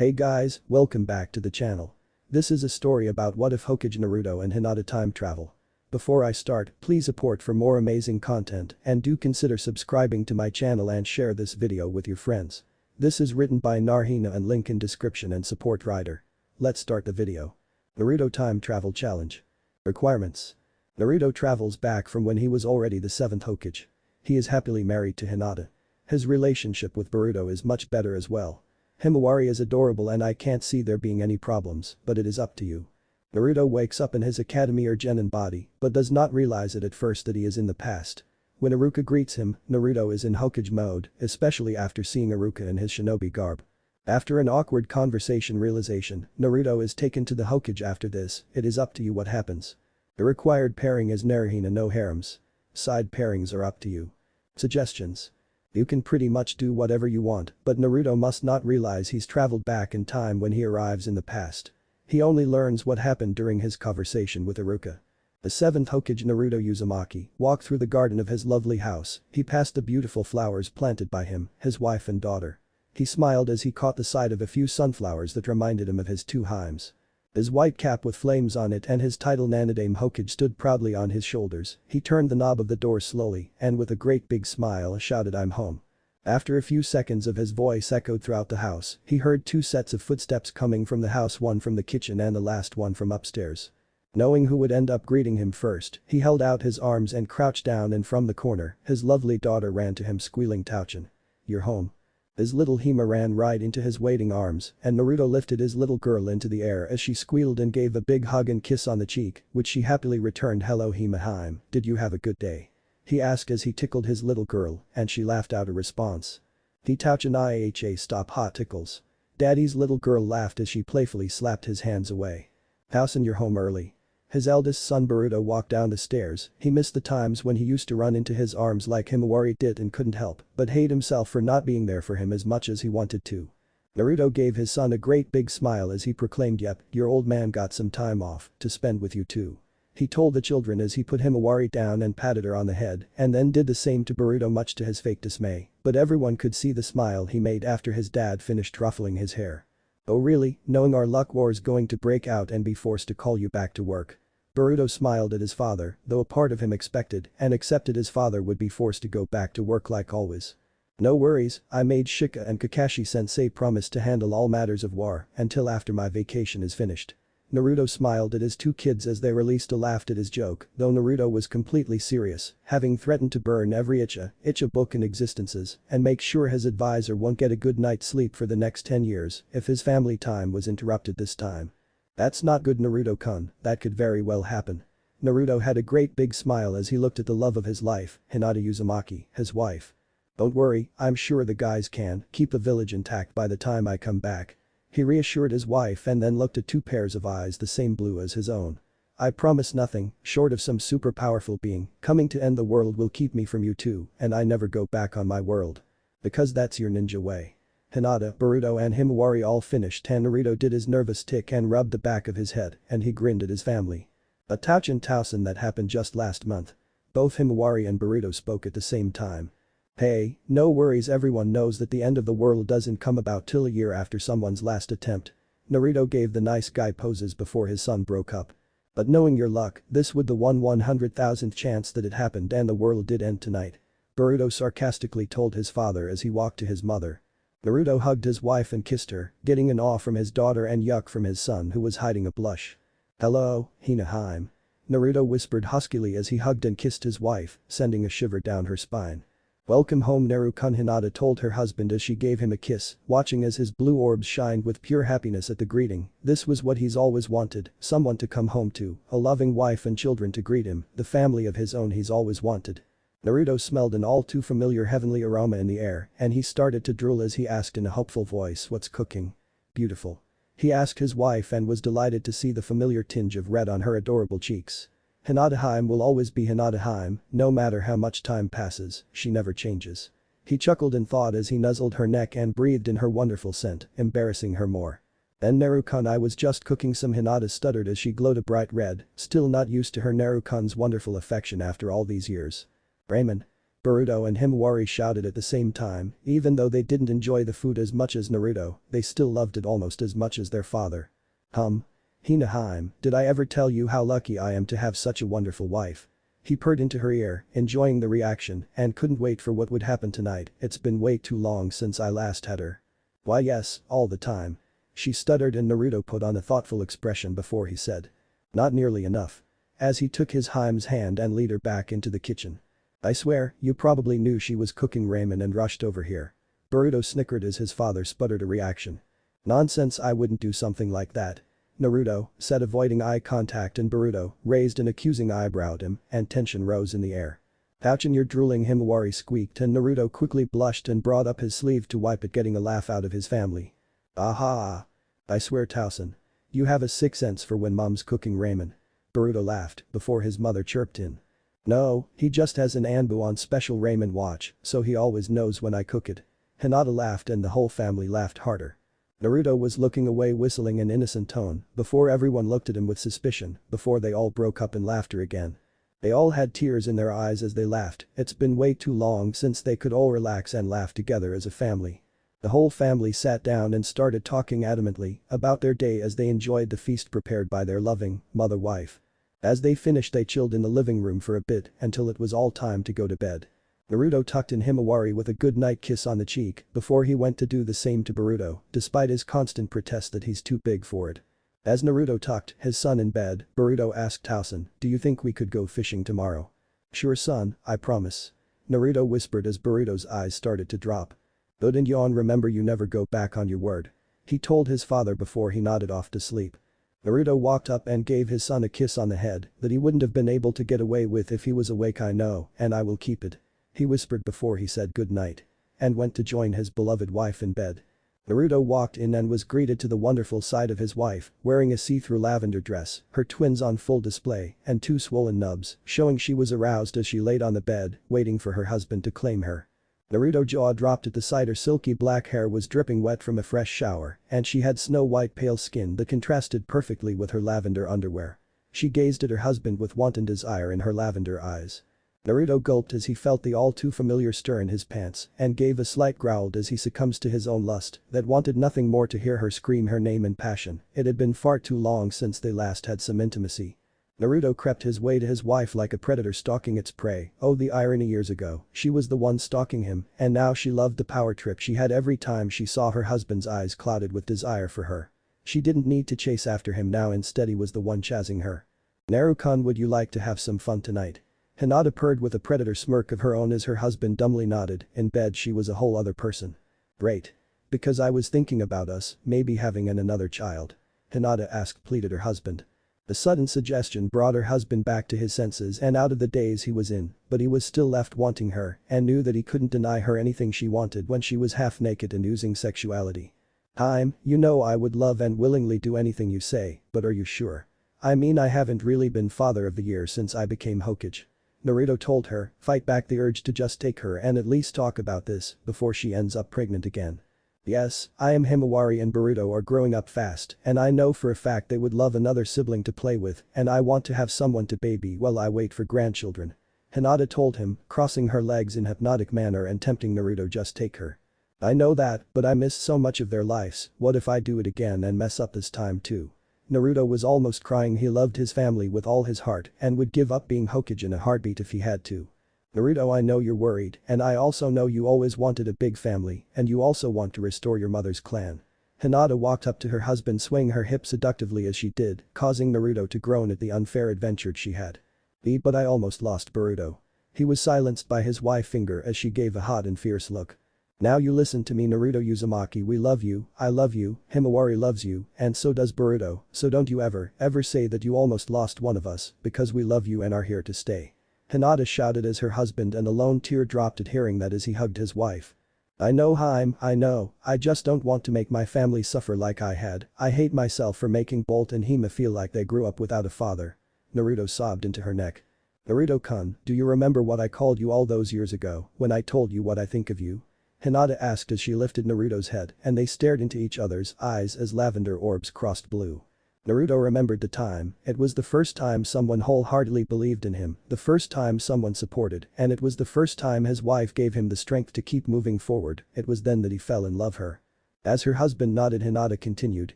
Hey guys, welcome back to the channel. This is a story about what if Hokage Naruto and Hinata time travel. Before I start, please support for more amazing content and do consider subscribing to my channel and share this video with your friends. This is written by NarHina and link in description and support writer. Let's start the video. Naruto time travel challenge. Requirements. Naruto travels back from when he was already the 7th Hokage. He is happily married to Hinata. His relationship with Boruto is much better as well. Himawari is adorable and I can't see there being any problems, but it is up to you. Naruto wakes up in his academy or genin body, but does not realize it at first that he is in the past. When Iruka greets him, Naruto is in Hokage mode, especially after seeing Iruka in his shinobi garb. After an awkward conversation realization, Naruto is taken to the Hokage after this, it is up to you what happens. The required pairing is naruhina no harems. Side pairings are up to you. Suggestions. You can pretty much do whatever you want, but Naruto must not realize he's traveled back in time when he arrives in the past. He only learns what happened during his conversation with Iruka. The 7th Hokage Naruto Uzumaki walked through the garden of his lovely house, he passed the beautiful flowers planted by him, his wife and daughter. He smiled as he caught the sight of a few sunflowers that reminded him of his 2 heims. His white cap with flames on it and his title Nanadame Hokage stood proudly on his shoulders, he turned the knob of the door slowly and with a great big smile shouted I'm home. After a few seconds of his voice echoed throughout the house, he heard 2 sets of footsteps coming from the house, one from the kitchen and the last one from upstairs. Knowing who would end up greeting him first, he held out his arms and crouched down and from the corner, his lovely daughter ran to him squealing Touchin. You're home. His little Hima ran right into his waiting arms and Naruto lifted his little girl into the air as she squealed and gave a big hug and kiss on the cheek, which she happily returned. Hello Hima Hime, did you have a good day? He asked as he tickled his little girl and she laughed out a response. He Touchin IHA stop hot tickles. Daddy's little girl laughed as she playfully slapped his hands away. Howson you're home early. His eldest son Boruto walked down the stairs, he missed the times when he used to run into his arms like Himawari did and couldn't help, but hated himself for not being there for him as much as he wanted to. Naruto gave his son a great big smile as he proclaimed yep, your old man got some time off to spend with you too. He told the children as he put Himawari down and patted her on the head and then did the same to Boruto much to his fake dismay, but everyone could see the smile he made after his dad finished ruffling his hair. Oh really, knowing our luck war's going to break out and be forced to call you back to work. Boruto smiled at his father, though a part of him expected and accepted his father would be forced to go back to work like always. No worries, I made Shika and Kakashi-sensei promise to handle all matters of war until after my vacation is finished. Naruto smiled at his 2 kids as they released a laugh at his joke, though Naruto was completely serious, having threatened to burn every Icha book in existences and make sure his advisor won't get a good night's sleep for the next 10 years if his family time was interrupted this time. That's not good Naruto-kun, that could very well happen. Naruto had a great big smile as he looked at the love of his life, Hinata Uzumaki, his wife. Don't worry, I'm sure the guys can keep the village intact by the time I come back. He reassured his wife and then looked at 2 pairs of eyes the same blue as his own. I promise nothing, short of some super powerful being, coming to end the world will keep me from you two and I never go back on my world. Because that's your ninja way. Hinata, Boruto and Himawari all finished and Naruto did his nervous tick and rubbed the back of his head and he grinned at his family. A Touchin Towson that happened just last month. Both Himawari and Boruto spoke at the same time. Hey, no worries, everyone knows that the end of the world doesn't come about till a year after someone's last attempt. Naruto gave the nice guy poses before his son broke up. But knowing your luck, this would the 1/100,000th chance that it happened and the world did end tonight. Boruto sarcastically told his father as he walked to his mother. Naruto hugged his wife and kissed her, getting an awe from his daughter and yuck from his son who was hiding a blush. Hello, Hina Hime. Naruto whispered huskily as he hugged and kissed his wife, sending a shiver down her spine. Welcome home Naru-kun, Hinata told her husband as she gave him a kiss, watching as his blue orbs shined with pure happiness at the greeting. This was what he's always wanted, someone to come home to, a loving wife and children to greet him, the family of his own he's always wanted. Naruto smelled an all too familiar heavenly aroma in the air and he started to drool as he asked in a hopeful voice what's cooking? Beautiful. He asked his wife and was delighted to see the familiar tinge of red on her adorable cheeks. Hinata Hime will always be Hinata Hime, no matter how much time passes, she never changes. He chuckled in thought as he nuzzled her neck and breathed in her wonderful scent, embarrassing her more. Then Naru-kun, I was just cooking some, Hinata stuttered as she glowed a bright red, still not used to her Naru-kun's wonderful affection after all these years. Ramen. Boruto and Himawari shouted at the same time, even though they didn't enjoy the food as much as Naruto, they still loved it almost as much as their father. Hina, did I ever tell you how lucky I am to have such a wonderful wife? He purred into her ear, enjoying the reaction, and couldn't wait for what would happen tonight. It's been way too long since I last had her. Why yes, all the time. She stuttered and Naruto put on a thoughtful expression before he said. Not nearly enough. As he took his Hime's hand and led her back into the kitchen. I swear, you probably knew she was cooking ramen and rushed over here. Boruto snickered as his father sputtered a reaction. Nonsense, I wouldn't do something like that. Naruto said, avoiding eye contact, and Boruto raised an accusing eyebrow at him and tension rose in the air. Ouch, and you're drooling, Himawari squeaked, and Naruto quickly blushed and brought up his sleeve to wipe it, getting a laugh out of his family. Aha! I swear, Tausen. You have a sixth sense for when mom's cooking ramen. Boruto laughed before his mother chirped in. No, he just has an Anbu on special ramen watch, so he always knows when I cook it. Hinata laughed and the whole family laughed harder. Naruto was looking away, whistling an innocent tone before everyone looked at him with suspicion before they all broke up in laughter again. They all had tears in their eyes as they laughed. It's been way too long since they could all relax and laugh together as a family. The whole family sat down and started talking adamantly about their day as they enjoyed the feast prepared by their loving mother-wife. As they finished, they chilled in the living room for a bit until it was all time to go to bed. Naruto tucked in Himawari with a goodnight kiss on the cheek before he went to do the same to Boruto, despite his constant protest that he's too big for it. As Naruto tucked his son in bed, Boruto asked Tausen, do you think we could go fishing tomorrow? Sure son, I promise. Naruto whispered as Boruto's eyes started to drop. Didn't yawn, remember you never go back on your word. He told his father before he nodded off to sleep. Naruto walked up and gave his son a kiss on the head that he wouldn't have been able to get away with if he was awake. I know, and I will keep it. He whispered before he said good night. And went to join his beloved wife in bed. Naruto walked in and was greeted to the wonderful sight of his wife wearing a see-through lavender dress, her twins on full display, and two swollen nubs, showing she was aroused as she laid on the bed, waiting for her husband to claim her. Naruto's jaw dropped at the sight. Her silky black hair was dripping wet from a fresh shower, and she had snow-white pale skin that contrasted perfectly with her lavender underwear. She gazed at her husband with wanton desire in her lavender eyes. Naruto gulped as he felt the all-too-familiar stir in his pants and gave a slight growl as he succumbs to his own lust that wanted nothing more to hear her scream her name in passion. It had been far too long since they last had some intimacy. Naruto crept his way to his wife like a predator stalking its prey. Oh, the irony, years ago, she was the one stalking him, and now she loved the power trip she had every time she saw her husband's eyes clouded with desire for her. She didn't need to chase after him now, instead he was the one chasing her. Naruto, would you like to have some fun tonight? Hinata purred with a predator smirk of her own as her husband dumbly nodded. In bed she was a whole other person. Great. Because I was thinking about us, maybe having another child. Hinata asked, pleaded her husband. The sudden suggestion brought her husband back to his senses and out of the daze he was in, but he was still left wanting her and knew that he couldn't deny her anything she wanted when she was half naked and oozing sexuality. You know I would love and willingly do anything you say, but are you sure? I mean, I haven't really been father of the year since I became Hokage. Naruto told her, fight back the urge to just take her and at least talk about this before she ends up pregnant again. Yes, I am Himawari and Boruto are growing up fast and I know for a fact they would love another sibling to play with and I want to have someone to baby while I wait for grandchildren. Hinata told him, crossing her legs in hypnotic manner and tempting Naruto, just take her. I know that, but I miss so much of their lives. What if I do it again and mess up this time too? Naruto was almost crying. He loved his family with all his heart and would give up being Hokage in a heartbeat if he had to. Naruto, I know you're worried and I also know you always wanted a big family and you also want to restore your mother's clan. Hinata walked up to her husband, swaying her hips seductively as she did, causing Naruto to groan at the unfair adventure she had. But I almost lost Boruto. He was silenced by his wife's finger as she gave a hot and fierce look. Now you listen to me, Naruto Uzumaki, we love you, I love you, Himawari loves you, and so does Boruto, so don't you ever say that you almost lost one of us, because we love you and are here to stay. Hinata shouted as her husband and a lone tear dropped at hearing that as he hugged his wife. I know, I know, I just don't want to make my family suffer like I had. I hate myself for making Bolt and Hima feel like they grew up without a father. Naruto sobbed into her neck. Naruto-kun, do you remember what I called you all those years ago when I told you what I think of you? Hinata asked as she lifted Naruto's head and they stared into each other's eyes as lavender orbs crossed blue. Naruto remembered the time, it was the first time someone wholeheartedly believed in him, the first time someone supported, and it was the first time his wife gave him the strength to keep moving forward, it was then that he fell in love her. As her husband nodded, Hinata continued,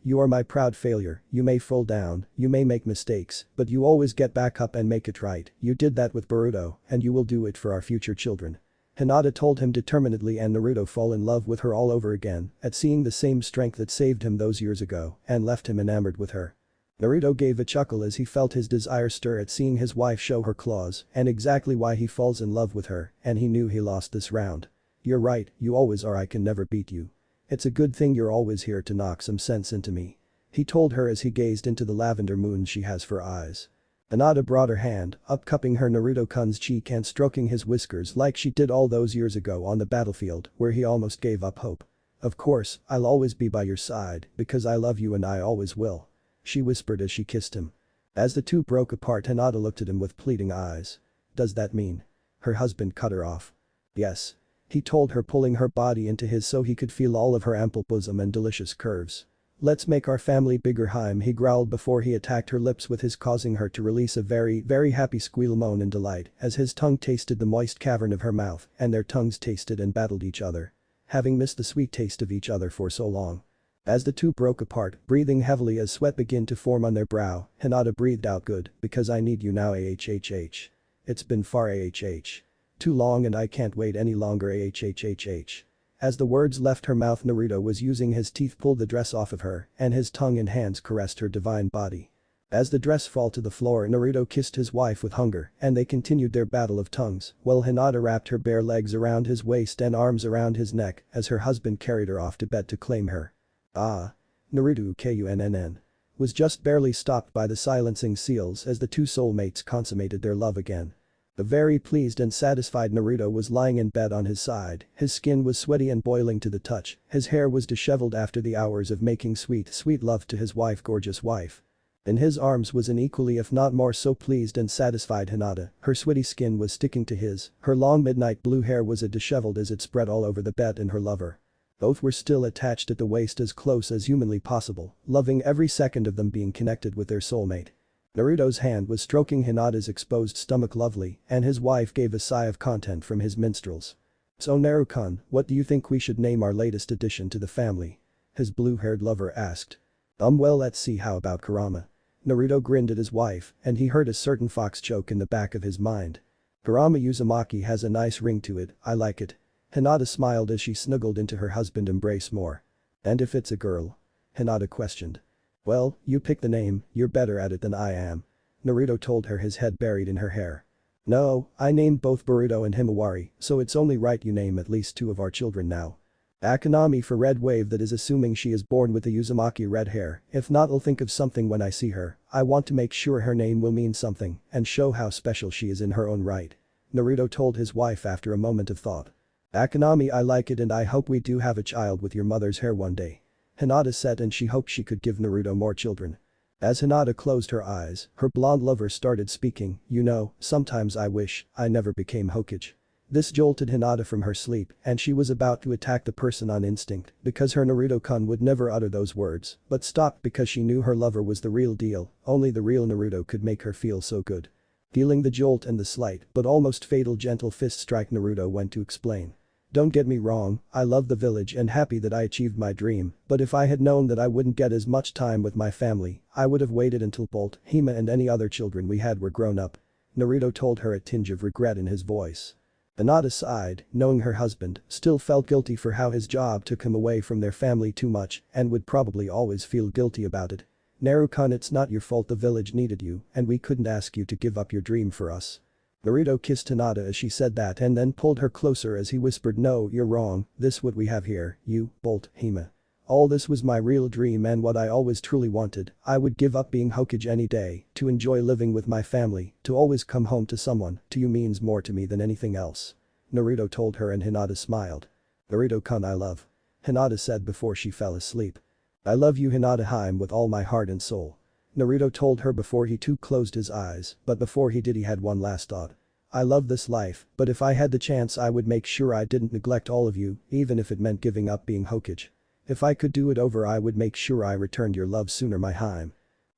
"You are my proud failure, you may fall down, you may make mistakes, but you always get back up and make it right, you did that with Boruto, and you will do it for our future children." Hinata told him determinedly, and Naruto fell in love with her all over again at seeing the same strength that saved him those years ago and left him enamored with her. Naruto gave a chuckle as he felt his desire stir at seeing his wife show her claws and exactly why he falls in love with her, and he knew he lost this round. "You're right, you always are, I can never beat you. It's a good thing you're always here to knock some sense into me," he told her as he gazed into the lavender moon she has for eyes. Hinata brought her hand up, cupping her Naruto-kun's cheek and stroking his whiskers like she did all those years ago on the battlefield where he almost gave up hope. "Of course, I'll always be by your side because I love you and I always will," she whispered as she kissed him. As the two broke apart, Hinata looked at him with pleading eyes. "Does that mean?" Her husband cut her off. "Yes," he told her, pulling her body into his so he could feel all of her ample bosom and delicious curves. "Let's make our family bigger, he growled before he attacked her lips with his, causing her to release a very happy squeal moan in delight as his tongue tasted the moist cavern of her mouth and their tongues tasted and battled each other. Having missed the sweet taste of each other for so long. As the two broke apart, breathing heavily as sweat began to form on their brow, Hinata breathed out, "Good, because I need you now, ahhh. It's been far ahhh. Too long and I can't wait any longer ahhhh." As the words left her mouth, Naruto was using his teeth pull the dress off of her and his tongue and hands caressed her divine body. As the dress fell to the floor, Naruto kissed his wife with hunger and they continued their battle of tongues while Hinata wrapped her bare legs around his waist and arms around his neck as her husband carried her off to bed to claim her. "Ah. Naruto Kunnn." Was just barely stopped by the silencing seals as the two soulmates consummated their love again. A very pleased and satisfied Naruto was lying in bed on his side, his skin was sweaty and boiling to the touch, his hair was disheveled after the hours of making sweet love to his gorgeous wife. In his arms was an equally if not more so pleased and satisfied Hinata, her sweaty skin was sticking to his, her long midnight blue hair was as disheveled as it spread all over the bed, and her lover. Both were still attached at the waist as close as humanly possible, loving every second of them being connected with their soulmate. Naruto's hand was stroking Hinata's exposed stomach lovely and his wife gave a sigh of content from his minstrels. "So Naru-kun, what do you think we should name our latest addition to the family?" his blue-haired lover asked. Well, let's see, how about Kurama?" Naruto grinned at his wife and he heard a certain fox choke in the back of his mind. "Kurama Uzumaki has a nice ring to it, I like it." Hinata smiled as she snuggled into her husband's embrace more. "And if it's a girl?" Hinata questioned. "Well, you pick the name, you're better at it than I am." Naruto told her, his head buried in her hair. "No, I named both Boruto and Himawari, so it's only right you name at least two of our children now." Akanami for Red Wave, that is assuming she is born with the Uzumaki red hair, if not I'll think of something when I see her, I want to make sure her name will mean something and show how special she is in her own right. Naruto told his wife after a moment of thought. "Akanami, I like it and I hope we do have a child with your mother's hair one day." Hinata said, and she hoped she could give Naruto more children. As Hinata closed her eyes, her blonde lover started speaking, "You know, sometimes I wish I never became Hokage." This jolted Hinata from her sleep and she was about to attack the person on instinct because her Naruto-kun would never utter those words, but stopped because she knew her lover was the real deal, only the real Naruto could make her feel so good. Feeling the jolt and the slight but almost fatal gentle fist strike, Naruto went to explain. "Don't get me wrong, I love the village and happy that I achieved my dream, but if I had known that I wouldn't get as much time with my family, I would have waited until Bolt, Hima and any other children we had were grown up." Naruto told her, a tinge of regret in his voice. Hinata sighed, knowing her husband still felt guilty for how his job took him away from their family too much and would probably always feel guilty about it. "Naru-kun, it's not your fault, the village needed you and we couldn't ask you to give up your dream for us." Naruto kissed Hinata as she said that and then pulled her closer as he whispered, "No, you're wrong, this what we have here, you, Bolt, Hima. All this was my real dream and what I always truly wanted. I would give up being Hokage any day to enjoy living with my family, to always come home to someone, to you means more to me than anything else." Naruto told her and Hinata smiled. "Naruto-kun, I love." Hinata said before she fell asleep. "I love you, Hinata-hime, with all my heart and soul." Naruto told her before he too closed his eyes, but before he did he had one last thought. "I love this life, but if I had the chance I would make sure I didn't neglect all of you, even if it meant giving up being Hokage. If I could do it over I would make sure I returned your love sooner, my Hime."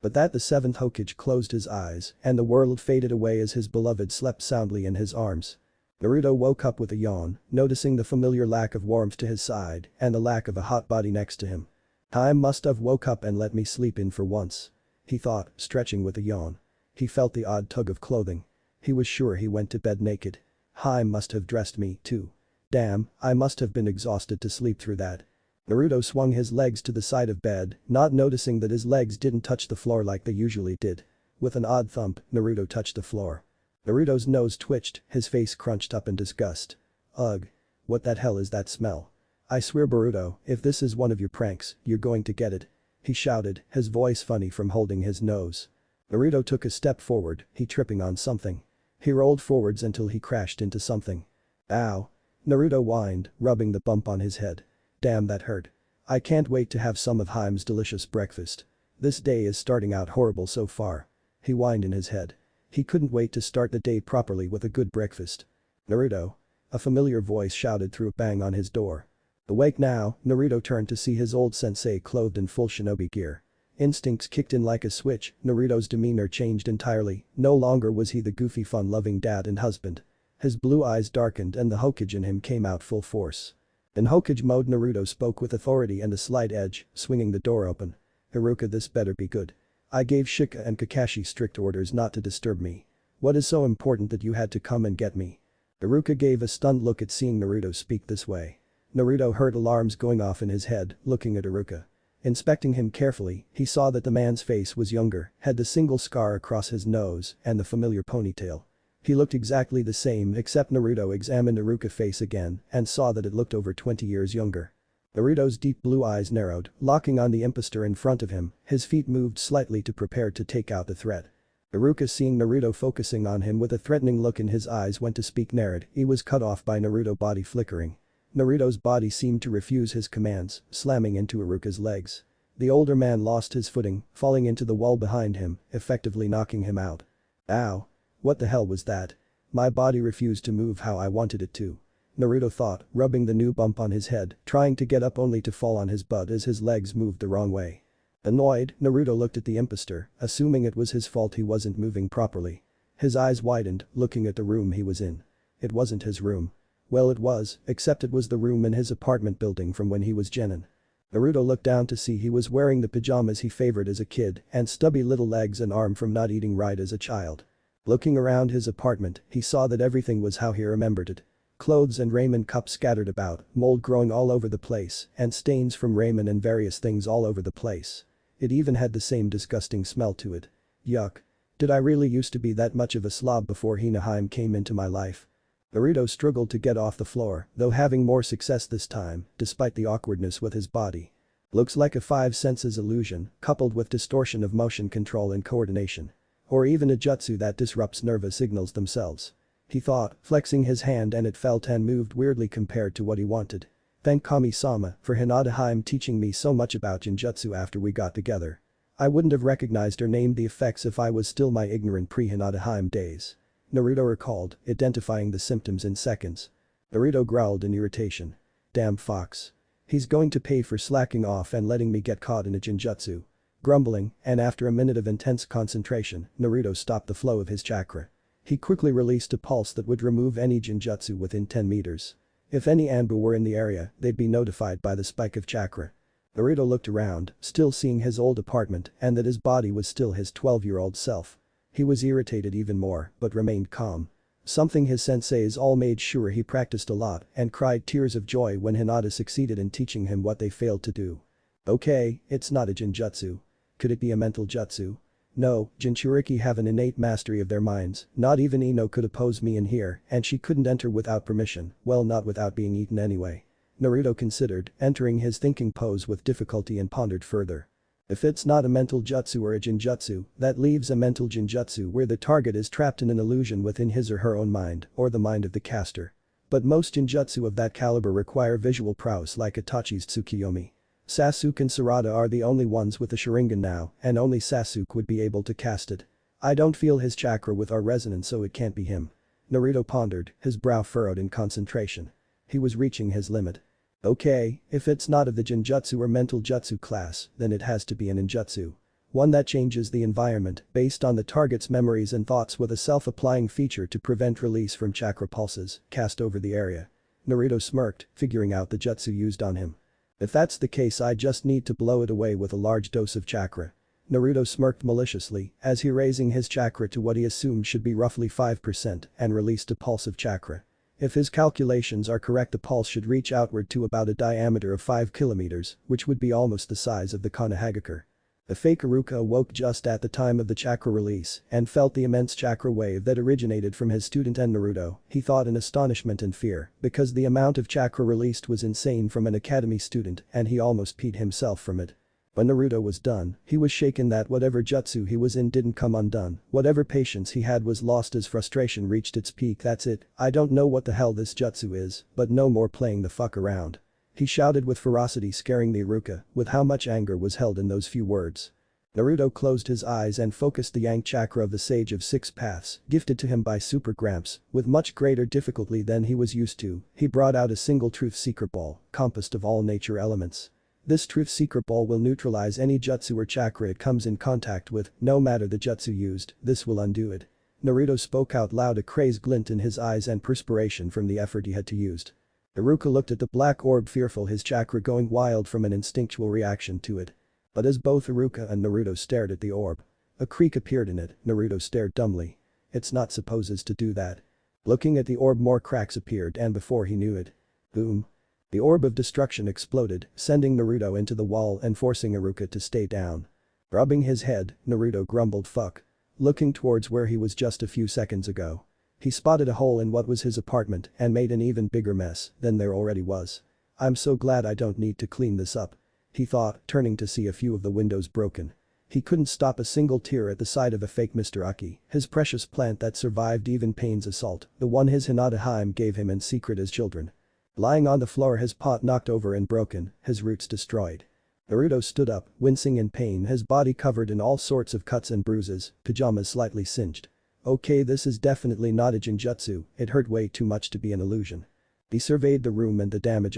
But that the seventh Hokage closed his eyes and the world faded away as his beloved slept soundly in his arms. Naruto woke up with a yawn, noticing the familiar lack of warmth to his side and the lack of a hot body next to him. Time must have woke up and let me sleep in for once. He thought, stretching with a yawn. He felt the odd tug of clothing. He was sure he went to bed naked. Haim must have dressed me, too. Damn, I must have been exhausted to sleep through that. Naruto swung his legs to the side of bed, not noticing that his legs didn't touch the floor like they usually did. With an odd thump, Naruto touched the floor. Naruto's nose twitched, his face crunched up in disgust. Ugh. What that hell is that smell? I swear Boruto, if this is one of your pranks, you're going to get it. He shouted, his voice funny from holding his nose. Naruto took a step forward, he tripping on something. He rolled forwards until he crashed into something. Ow. Naruto whined, rubbing the bump on his head. Damn, that hurt. I can't wait to have some of Haim's delicious breakfast. This day is starting out horrible so far. He whined in his head. He couldn't wait to start the day properly with a good breakfast. Naruto. A familiar voice shouted through a bang on his door. Awake now, Naruto turned to see his old sensei clothed in full shinobi gear. Instincts kicked in like a switch, Naruto's demeanor changed entirely, no longer was he the goofy fun-loving dad and husband. His blue eyes darkened and the Hokage in him came out full force. In Hokage mode Naruto spoke with authority and a slight edge, swinging the door open. Iruka, this better be good. I gave Shika and Kakashi strict orders not to disturb me. What is so important that you had to come and get me? Iruka gave a stunned look at seeing Naruto speak this way. Naruto heard alarms going off in his head, looking at Iruka. Inspecting him carefully, he saw that the man's face was younger, had the single scar across his nose and the familiar ponytail. He looked exactly the same except Naruto examined Iruka's face again and saw that it looked over 20 years younger. Naruto's deep blue eyes narrowed, locking on the impostor in front of him, his feet moved slightly to prepare to take out the threat. Iruka seeing Naruto focusing on him with a threatening look in his eyes went to speak Narad, he was cut off by Naruto's body flickering. Naruto's body seemed to refuse his commands, slamming into Iruka's legs. The older man lost his footing, falling into the wall behind him, effectively knocking him out. Ow. What the hell was that? My body refused to move how I wanted it to. Naruto thought, rubbing the new bump on his head, trying to get up only to fall on his butt as his legs moved the wrong way. Annoyed, Naruto looked at the impostor, assuming it was his fault he wasn't moving properly. His eyes widened, looking at the room he was in. It wasn't his room. Well, it was, except it was the room in his apartment building from when he was genin. Naruto looked down to see he was wearing the pajamas he favored as a kid and stubby little legs and arm from not eating right as a child. Looking around his apartment, he saw that everything was how he remembered it. Clothes and ramen cups scattered about, mold growing all over the place, and stains from ramen and various things all over the place. It even had the same disgusting smell to it. Yuck. Did I really used to be that much of a slob before Haim came into my life? Naruto struggled to get off the floor, though having more success this time, despite the awkwardness with his body. Looks like a five senses illusion, coupled with distortion of motion control and coordination. Or even a jutsu that disrupts nervous signals themselves. He thought, flexing his hand and it felt and moved weirdly compared to what he wanted. Thank Kami-sama for Hinata teaching me so much about Jinjutsu after we got together. I wouldn't have recognized or named the effects if I was still my ignorant pre-Hinata days. Naruto recalled, identifying the symptoms in seconds. Naruto growled in irritation. Damn fox. He's going to pay for slacking off and letting me get caught in a Jinjutsu. Grumbling, and after a minute of intense concentration, Naruto stopped the flow of his chakra. He quickly released a pulse that would remove any Jinjutsu within 10 meters. If any Anbu were in the area, they'd be notified by the spike of chakra. Naruto looked around, still seeing his old apartment and that his body was still his 12-year-old self. He was irritated even more, but remained calm. Something his senseis all made sure he practiced a lot and cried tears of joy when Hinata succeeded in teaching him what they failed to do. Okay, it's not a Jinjutsu. Could it be a mental jutsu? No, Jinchuriki have an innate mastery of their minds, not even Ino could oppose me in here and she couldn't enter without permission, well not without being eaten anyway. Naruto considered, entering his thinking pose with difficulty and pondered further. If it's not a mental jutsu or a Jinjutsu, that leaves a mental Jinjutsu where the target is trapped in an illusion within his or her own mind or the mind of the caster. But most Jinjutsu of that caliber require visual prowess like Itachi's Tsukiyomi. Sasuke and Sarada are the only ones with a Sharingan now and only Sasuke would be able to cast it. I don't feel his chakra with our resonance so it can't be him. Naruto pondered, his brow furrowed in concentration. He was reaching his limit. Okay, if it's not of the Jinjutsu or mental jutsu class, then it has to be a ninjutsu. One that changes the environment based on the target's memories and thoughts with a self-applying feature to prevent release from chakra pulses cast over the area. Naruto smirked, figuring out the jutsu used on him. If that's the case, I just need to blow it away with a large dose of chakra. Naruto smirked maliciously as he raising his chakra to what he assumed should be roughly 5% and released a pulse of chakra. If his calculations are correct, the pulse should reach outward to about a diameter of 5 kilometers, which would be almost the size of the Konohagakure. The fake Iruka awoke just at the time of the chakra release and felt the immense chakra wave that originated from his student and Naruto, he thought in astonishment and fear, because the amount of chakra released was insane from an academy student and he almost peed himself from it. When Naruto was done, he was shaken that whatever jutsu he was in didn't come undone, whatever patience he had was lost as frustration reached its peak. That's it, I don't know what the hell this jutsu is, but no more playing the fuck around. He shouted with ferocity, scaring the Iruka with how much anger was held in those few words. Naruto closed his eyes and focused the yang chakra of the Sage of Six Paths, gifted to him by Super Gramps, with much greater difficulty than he was used to. He brought out a single truth secret ball, composed of all nature elements. This truth secret ball will neutralize any jutsu or chakra it comes in contact with, no matter the jutsu used, this will undo it. Naruto spoke out loud, a crazed glint in his eyes and perspiration from the effort he had to use. Iruka looked at the black orb, fearful, his chakra going wild from an instinctual reaction to it. But as both Iruka and Naruto stared at the orb, a creak appeared in it. Naruto stared dumbly. It's not supposed to do that. Looking at the orb, more cracks appeared and before he knew it, boom. The orb of destruction exploded, sending Naruto into the wall and forcing Iruka to stay down. Rubbing his head, Naruto grumbled, fuck. Looking towards where he was just a few seconds ago. He spotted a hole in what was his apartment and made an even bigger mess than there already was. I'm so glad I don't need to clean this up, he thought, turning to see a few of the windows broken. He couldn't stop a single tear at the sight of a fake Mr. Aki, his precious plant that survived even Pain's assault, the one his Hinata Heim gave him in secret as children. Lying on the floor, his pot knocked over and broken, his roots destroyed. Naruto stood up, wincing in pain, his body covered in all sorts of cuts and bruises, pajamas slightly singed. Okay, this is definitely not a genjutsu, it hurt way too much to be an illusion. He surveyed the room and the damage.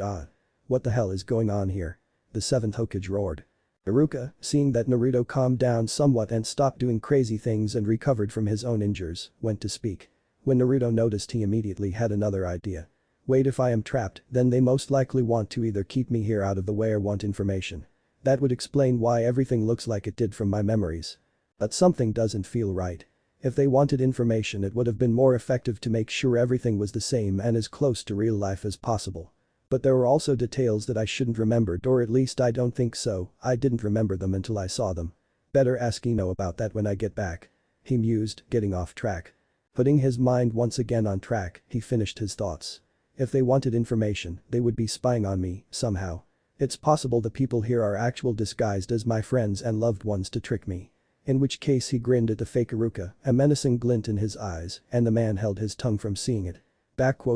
What the hell is going on here? The seventh Hokage roared. Iruka, seeing that Naruto calmed down somewhat and stopped doing crazy things and recovered from his own injuries, went to speak. When Naruto noticed, he immediately had another idea. Wait, if I am trapped, then they most likely want to either keep me here out of the way or want information. That would explain why everything looks like it did from my memories. But something doesn't feel right. If they wanted information, it would have been more effective to make sure everything was the same and as close to real life as possible. But there were also details that I shouldn't remembered, or at least I don't think so, I didn't remember them until I saw them. Better ask Ino about that when I get back. He mused, getting off track. Putting his mind once again on track, he finished his thoughts. If they wanted information, they would be spying on me, somehow. It's possible the people here are actual disguised as my friends and loved ones to trick me. In which case, he grinned at the fake Iruka, a menacing glint in his eyes, and the man held his tongue from seeing it.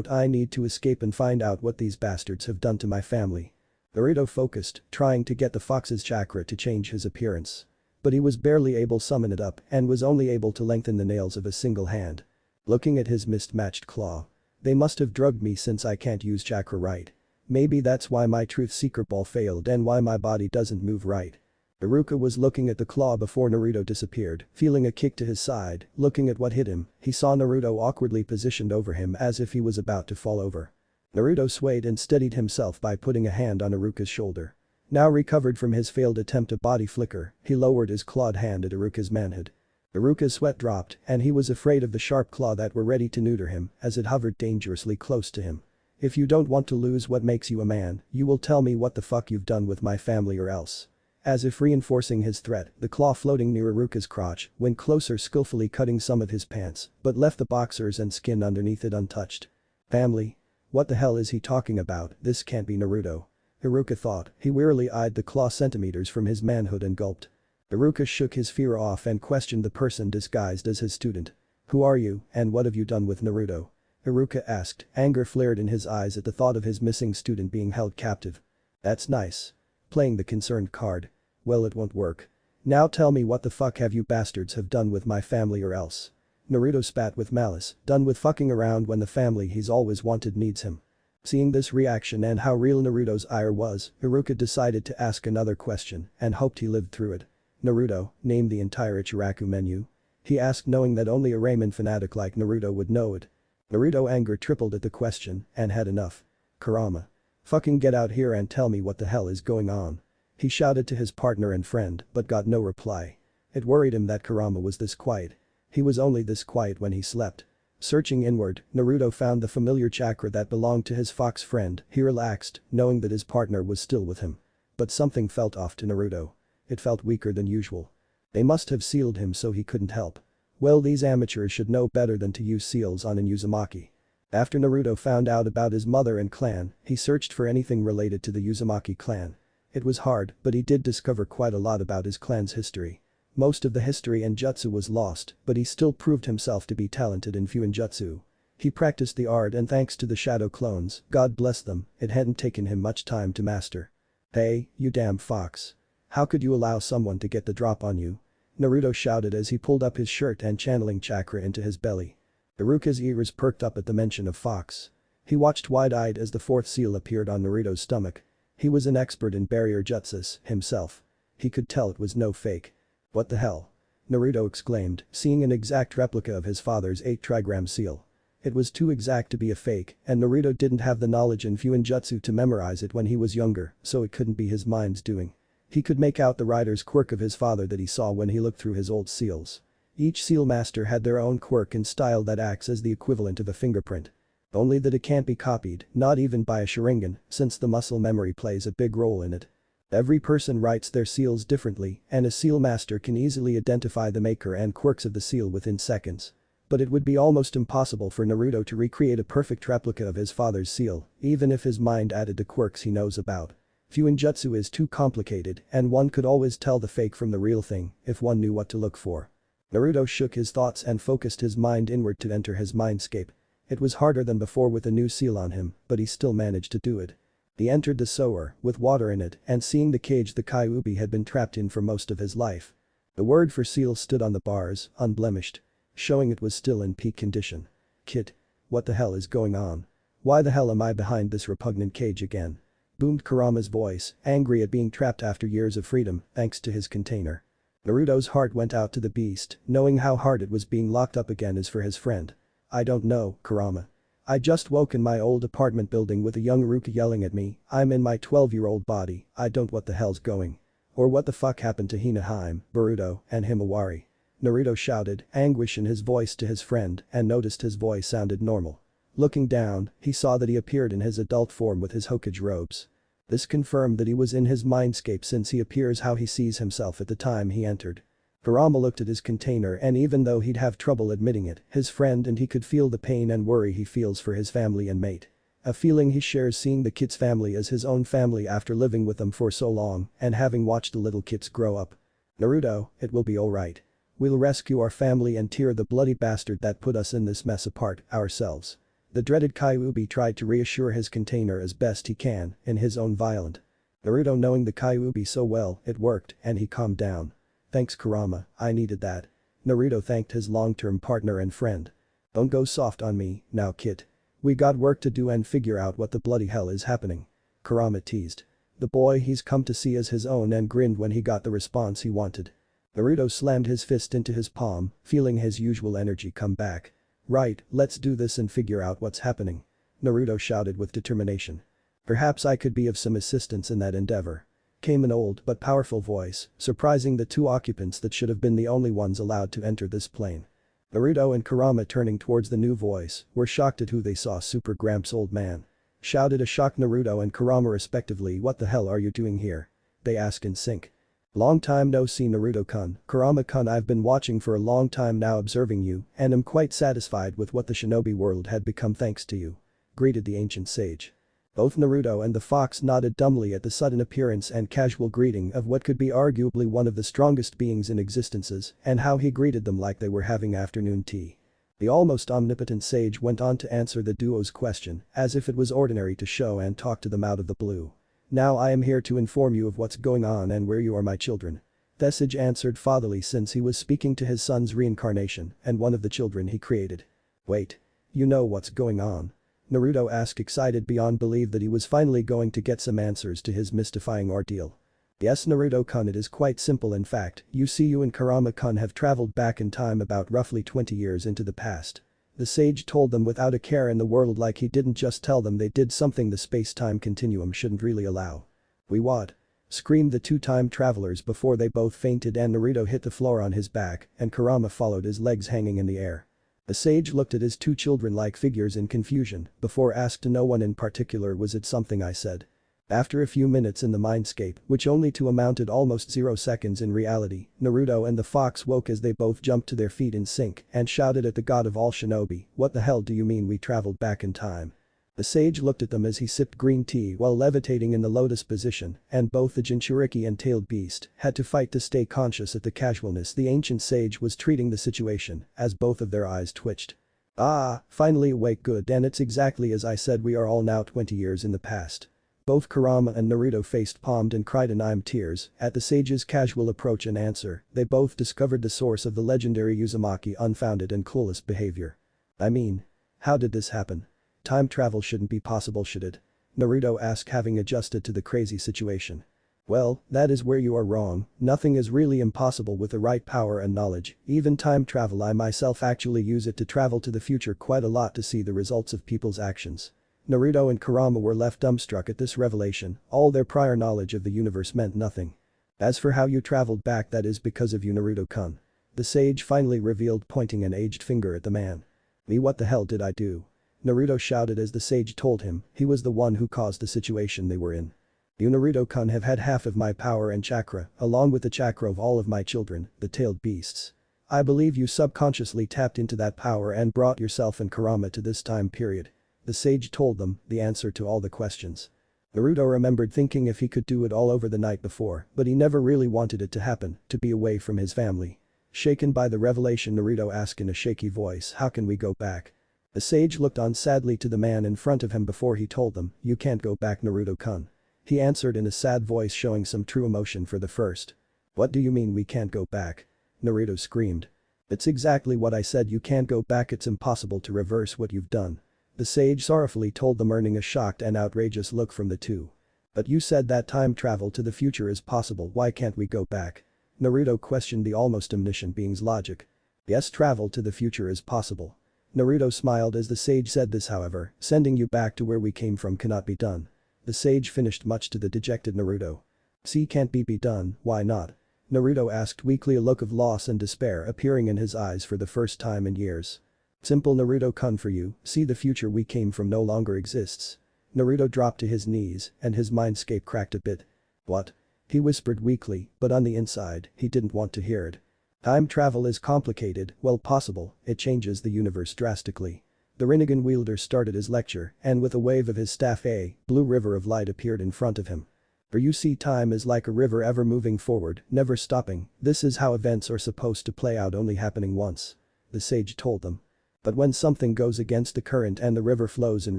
I need to escape and find out what these bastards have done to my family. Naruto focused, trying to get the fox's chakra to change his appearance. But he was barely able to summon it up and was only able to lengthen the nails of a single hand. Looking at his mismatched claw. They must have drugged me since I can't use chakra right. Maybe that's why my truth secret ball failed and why my body doesn't move right. Iruka was looking at the claw before Naruto disappeared, feeling a kick to his side. Looking at what hit him, he saw Naruto awkwardly positioned over him as if he was about to fall over. Naruto swayed and steadied himself by putting a hand on Iruka's shoulder. Now recovered from his failed attempt at body flicker, he lowered his clawed hand at Iruka's manhood. Iruka's sweat dropped and he was afraid of the sharp claw that were ready to neuter him as it hovered dangerously close to him. If you don't want to lose what makes you a man, you will tell me what the fuck you've done with my family or else. As if reinforcing his threat, the claw floating near Iruka's crotch went closer, skillfully cutting some of his pants, but left the boxers and skin underneath it untouched. Family? What the hell is he talking about? This can't be Naruto. Iruka thought. He wearily eyed the claw centimeters from his manhood and gulped. Iruka shook his fear off and questioned the person disguised as his student. Who are you and what have you done with Naruto? Iruka asked, anger flared in his eyes at the thought of his missing student being held captive. That's nice. Playing the concerned card. Well, it won't work. Now tell me what the fuck have you bastards have done with my family or else. Naruto spat with malice, done with fucking around when the family he's always wanted needs him. Seeing this reaction and how real Naruto's ire was, Iruka decided to ask another question and hoped he lived through it. Naruto, name the entire Ichiraku menu? He asked knowing that only a ramen fanatic like Naruto would know it. Naruto anger tripled at the question and had enough. Kurama. Fucking get out here and tell me what the hell is going on. He shouted to his partner and friend but got no reply. It worried him that Kurama was this quiet. He was only this quiet when he slept. Searching inward, Naruto found the familiar chakra that belonged to his fox friend. He relaxed, knowing that his partner was still with him. But something felt off to Naruto. It felt weaker than usual. They must have sealed him so he couldn't help. Well, these amateurs should know better than to use seals on an Uzumaki. After Naruto found out about his mother and clan, he searched for anything related to the Uzumaki clan. It was hard, but he did discover quite a lot about his clan's history. Most of the history and jutsu was lost, but he still proved himself to be talented in Fuinjutsu. He practiced the art and thanks to the shadow clones, God bless them, it hadn't taken him much time to master. Hey, you damn fox. How could you allow someone to get the drop on you? Naruto shouted as he pulled up his shirt and channeling chakra into his belly. Iruka's ears perked up at the mention of fox. He watched wide-eyed as the fourth seal appeared on Naruto's stomach. He was an expert in barrier jutsus himself. He could tell it was no fake. What the hell? Naruto exclaimed, seeing an exact replica of his father's 8-trigram seal. It was too exact to be a fake, and Naruto didn't have the knowledge in Fuinjutsu to memorize it when he was younger, so it couldn't be his mind's doing. He could make out the writer's quirk of his father that he saw when he looked through his old seals. Each seal master had their own quirk and style that acts as the equivalent of a fingerprint. Only that it can't be copied, not even by a Sharingan, since the muscle memory plays a big role in it. Every person writes their seals differently, and a seal master can easily identify the maker and quirks of the seal within seconds. But it would be almost impossible for Naruto to recreate a perfect replica of his father's seal, even if his mind added the quirks he knows about. Fuinjutsu is too complicated, and one could always tell the fake from the real thing if one knew what to look for. Naruto shook his thoughts and focused his mind inward to enter his mindscape. It was harder than before with a new seal on him, but he still managed to do it. He entered the sewer, with water in it, and seeing the cage the Kyuubi had been trapped in for most of his life. The word for seal stood on the bars, unblemished. Showing it was still in peak condition. Kid. What the hell is going on? Why the hell am I behind this repugnant cage again? Boomed Kurama's voice, angry at being trapped after years of freedom, thanks to his container. Naruto's heart went out to the beast, knowing how hard it was being locked up again as for his friend. I don't know, Kurama. I just woke in my old apartment building with a young Iruka yelling at me, I'm in my 12-year-old body, I don't what the hell's going. Or what the fuck happened to Hina, Boruto, and Himawari. Naruto shouted, anguish in his voice to his friend, and noticed his voice sounded normal. Looking down, he saw that he appeared in his adult form with his Hokage robes. This confirmed that he was in his mindscape since he appears how he sees himself at the time he entered. Kurama looked at his container and even though he'd have trouble admitting it, his friend and he could feel the pain and worry he feels for his family and mate. A feeling he shares seeing the kid's family as his own family after living with them for so long and having watched the little kids grow up. Naruto, it will be alright. We'll rescue our family and tear the bloody bastard that put us in this mess apart, ourselves. The dreaded Kyuubi tried to reassure his container as best he can, in his own violent. Naruto knowing the Kyuubi so well, it worked, and he calmed down. Thanks Kurama, I needed that. Naruto thanked his long-term partner and friend. Don't go soft on me, now kid. We got work to do and figure out what the bloody hell is happening. Kurama teased. The boy he's come to see as his own and grinned when he got the response he wanted. Naruto slammed his fist into his palm, feeling his usual energy come back. Right, let's do this and figure out what's happening. Naruto shouted with determination. Perhaps I could be of some assistance in that endeavor. Came an old but powerful voice, surprising the two occupants that should have been the only ones allowed to enter this plane. Naruto and Kurama turning towards the new voice, were shocked at who they saw. Super Gramps old man. Shouted a shocked Naruto and Kurama respectively, what the hell are you doing here? They asked in sync. Long time no see Naruto-kun, Kurama-kun, I've been watching for a long time now observing you and am quite satisfied with what the shinobi world had become thanks to you. Greeted the ancient sage. Both Naruto and the fox nodded dumbly at the sudden appearance and casual greeting of what could be arguably one of the strongest beings in existences and how he greeted them like they were having afternoon tea. The almost omnipotent sage went on to answer the duo's question as if it was ordinary to show and talk to them out of the blue. Now I am here to inform you of what's going on and where you are my children. The sage answered fatherly since he was speaking to his son's reincarnation and one of the children he created. Wait. You know what's going on? Naruto asked excited beyond belief that he was finally going to get some answers to his mystifying ordeal. Yes Naruto-kun, it is quite simple. In fact, you and Kurama-kun have traveled back in time about roughly 20 years into the past. The sage told them without a care in the world, like he didn't just tell them they did something the space-time continuum shouldn't really allow. "We what?" screamed the two time travelers before they both fainted and Naruto hit the floor on his back and Kurama followed, his legs hanging in the air. The sage looked at his two children-like figures in confusion before asked, "No one in particular, was it something I said?" After a few minutes in the mindscape, which only to amounted almost 0 seconds in reality, Naruto and the fox woke as they both jumped to their feet in sync and shouted at the god of all shinobi, "What the hell do you mean we traveled back in time?" The sage looked at them as he sipped green tea while levitating in the lotus position, and both the Jinchuriki and tailed beast had to fight to stay conscious at the casualness the ancient sage was treating the situation as both of their eyes twitched. "Ah, finally awake, good, and it's exactly as I said, we are all now 20 years in the past." Both Kurama and Naruto faced palmed and cried in tears at the sage's casual approach and answer. They both discovered the source of the legendary Uzumaki unfounded and clueless behavior. "I mean, how did this happen? Time travel shouldn't be possible, should it?" Naruto asked, having adjusted to the crazy situation. "Well, that is where you are wrong. Nothing is really impossible with the right power and knowledge, even time travel. I myself actually use it to travel to the future quite a lot to see the results of people's actions." Naruto and Kurama were left dumbstruck at this revelation. All their prior knowledge of the universe meant nothing. "As for how you traveled back, that is because of you, Naruto-kun," the sage finally revealed, pointing an aged finger at the man. "Me, what the hell did I do?" Naruto shouted as the sage told him he was the one who caused the situation they were in. "You, Naruto-kun, have had half of my power and chakra, along with the chakra of all of my children, the tailed beasts. I believe you subconsciously tapped into that power and brought yourself and Kurama to this time period." The sage told them the answer to all the questions. Naruto remembered thinking if he could do it all over the night before, but he never really wanted it to happen, to be away from his family. Shaken by the revelation, Naruto asked in a shaky voice, "How can we go back?" The sage looked on sadly to the man in front of him before he told them, "You can't go back, Naruto-kun." He answered in a sad voice, showing some true emotion for the first. "What do you mean we can't go back?" Naruto screamed. "It's exactly what I said, you can't go back, it's impossible to reverse what you've done." The sage sorrowfully told them, earning a shocked and outrageous look from the two. "But you said that time travel to the future is possible, why can't we go back?" Naruto questioned the almost omniscient being's logic. "Yes, travel to the future is possible." Naruto smiled as the sage said this, "However, sending you back to where we came from cannot be done." The sage finished, much to the dejected Naruto. "See, can't be done, why not?" Naruto asked weakly, a look of loss and despair appearing in his eyes for the first time in years. "Simple, Naruto-kun, for you, see, the future we came from no longer exists." Naruto dropped to his knees and his mindscape cracked a bit. "What?" he whispered weakly, but on the inside, he didn't want to hear it. "Time travel is complicated, well, possible, it changes the universe drastically." The Rinnegan wielder started his lecture and with a wave of his staff a blue river of light appeared in front of him. "For you see, time is like a river, ever moving forward, never stopping. This is how events are supposed to play out, only happening once." The sage told them. "But when something goes against the current and the river flows in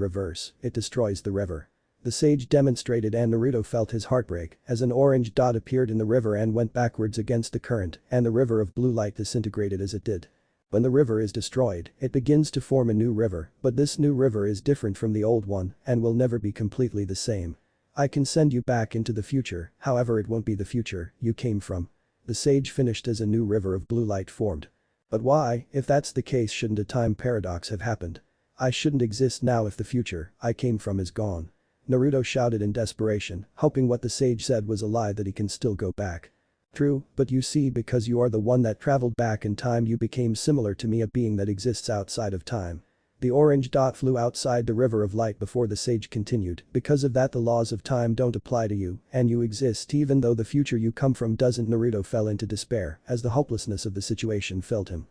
reverse, it destroys the river." The sage demonstrated and Naruto felt his heart break as an orange dot appeared in the river and went backwards against the current and the river of blue light disintegrated as it did. When the river is destroyed, it begins to form a new river, but this new river is different from the old one and will never be completely the same. "I can send you back into the future, however it won't be the future you came from." The sage finished as a new river of blue light formed. "But why, if that's the case, shouldn't a time paradox have happened? I shouldn't exist now if the future I came from is gone." Naruto shouted in desperation, hoping what the sage said was a lie, that he can still go back. "True, but you see, because you are the one that traveled back in time, you became similar to me, a being that exists outside of time." The orange dot flew outside the river of light before the sage continued, "Because of that the laws of time don't apply to you and you exist even though the future you come from doesn't." Naruto fell into despair as the hopelessness of the situation filled him.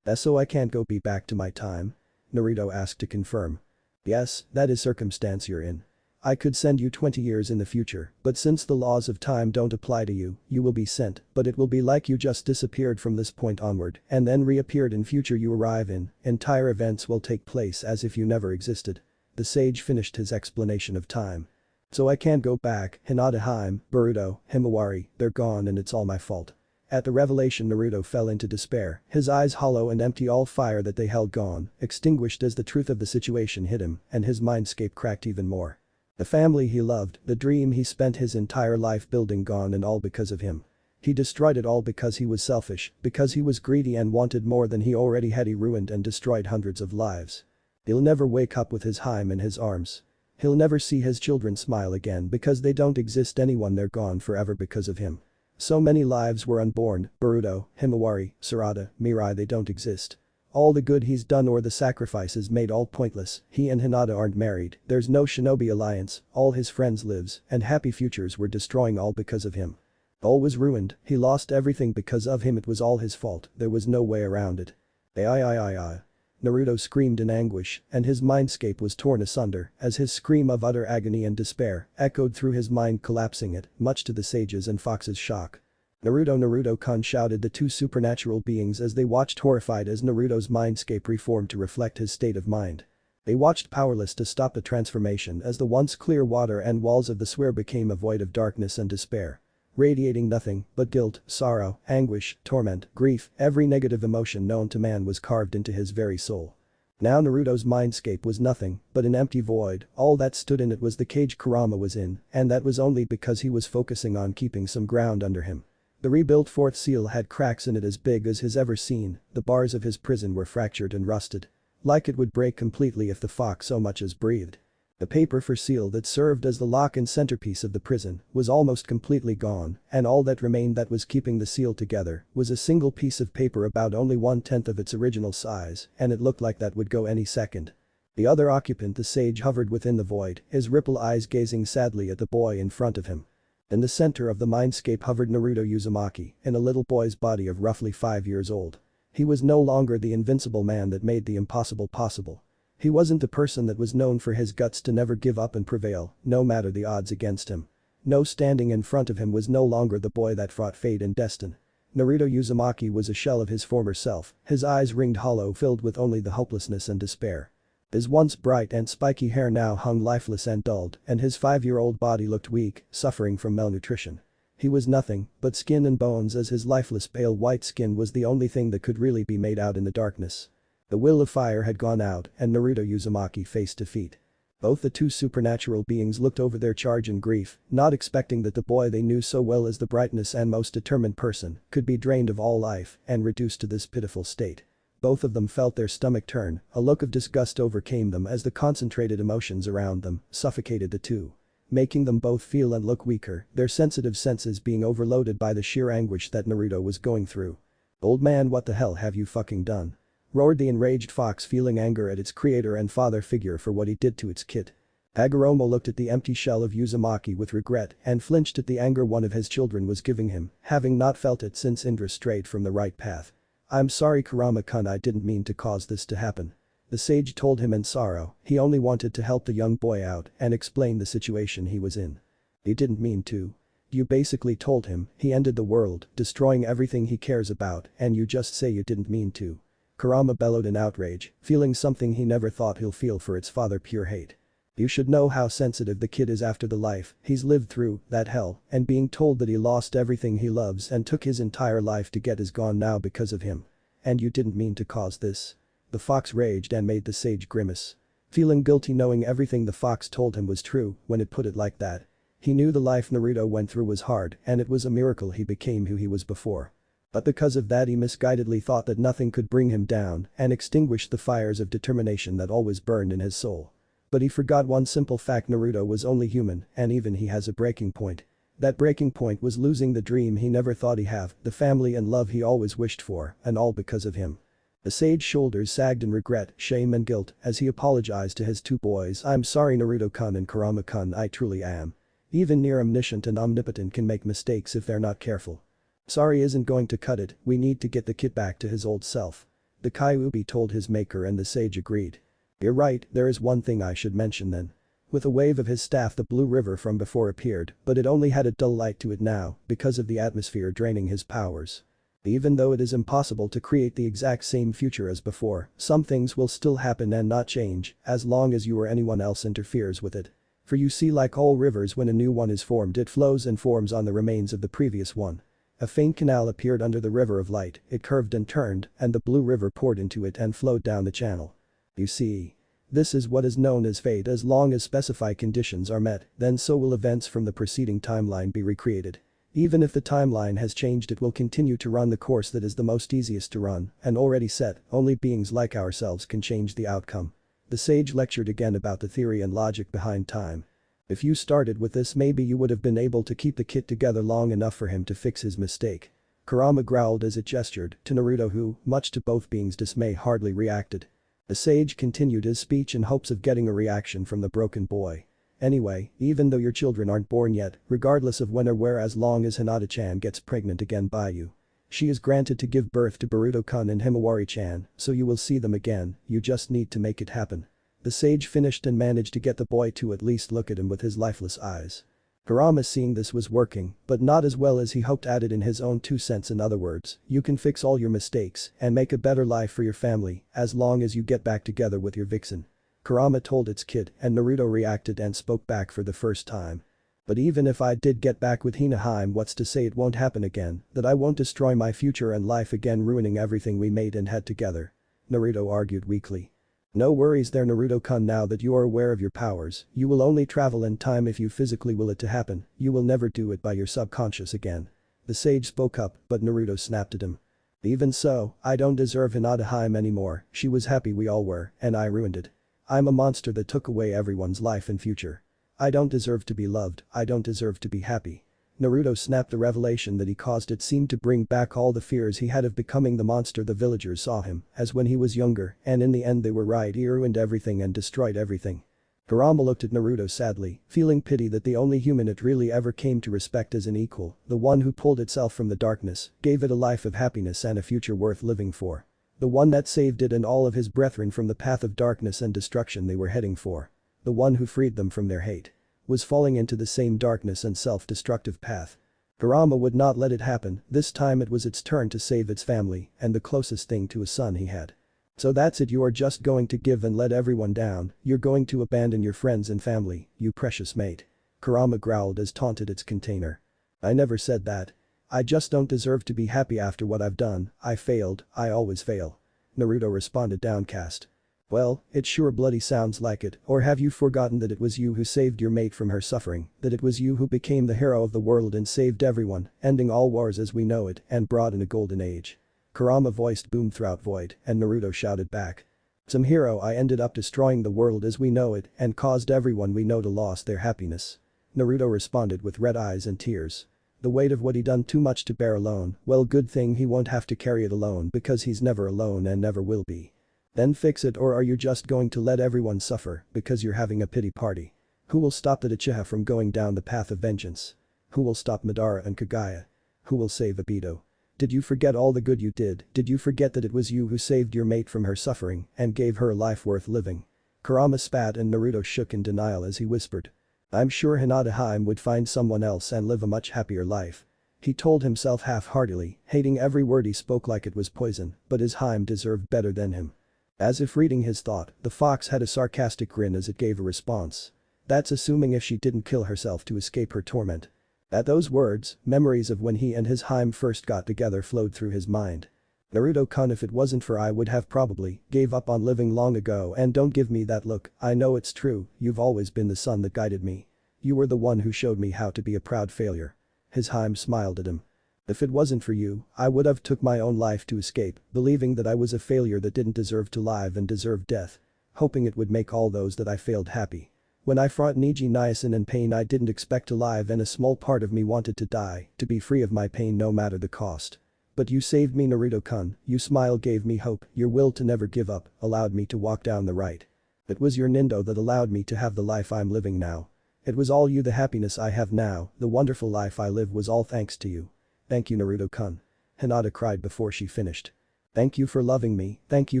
"So I can't go back to my time?" Naruto asked to confirm. "Yes, that is circumstance you're in. I could send you 20 years in the future, but since the laws of time don't apply to you, you will be sent, but it will be like you just disappeared from this point onward and then reappeared in future you arrive in, entire events will take place as if you never existed." The sage finished his explanation of time. "So I can't go back, Hinata, Hime, Boruto, Himawari, they're gone and it's all my fault." At the revelation, Naruto fell into despair, his eyes hollow and empty, all fire that they held gone, extinguished as the truth of the situation hit him and his mindscape cracked even more. The family he loved, the dream he spent his entire life building gone and all because of him. He destroyed it all because he was selfish, because he was greedy and wanted more than he already had. He ruined and destroyed hundreds of lives. He'll never wake up with his Haim in his arms. He'll never see his children smile again because they don't exist. Anyone, they're gone forever because of him. So many lives were unborn, Boruto, Himawari, Sarada, Mirai, they don't exist. All the good he's done or the sacrifices made, all pointless. He and Hinata aren't married, there's no shinobi alliance, all his friends lives and happy futures were destroying all because of him. All was ruined, he lost everything because of him. It was all his fault, there was no way around it. Ai. Naruto screamed in anguish and his mindscape was torn asunder as his scream of utter agony and despair echoed through his mind, collapsing it, much to the sage's and Fox's shock. Naruto-kun, shouted the two supernatural beings as they watched, horrified as Naruto's mindscape reformed to reflect his state of mind. They watched, powerless to stop the transformation, as the once clear water and walls of the sphere became a void of darkness and despair. Radiating nothing but guilt, sorrow, anguish, torment, grief, every negative emotion known to man was carved into his very soul. Now Naruto's mindscape was nothing but an empty void, all that stood in it was the cage Kurama was in, and that was only because he was focusing on keeping some ground under him. The rebuilt fourth seal had cracks in it as big as his ever seen, the bars of his prison were fractured and rusted. Like it would break completely if the fox so much as breathed. The paper for seal that served as the lock and centerpiece of the prison was almost completely gone, and all that remained that was keeping the seal together was a single piece of paper about only 1/10 of its original size, and it looked like that would go any second. The other occupant, the sage, hovered within the void, his ripple eyes gazing sadly at the boy in front of him. In the center of the mindscape hovered Naruto Uzumaki, in a little boy's body of roughly 5 years old. He was no longer the invincible man that made the impossible possible. He wasn't the person that was known for his guts to never give up and prevail, no matter the odds against him. No, standing in front of him was no longer the boy that fought fate and destiny. Naruto Uzumaki was a shell of his former self, his eyes ringed hollow, filled with only the hopelessness and despair. His once bright and spiky hair now hung lifeless and dulled, and his 5-year-old body looked weak, suffering from malnutrition. He was nothing but skin and bones, as his lifeless pale white skin was the only thing that could really be made out in the darkness. The will of fire had gone out and Naruto Uzumaki faced defeat. Both the two supernatural beings looked over their charge in grief, not expecting that the boy they knew so well as the brightest and most determined person could be drained of all life and reduced to this pitiful state. Both of them felt their stomach turn, a look of disgust overcame them as the concentrated emotions around them suffocated the two. Making them both feel and look weaker, their sensitive senses being overloaded by the sheer anguish that Naruto was going through. "Old man, what the hell have you fucking done?" roared the enraged fox, feeling anger at its creator and father figure for what he did to its kid. Hagoromo looked at the empty shell of Uzumaki with regret and flinched at the anger one of his children was giving him, having not felt it since Indra strayed from the right path. "I'm sorry Kurama-kun, I didn't mean to cause this to happen." The sage told him in sorrow, he only wanted to help the young boy out and explain the situation he was in. "He didn't mean to. You basically told him he ended the world, destroying everything he cares about, and you just say you didn't mean to." Kurama bellowed in outrage, feeling something he never thought he'll feel for its father, pure hate. "You should know how sensitive the kid is after the life he's lived through, that hell, and being told that he lost everything he loves and took his entire life to get is gone now because of him. And you didn't mean to cause this." The fox raged and made the sage grimace. Feeling guilty knowing everything the fox told him was true when it put it like that. He knew the life Naruto went through was hard and it was a miracle he became who he was before. But because of that he misguidedly thought that nothing could bring him down and extinguish the fires of determination that always burned in his soul. But he forgot one simple fact: Naruto was only human and even he has a breaking point. That breaking point was losing the dream he never thought he'd have, the family and love he always wished for, and all because of him. The sage's shoulders sagged in regret, shame and guilt as he apologized to his two boys. "I'm sorry Naruto-kun and Kurama-kun, I truly am. Even near omniscient and omnipotent can make mistakes if they're not careful. Sorry isn't going to cut it, we need to get the kid back to his old self." The Kyuubi told his maker and the sage agreed. "You're right, there is one thing I should mention then." With a wave of his staff the blue river from before appeared, but it only had a dull light to it now because of the atmosphere draining his powers. Even though it is impossible to create the exact same future as before, some things will still happen and not change as long as you or anyone else interferes with it. For you see, like all rivers, when a new one is formed it flows and forms on the remains of the previous one. A faint canal appeared under the river of light, it curved and turned and the blue river poured into it and flowed down the channel. "You see," This is what is known as fate. As long as specified conditions are met, then so will events from the preceding timeline be recreated. Even if the timeline has changed, it will continue to run the course that is the most easiest to run and already set. Only beings like ourselves can change the outcome. The sage lectured again about the theory and logic behind time. If you started with this, maybe you would have been able to keep the kid together long enough for him to fix his mistake. Kurama growled as it gestured to Naruto, who, much to both beings' dismay, hardly reacted. The sage continued his speech in hopes of getting a reaction from the broken boy. Anyway, even though your children aren't born yet, regardless of when or where, as long as Hinata-chan gets pregnant again by you, she is granted to give birth to Boruto-kun and Himawari-chan, so you will see them again. You just need to make it happen. The sage finished and managed to get the boy to at least look at him with his lifeless eyes. Kurama, seeing this was working, but not as well as he hoped, added in his own 2 cents. In other words, you can fix all your mistakes and make a better life for your family as long as you get back together with your vixen. Kurama told its kid, and Naruto reacted and spoke back for the first time. But even if I did get back with Hina, what's to say it won't happen again, that I won't destroy my future and life again, ruining everything we made and had together? Naruto argued weakly. No worries there, Naruto-kun. Now that you are aware of your powers, you will only travel in time if you physically will it to happen. You will never do it by your subconscious again. The sage spoke up, but Naruto snapped at him. Even so, I don't deserve Hinata anymore. She was happy, we all were, and I ruined it. I'm a monster that took away everyone's life and future. I don't deserve to be loved, I don't deserve to be happy. Naruto snapped. The revelation that he caused it seemed to bring back all the fears he had of becoming the monster the villagers saw him as when he was younger, and in the end they were right. He ruined everything and destroyed everything. Kurama looked at Naruto sadly, feeling pity that the only human it really ever came to respect as an equal, the one who pulled itself from the darkness, gave it a life of happiness and a future worth living for. The one that saved it and all of his brethren from the path of darkness and destruction they were heading for. The one who freed them from their hate. Was falling into the same darkness and self-destructive path. Kurama would not let it happen. This time it was its turn to save its family and the closest thing to a son he had. So that's it, you are just going to give and let everyone down, you're going to abandon your friends and family, you precious mate. Kurama growled as taunted its container. I never said that. I just don't deserve to be happy after what I've done. I failed, I always fail. Naruto responded downcast. Well, it sure bloody sounds like it. Or have you forgotten that it was you who saved your mate from her suffering, that it was you who became the hero of the world and saved everyone, ending all wars as we know it and brought in a golden age? Kurama voiced boomed throughout void, and Naruto shouted back. Some hero, I ended up destroying the world as we know it and caused everyone we know to lose their happiness. Naruto responded with red eyes and tears. The weight of what he done too much to bear alone, well, good thing he won't have to carry it alone because he's never alone and never will be. Then fix it, or are you just going to let everyone suffer because you're having a pity party? Who will stop the Uchiha from going down the path of vengeance? Who will stop Madara and Kagaya? Who will save Obito? Did you forget all the good you did? Did you forget that it was you who saved your mate from her suffering and gave her a life worth living? Kurama spat and Naruto shook in denial as he whispered. I'm sure Hinata would find someone else and live a much happier life. He told himself half-heartedly, hating every word he spoke like it was poison, but his Haim deserved better than him. As if reading his thought, the fox had a sarcastic grin as it gave a response. That's assuming if she didn't kill herself to escape her torment. At those words, memories of when he and his Haim first got together flowed through his mind. Naruto-kun, if it wasn't for I would have probably gave up on living long ago, and don't give me that look, I know it's true, you've always been the son that guided me. You were the one who showed me how to be a proud failure. His Haim smiled at him. If it wasn't for you, I would have took my own life to escape, believing that I was a failure that didn't deserve to live and deserved death. Hoping it would make all those that I failed happy. When I fought Niji Niacin in pain, I didn't expect to live, and a small part of me wanted to die, to be free of my pain no matter the cost. But you saved me, Naruto-kun, you smile gave me hope, your will to never give up allowed me to walk down the right. It was your Nindo that allowed me to have the life I'm living now. It was all you, the happiness I have now, the wonderful life I live was all thanks to you. Thank you, Naruto-kun. Hinata cried before she finished. Thank you for loving me, thank you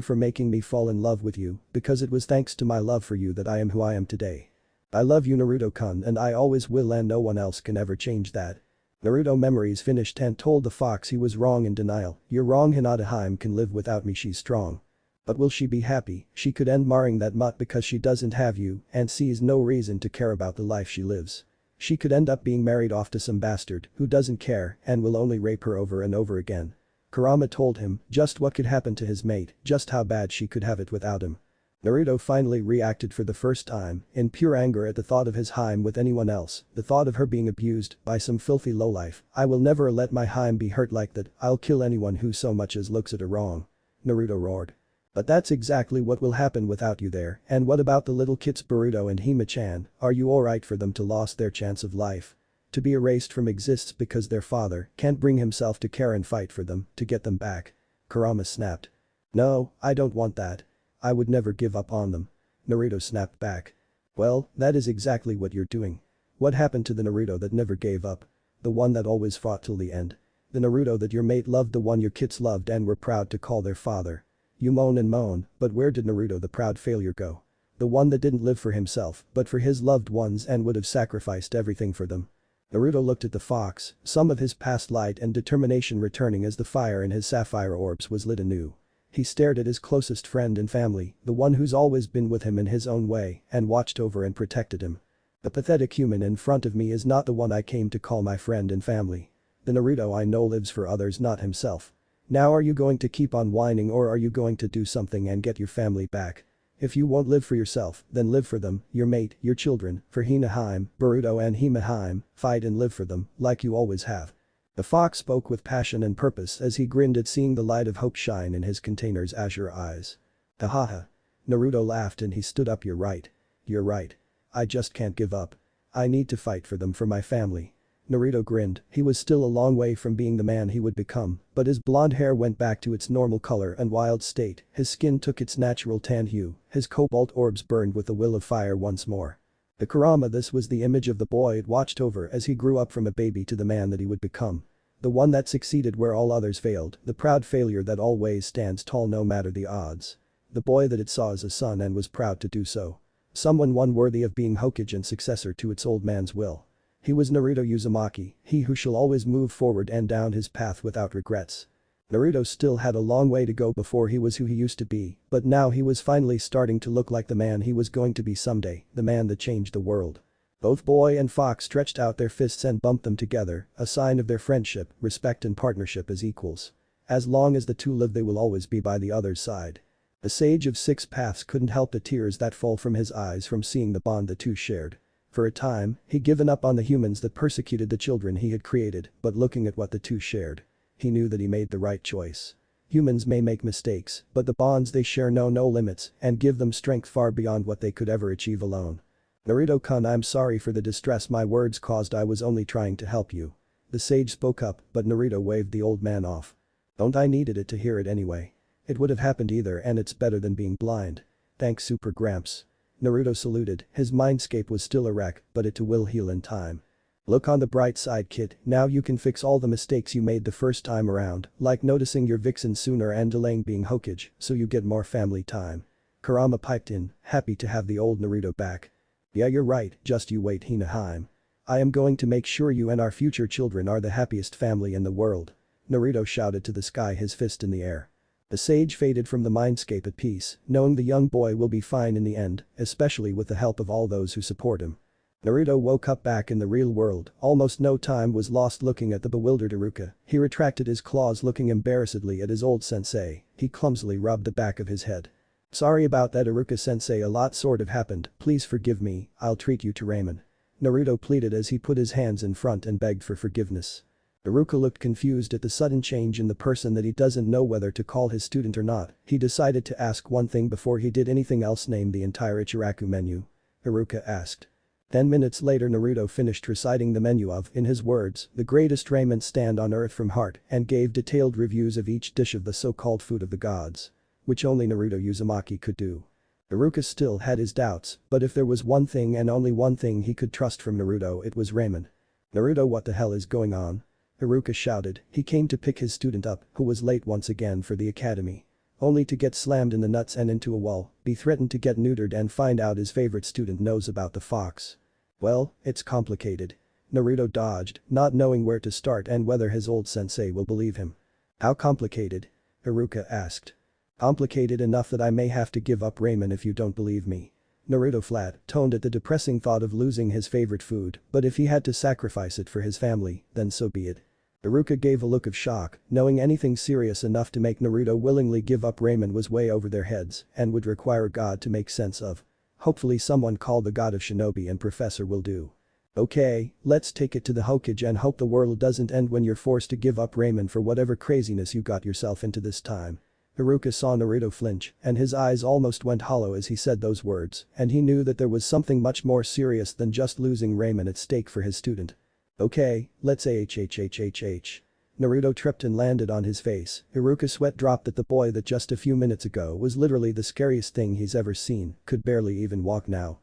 for making me fall in love with you, because it was thanks to my love for you that I am who I am today. I love you, Naruto-kun, and I always will, and no one else can ever change that. Naruto memories finished and told the fox he was wrong in denial. You're wrong, Hinata can live without me, she's strong. But will she be happy? She could end marrying that mutt because she doesn't have you and sees no reason to care about the life she lives. She could end up being married off to some bastard who doesn't care and will only rape her over and over again. Kurama told him just what could happen to his mate, just how bad she could have it without him. Naruto finally reacted for the first time, in pure anger at the thought of his Hime with anyone else, the thought of her being abused by some filthy lowlife. I will never let my Hime be hurt like that, I'll kill anyone who so much as looks at her wrong. Naruto roared. But that's exactly what will happen without you there, and what about the little kids Boruto and Hima-chan, are you alright for them to lost their chance of life? To be erased from existence because their father can't bring himself to care and fight for them to get them back. Kurama snapped. No, I don't want that. I would never give up on them. Naruto snapped back. Well, that is exactly what you're doing. What happened to the Naruto that never gave up? The one that always fought till the end. The Naruto that your mate loved, the one your kids loved and were proud to call their father. You moan and moan, but where did Naruto the proud failure go? The one that didn't live for himself but for his loved ones and would have sacrificed everything for them. Naruto looked at the fox, some of his past light and determination returning as the fire in his sapphire orbs was lit anew. He stared at his closest friend and family, the one who's always been with him in his own way and watched over and protected him. The pathetic human in front of me is not the one I came to call my friend and family. The Naruto I know lives for others, not himself. Now are you going to keep on whining or are you going to do something and get your family back? If you won't live for yourself, then live for them, your mate, your children, for Hina Hime, Boruto and Hima Hime, fight and live for them, like you always have. The fox spoke with passion and purpose as he grinned at seeing the light of hope shine in his container's azure eyes. Hahaha. Naruto laughed and he stood up. You're right. You're right. I just can't give up. I need to fight for them, for my family. Naruto grinned, he was still a long way from being the man he would become, but his blonde hair went back to its normal color and wild state, his skin took its natural tan hue, his cobalt orbs burned with the will of fire once more. The Kurama, this was the image of the boy it watched over as he grew up from a baby to the man that he would become. The one that succeeded where all others failed, the proud failure that always stands tall no matter the odds. The boy that it saw as a son and was proud to do so. Someone one worthy of being Hokage and successor to its old man's will. He was Naruto Uzumaki, he who shall always move forward and down his path without regrets. Naruto still had a long way to go before he was who he used to be, but now he was finally starting to look like the man he was going to be someday, the man that changed the world. Both boy and fox stretched out their fists and bumped them together, a sign of their friendship, respect and partnership as equals. As long as the two live they will always be by the other's side. The sage of six paths couldn't help the tears that fall from his eyes from seeing the bond the two shared. For a time, he'd given up on the humans that persecuted the children he had created, but looking at what the two shared. He knew that he made the right choice. Humans may make mistakes, but the bonds they share know no limits and give them strength far beyond what they could ever achieve alone. Naruto-kun, I'm sorry for the distress my words caused, I was only trying to help you. The sage spoke up, but Naruto waved the old man off. Don't, I needed it to hear it anyway. It would have happened either and it's better than being blind. Thanks Super Gramps. Naruto saluted, his mindscape was still a wreck, but it too will heal in time. Look on the bright side, kid, now you can fix all the mistakes you made the first time around, like noticing your vixen sooner and delaying being Hokage, so you get more family time. Kurama piped in, happy to have the old Naruto back. Yeah, you're right, just you wait, Hina Hime. I am going to make sure you and our future children are the happiest family in the world. Naruto shouted to the sky, his fist in the air. The sage faded from the mindscape at peace, knowing the young boy will be fine in the end, especially with the help of all those who support him. Naruto woke up back in the real world, almost no time was lost looking at the bewildered Iruka. He retracted his claws, looking embarrassedly at his old sensei. He clumsily rubbed the back of his head. Sorry about that, Iruka-sensei, a lot sort of happened, please forgive me, I'll treat you to ramen. Naruto pleaded as he put his hands in front and begged for forgiveness. Iruka looked confused at the sudden change in the person that he doesn't know whether to call his student or not. He decided to ask one thing before he did anything else, name the entire Ichiraku menu. Iruka asked. 10 minutes later Naruto finished reciting the menu of, in his words, the greatest ramen stand on earth from heart and gave detailed reviews of each dish of the so-called food of the gods. Which only Naruto Uzumaki could do. Iruka still had his doubts, but if there was one thing and only one thing he could trust from Naruto, it was ramen. Naruto, what the hell is going on? Iruka shouted, he came to pick his student up, who was late once again for the academy. Only to get slammed in the nuts and into a wall, be threatened to get neutered and find out his favorite student knows about the fox. Well, it's complicated. Naruto dodged, not knowing where to start and whether his old sensei will believe him. How complicated? Iruka asked. Complicated enough that I may have to give up ramen if you don't believe me. Naruto flat-toned at the depressing thought of losing his favorite food, but if he had to sacrifice it for his family, then so be it. Iruka gave a look of shock, knowing anything serious enough to make Naruto willingly give up ramen was way over their heads and would require God to make sense of. Hopefully someone called the god of shinobi and professor will do. Okay, let's take it to the Hokage and hope the world doesn't end when you're forced to give up ramen for whatever craziness you got yourself into this time. Iruka saw Naruto flinch, and his eyes almost went hollow as he said those words, and he knew that there was something much more serious than just losing ramen at stake for his student. Okay, let's hhhhhh. Naruto tripped and landed on his face. Iruka's sweat dropped at the boy that just a few minutes ago was literally the scariest thing he's ever seen, could barely even walk now.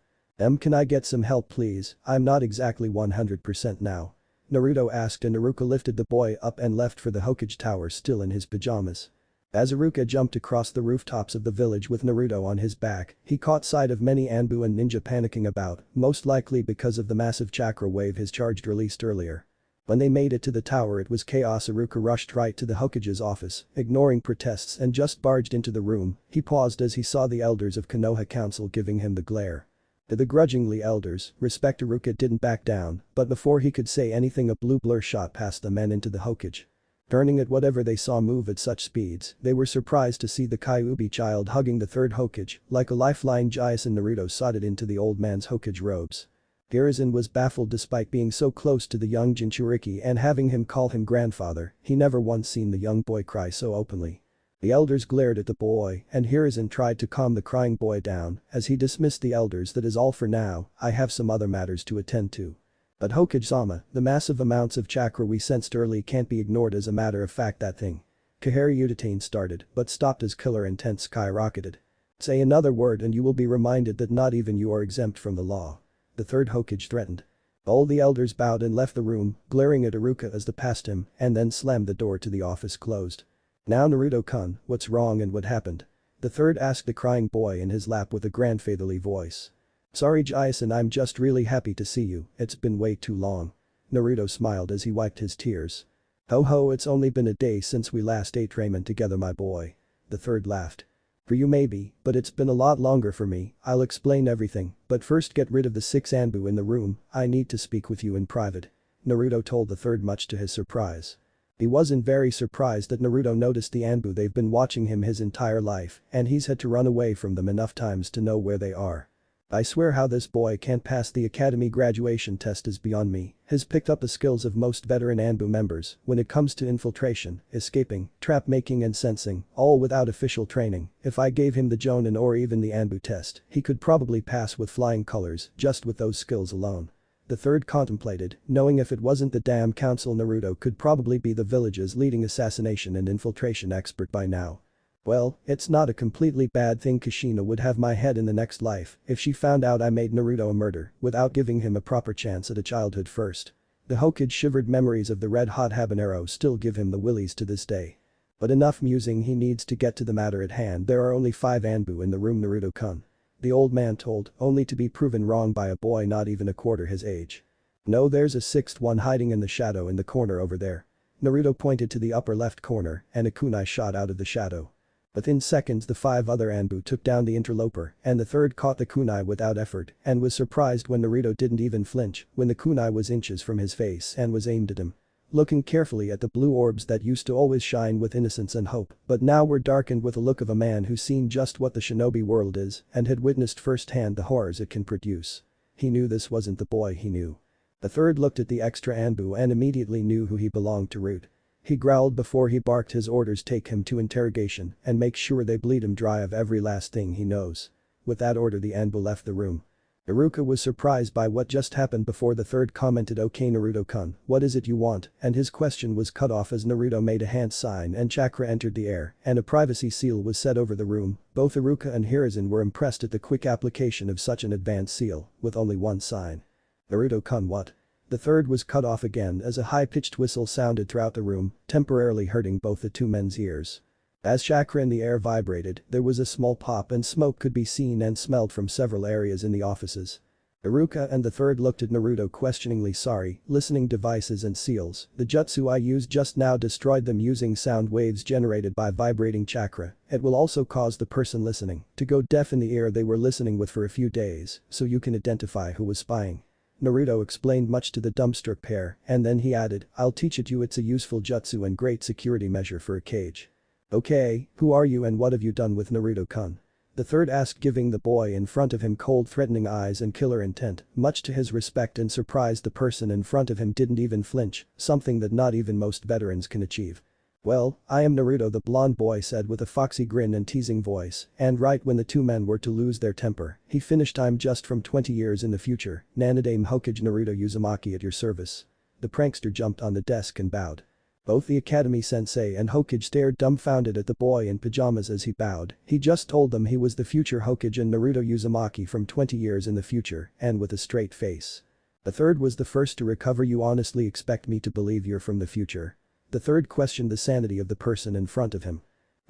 Can I get some help please? I'm not exactly 100% now. Naruto asked and Iruka lifted the boy up and left for the Hokage tower still in his pajamas. As Iruka jumped across the rooftops of the village with Naruto on his back, he caught sight of many Anbu and ninja panicking about, most likely because of the massive chakra wave his charge released earlier. When they made it to the tower it was chaos. Iruka rushed right to the Hokage's office, ignoring protests and just barged into the room. He paused as he saw the elders of Konoha Council giving him the glare. The begrudgingly elders, respect Iruka didn't back down, but before he could say anything a blue blur shot past the men into the Hokage. Turning at whatever they saw move at such speeds, they were surprised to see the Kyuubi child hugging the third Hokage, like a lifeline. Jais and Naruto sodded into the old man's Hokage robes. Hiruzen was baffled despite being so close to the young Jinchuriki and having him call him grandfather, he never once seen the young boy cry so openly. The elders glared at the boy and Hiruzen tried to calm the crying boy down as he dismissed the elders. That is all for now, I have some other matters to attend to. But Hokage-sama, the massive amounts of chakra we sensed early can't be ignored. As a matter of fact that thing. Kahari Utatane started but stopped as killer intent skyrocketed. Say another word and you will be reminded that not even you are exempt from the law. The third Hokage threatened. All the elders bowed and left the room, glaring at Iruka as they passed him and then slammed the door to the office closed. Now Naruto-kun, what's wrong and what happened? The third asked the crying boy in his lap with a grandfatherly voice. Sorry Jason, I'm just really happy to see you, it's been way too long. Naruto smiled as he wiped his tears. Ho ho, it's only been a day since we last ate ramen together my boy. The third laughed. For you maybe, but it's been a lot longer for me. I'll explain everything, but first get rid of the 6 Anbu in the room, I need to speak with you in private. Naruto told the third much to his surprise. He wasn't very surprised that Naruto noticed the Anbu. They've been watching him his entire life and he's had to run away from them enough times to know where they are. I swear how this boy can't pass the academy graduation test is beyond me. He's picked up the skills of most veteran Anbu members when it comes to infiltration, escaping, trap making and sensing, all without official training. If I gave him the Jonin or even the Anbu test, he could probably pass with flying colors just with those skills alone. The third contemplated, knowing if it wasn't the damn Counsel Naruto could probably be the village's leading assassination and infiltration expert by now. Well, it's not a completely bad thing. Kushina would have my head in the next life if she found out I made Naruto a murder without giving him a proper chance at a childhood first. The Hokage shivered. Memories of the red-hot habanero still give him the willies to this day. But enough musing, he needs to get to the matter at hand. There are only 5 Anbu in the room Naruto-kun. The old man told, only to be proven wrong by a boy not even a quarter his age. No, there's a 6th one hiding in the shadow in the corner over there. Naruto pointed to the upper left corner and a kunai shot out of the shadow. Within seconds the 5 other Anbu took down the interloper and the third caught the kunai without effort and was surprised when Naruto didn't even flinch when the kunai was inches from his face and was aimed at him. Looking carefully at the blue orbs that used to always shine with innocence and hope but now were darkened with the look of a man who's seen just what the shinobi world is and had witnessed firsthand the horrors it can produce. He knew this wasn't the boy he knew. The third looked at the extra Anbu and immediately knew who he belonged to root. He growled before he barked his orders: take him to interrogation and make sure they bleed him dry of every last thing he knows. With that order the Anbu left the room. Iruka was surprised by what just happened before the third commented, okay Naruto-kun, what is it you want, and his question was cut off as Naruto made a hand sign and chakra entered the air and a privacy seal was set over the room. Both Iruka and Hiruzen were impressed at the quick application of such an advanced seal with only one sign. Naruto-kun, what? The third was cut off again as a high-pitched whistle sounded throughout the room, temporarily hurting both the two men's ears. As chakra in the air vibrated, there was a small pop and smoke could be seen and smelled from several areas in the offices. Iruka and the third looked at Naruto questioningly. Sorry, listening devices and seals, the jutsu I used just now destroyed them using sound waves generated by vibrating chakra. It will also cause the person listening to go deaf in the ear they were listening with for a few days, so you can identify who was spying. Naruto explained much to the dumbstruck pair, and then he added, "I'll teach it you, it's a useful jutsu and great security measure for a cage." "Okay, who are you and what have you done with Naruto-kun?" The third asked, giving the boy in front of him cold threatening eyes and killer intent. Much to his respect and surprise, the person in front of him didn't even flinch, something that not even most veterans can achieve. "Well, I am Naruto," the blonde boy said with a foxy grin and teasing voice, and right when the two men were to lose their temper, he finished, "I'm just from 20 years in the future, Nanadame Hokage Naruto Uzumaki at your service." The prankster jumped on the desk and bowed. Both the academy sensei and Hokage stared dumbfounded at the boy in pajamas as he bowed. He just told them he was the future Hokage and Naruto Uzumaki from 20 years in the future, and with a straight face. The third was the first to recover. "You honestly expect me to believe you're from the future?" The third questioned the sanity of the person in front of him.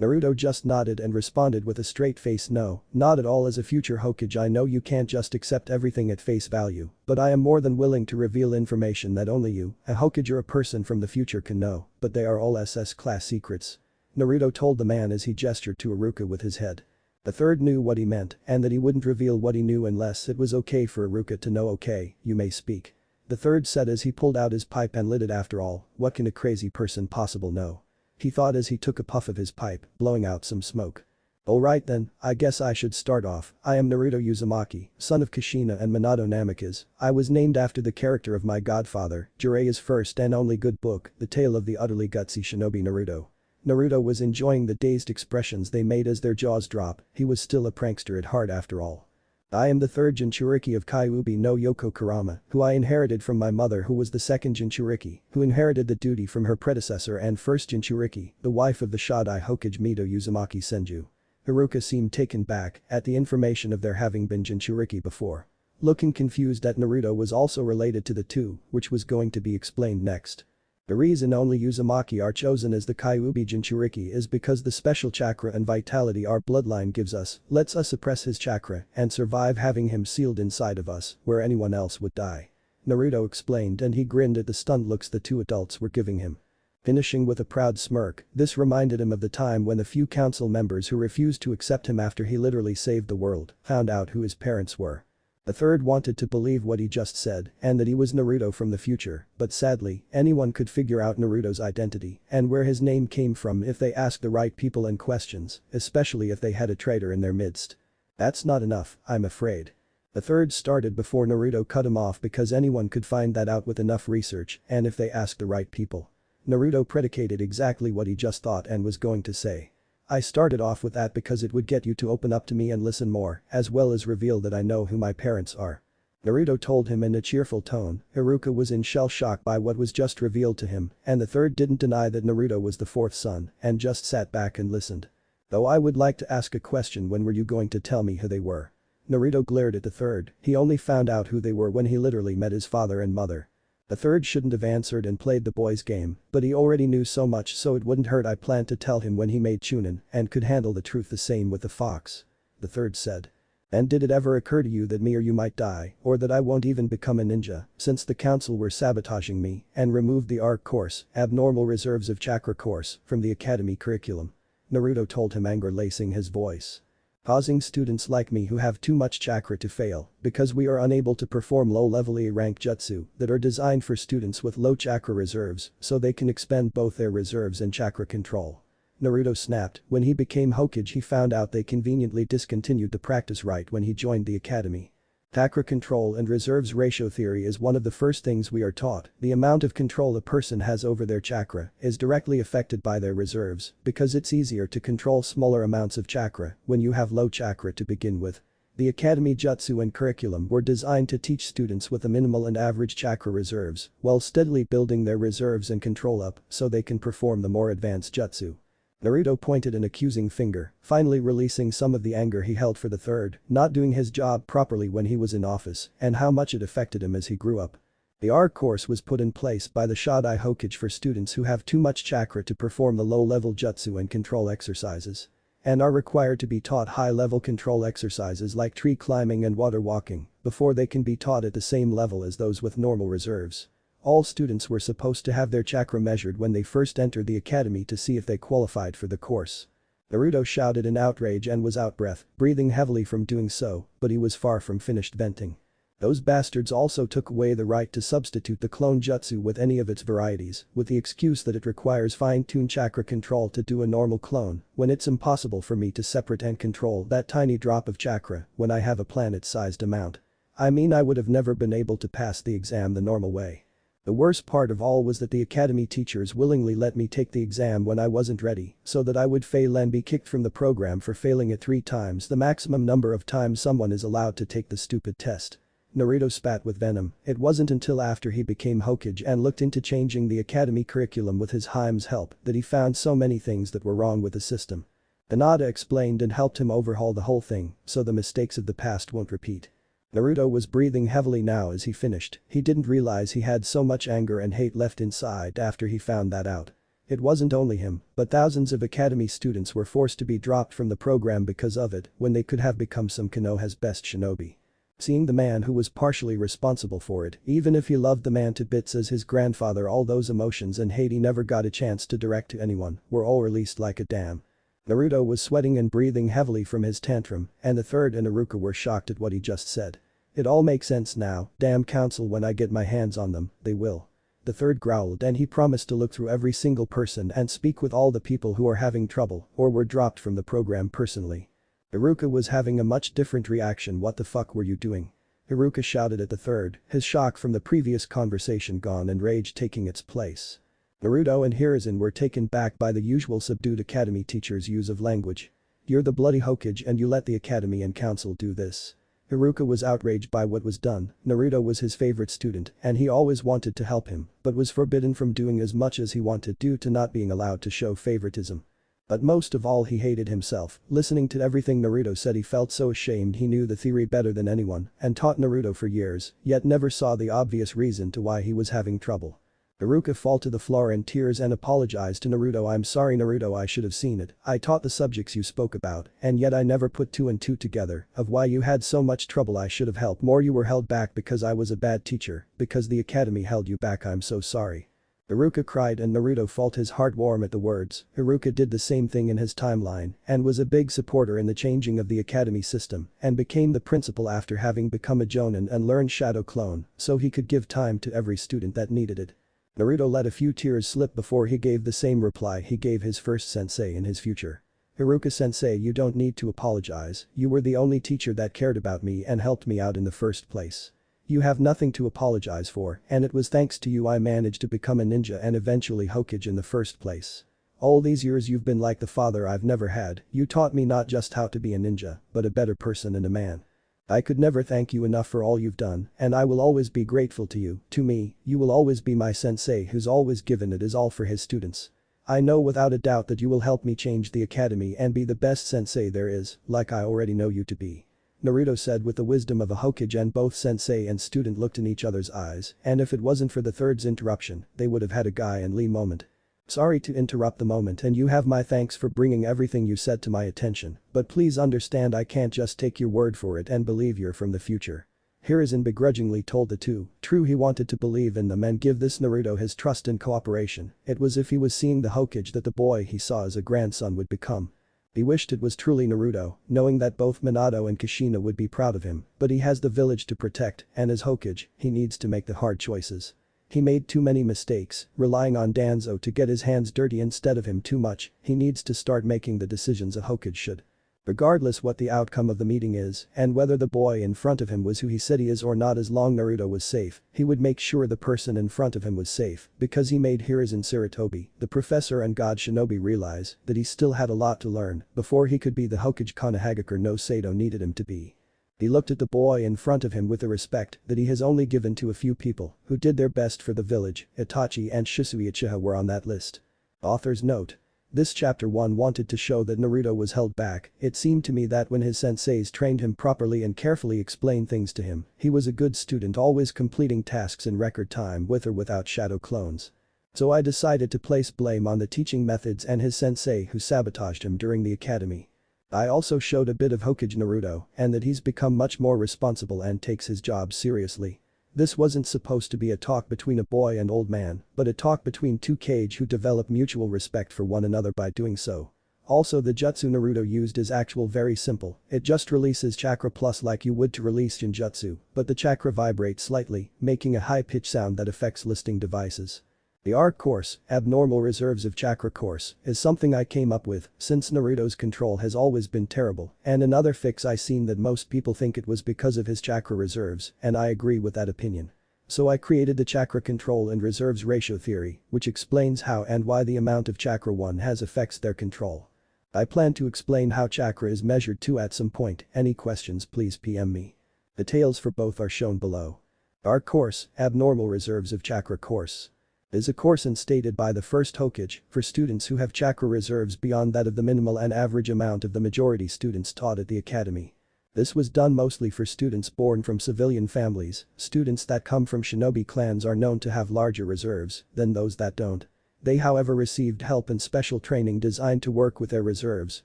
Naruto just nodded and responded with a straight face, "No, not at all. As a future Hokage I know you can't just accept everything at face value, but I am more than willing to reveal information that only you, a Hokage or a person from the future, can know, but they are all SS class secrets." Naruto told the man as he gestured to Iruka with his head. The third knew what he meant and that he wouldn't reveal what he knew unless it was okay for Iruka to know. "Okay, you may speak." The third said as he pulled out his pipe and lit it. "After all, what can a crazy person possibly know?" he thought as he took a puff of his pipe, blowing out some smoke. "Alright then, I guess I should start off. I am Naruto Uzumaki, son of Kushina and Minato Namikaze. I was named after the character of my godfather, Jiraiya's first and only good book, The Tale of the Utterly Gutsy Shinobi Naruto." Naruto was enjoying the dazed expressions they made as their jaws drop. He was still a prankster at heart after all. "I am the third Jinchuriki of Kyuubi no Yoko Kurama, who I inherited from my mother, who was the second Jinchuriki, who inherited the duty from her predecessor and first Jinchuriki, the wife of the Shodai Hokage Mito Uzumaki Senju." Iruka seemed taken back at the information of there having been Jinchuriki before. Looking confused that Naruto was also related to the two, which was going to be explained next. The reason only Uzumaki are chosen as the Kyuubi Jinchuriki is because the special chakra and vitality our bloodline gives us lets us suppress his chakra and survive, having him sealed inside of us where anyone else would die. Naruto explained, and he grinned at the stunned looks the two adults were giving him. Finishing with a proud smirk, this reminded him of the time when the few council members who refused to accept him after he literally saved the world found out who his parents were. The third wanted to believe what he just said and that he was Naruto from the future, but sadly, anyone could figure out Naruto's identity and where his name came from if they asked the right people and questions, especially if they had a traitor in their midst. "That's not enough, I'm afraid." The third started before Naruto cut him off, because anyone could find that out with enough research and if they asked the right people. Naruto predicated exactly what he just thought and was going to say. "I started off with that because it would get you to open up to me and listen more, as well as reveal that I know who my parents are." Naruto told him in a cheerful tone. Iruka was in shell shock by what was just revealed to him, and the third didn't deny that Naruto was the fourth son and just sat back and listened. "Though I would like to ask a question, when were you going to tell me who they were?" Naruto glared at the third. He only found out who they were when he literally met his father and mother. The third shouldn't have answered and played the boy's game, but he already knew so much so it wouldn't hurt. "I planned to tell him when he made Chunin and could handle the truth, the same with the fox," the third said. "And did it ever occur to you that me or you might die, or that I won't even become a ninja, since the council were sabotaging me and removed the ARC course, abnormal reserves of chakra course, from the academy curriculum?" Naruto told him, anger lacing his voice. "Causing students like me who have too much chakra to fail because we are unable to perform low-level E-rank jutsu that are designed for students with low chakra reserves so they can expend both their reserves and chakra control." Naruto snapped. When he became Hokage, he found out they conveniently discontinued the practice right when he joined the academy. Chakra control and reserves ratio theory is one of the first things we are taught. The amount of control a person has over their chakra is directly affected by their reserves because it's easier to control smaller amounts of chakra when you have low chakra to begin with. The academy jutsu and curriculum were designed to teach students with a minimal and average chakra reserves while steadily building their reserves and control up so they can perform the more advanced jutsu. Naruto pointed an accusing finger, finally releasing some of the anger he held for the third not doing his job properly when he was in office and how much it affected him as he grew up. The ARC course was put in place by the Shodai Hokage for students who have too much chakra to perform the low-level jutsu and control exercises and are required to be taught high-level control exercises like tree climbing and water walking before they can be taught at the same level as those with normal reserves. All students were supposed to have their chakra measured when they first entered the academy to see if they qualified for the course. Naruto shouted in outrage and was out breath, breathing heavily from doing so, but he was far from finished venting. Those bastards also took away the right to substitute the clone jutsu with any of its varieties, with the excuse that it requires fine-tuned chakra control to do a normal clone, when it's impossible for me to separate and control that tiny drop of chakra when I have a planet-sized amount. I mean, I would have never been able to pass the exam the normal way. The worst part of all was that the academy teachers willingly let me take the exam when I wasn't ready, so that I would fail and be kicked from the program for failing it 3 times the maximum number of times someone is allowed to take the stupid test. Naruto spat with venom. It wasn't until after he became Hokage and looked into changing the academy curriculum with his Haime's help that he found so many things that were wrong with the system. Hinata explained and helped him overhaul the whole thing, so the mistakes of the past won't repeat. Naruto was breathing heavily now as he finished. He didn't realize he had so much anger and hate left inside after he found that out. It wasn't only him, but thousands of academy students were forced to be dropped from the program because of it when they could have become some Konoha's best shinobi. Seeing the man who was partially responsible for it, even if he loved the man to bits as his grandfather, all those emotions and hate he never got a chance to direct to anyone were all released like a dam. Naruto was sweating and breathing heavily from his tantrum, and the third and Iruka were shocked at what he just said. It all makes sense now, damn Counsel, when I get my hands on them, they will. The third growled and he promised to look through every single person and speak with all the people who are having trouble or were dropped from the program personally. Iruka was having a much different reaction. What the fuck were you doing? Iruka shouted at the third, his shock from the previous conversation gone and rage taking its place. Naruto and Hiruzen were taken back by the usual subdued academy teacher's use of language. You're the bloody Hokage and you let the academy and council do this. Iruka was outraged by what was done. Naruto was his favorite student and he always wanted to help him, but was forbidden from doing as much as he wanted due to not being allowed to show favoritism. But most of all, he hated himself. Listening to everything Naruto said, he felt so ashamed. He knew the theory better than anyone and taught Naruto for years, yet never saw the obvious reason to why he was having trouble. Iruka fell to the floor in tears and apologized to Naruto. I'm sorry Naruto, I should have seen it. I taught the subjects you spoke about, and yet I never put 2 and 2 together of why you had so much trouble. I should have helped more. You were held back because I was a bad teacher, because the academy held you back. I'm so sorry. Iruka cried and Naruto felt his heart warm at the words. Iruka did the same thing in his timeline and was a big supporter in the changing of the academy system and became the principal after having become a Jonin and learned Shadow Clone so he could give time to every student that needed it. Naruto let a few tears slip before he gave the same reply he gave his first sensei in his future. Iruka-sensei, you don't need to apologize. You were the only teacher that cared about me and helped me out in the first place. You have nothing to apologize for, and it was thanks to you I managed to become a ninja and eventually Hokage in the first place. All these years you've been like the father I've never had. You taught me not just how to be a ninja, but a better person and a man. I could never thank you enough for all you've done, and I will always be grateful to you. To me, you will always be my sensei who's always given it his all for his students. I know without a doubt that you will help me change the academy and be the best sensei there is, like I already know you to be. Naruto said with the wisdom of a Hokage, and both sensei and student looked in each other's eyes, and if it wasn't for the third's interruption, they would have had a Guy and Lee moment. Sorry to interrupt the moment, and you have my thanks for bringing everything you said to my attention, but please understand I can't just take your word for it and believe you're from the future. Hiruzen begrudgingly told the two. True, he wanted to believe in them and give this Naruto his trust and cooperation. It was if he was seeing the Hokage that the boy he saw as a grandson would become. He wished it was truly Naruto, knowing that both Minato and Kushina would be proud of him, but he has the village to protect, and as Hokage, he needs to make the hard choices. He made too many mistakes, relying on Danzo to get his hands dirty instead of him too much. He needs to start making the decisions a Hokage should. Regardless what the outcome of the meeting is, and whether the boy in front of him was who he said he is or not, as long Naruto was safe, he would make sure the person in front of him was safe, because he made Hiruzen Sarutobi, the professor and god shinobi, realize that he still had a lot to learn before he could be the Hokage Konohagakure no Sato needed him to be. He looked at the boy in front of him with the respect that he has only given to a few people who did their best for the village. Itachi and Shisui Uchiha were on that list. Author's note. This chapter 1 wanted to show that Naruto was held back. It seemed to me that when his senseis trained him properly and carefully explained things to him, he was a good student, always completing tasks in record time with or without shadow clones. So I decided to place blame on the teaching methods and his sensei who sabotaged him during the academy. I also showed a bit of Hokage Naruto and that he's become much more responsible and takes his job seriously. This wasn't supposed to be a talk between a boy and old man, but a talk between two Kage who develop mutual respect for one another by doing so. Also, the jutsu Naruto used is actual very simple, it just releases chakra plus like you would to release Shinjutsu, but the chakra vibrates slightly, making a high-pitched sound that affects listening devices. The ARC course, Abnormal Reserves of Chakra course, is something I came up with since Naruto's control has always been terrible, and in other fics I seen that most people think it was because of his chakra reserves, and I agree with that opinion. So I created the chakra control and reserves ratio theory, which explains how and why the amount of chakra one has affects their control. I plan to explain how chakra is measured too at some point. Any questions please PM me. Details for both are shown below. Our course, Abnormal Reserves of Chakra course, is a course instated by the first Hokage for students who have chakra reserves beyond that of the minimal and average amount of the majority students taught at the academy. This was done mostly for students born from civilian families. Students that come from shinobi clans are known to have larger reserves than those that don't. They however received help and special training designed to work with their reserves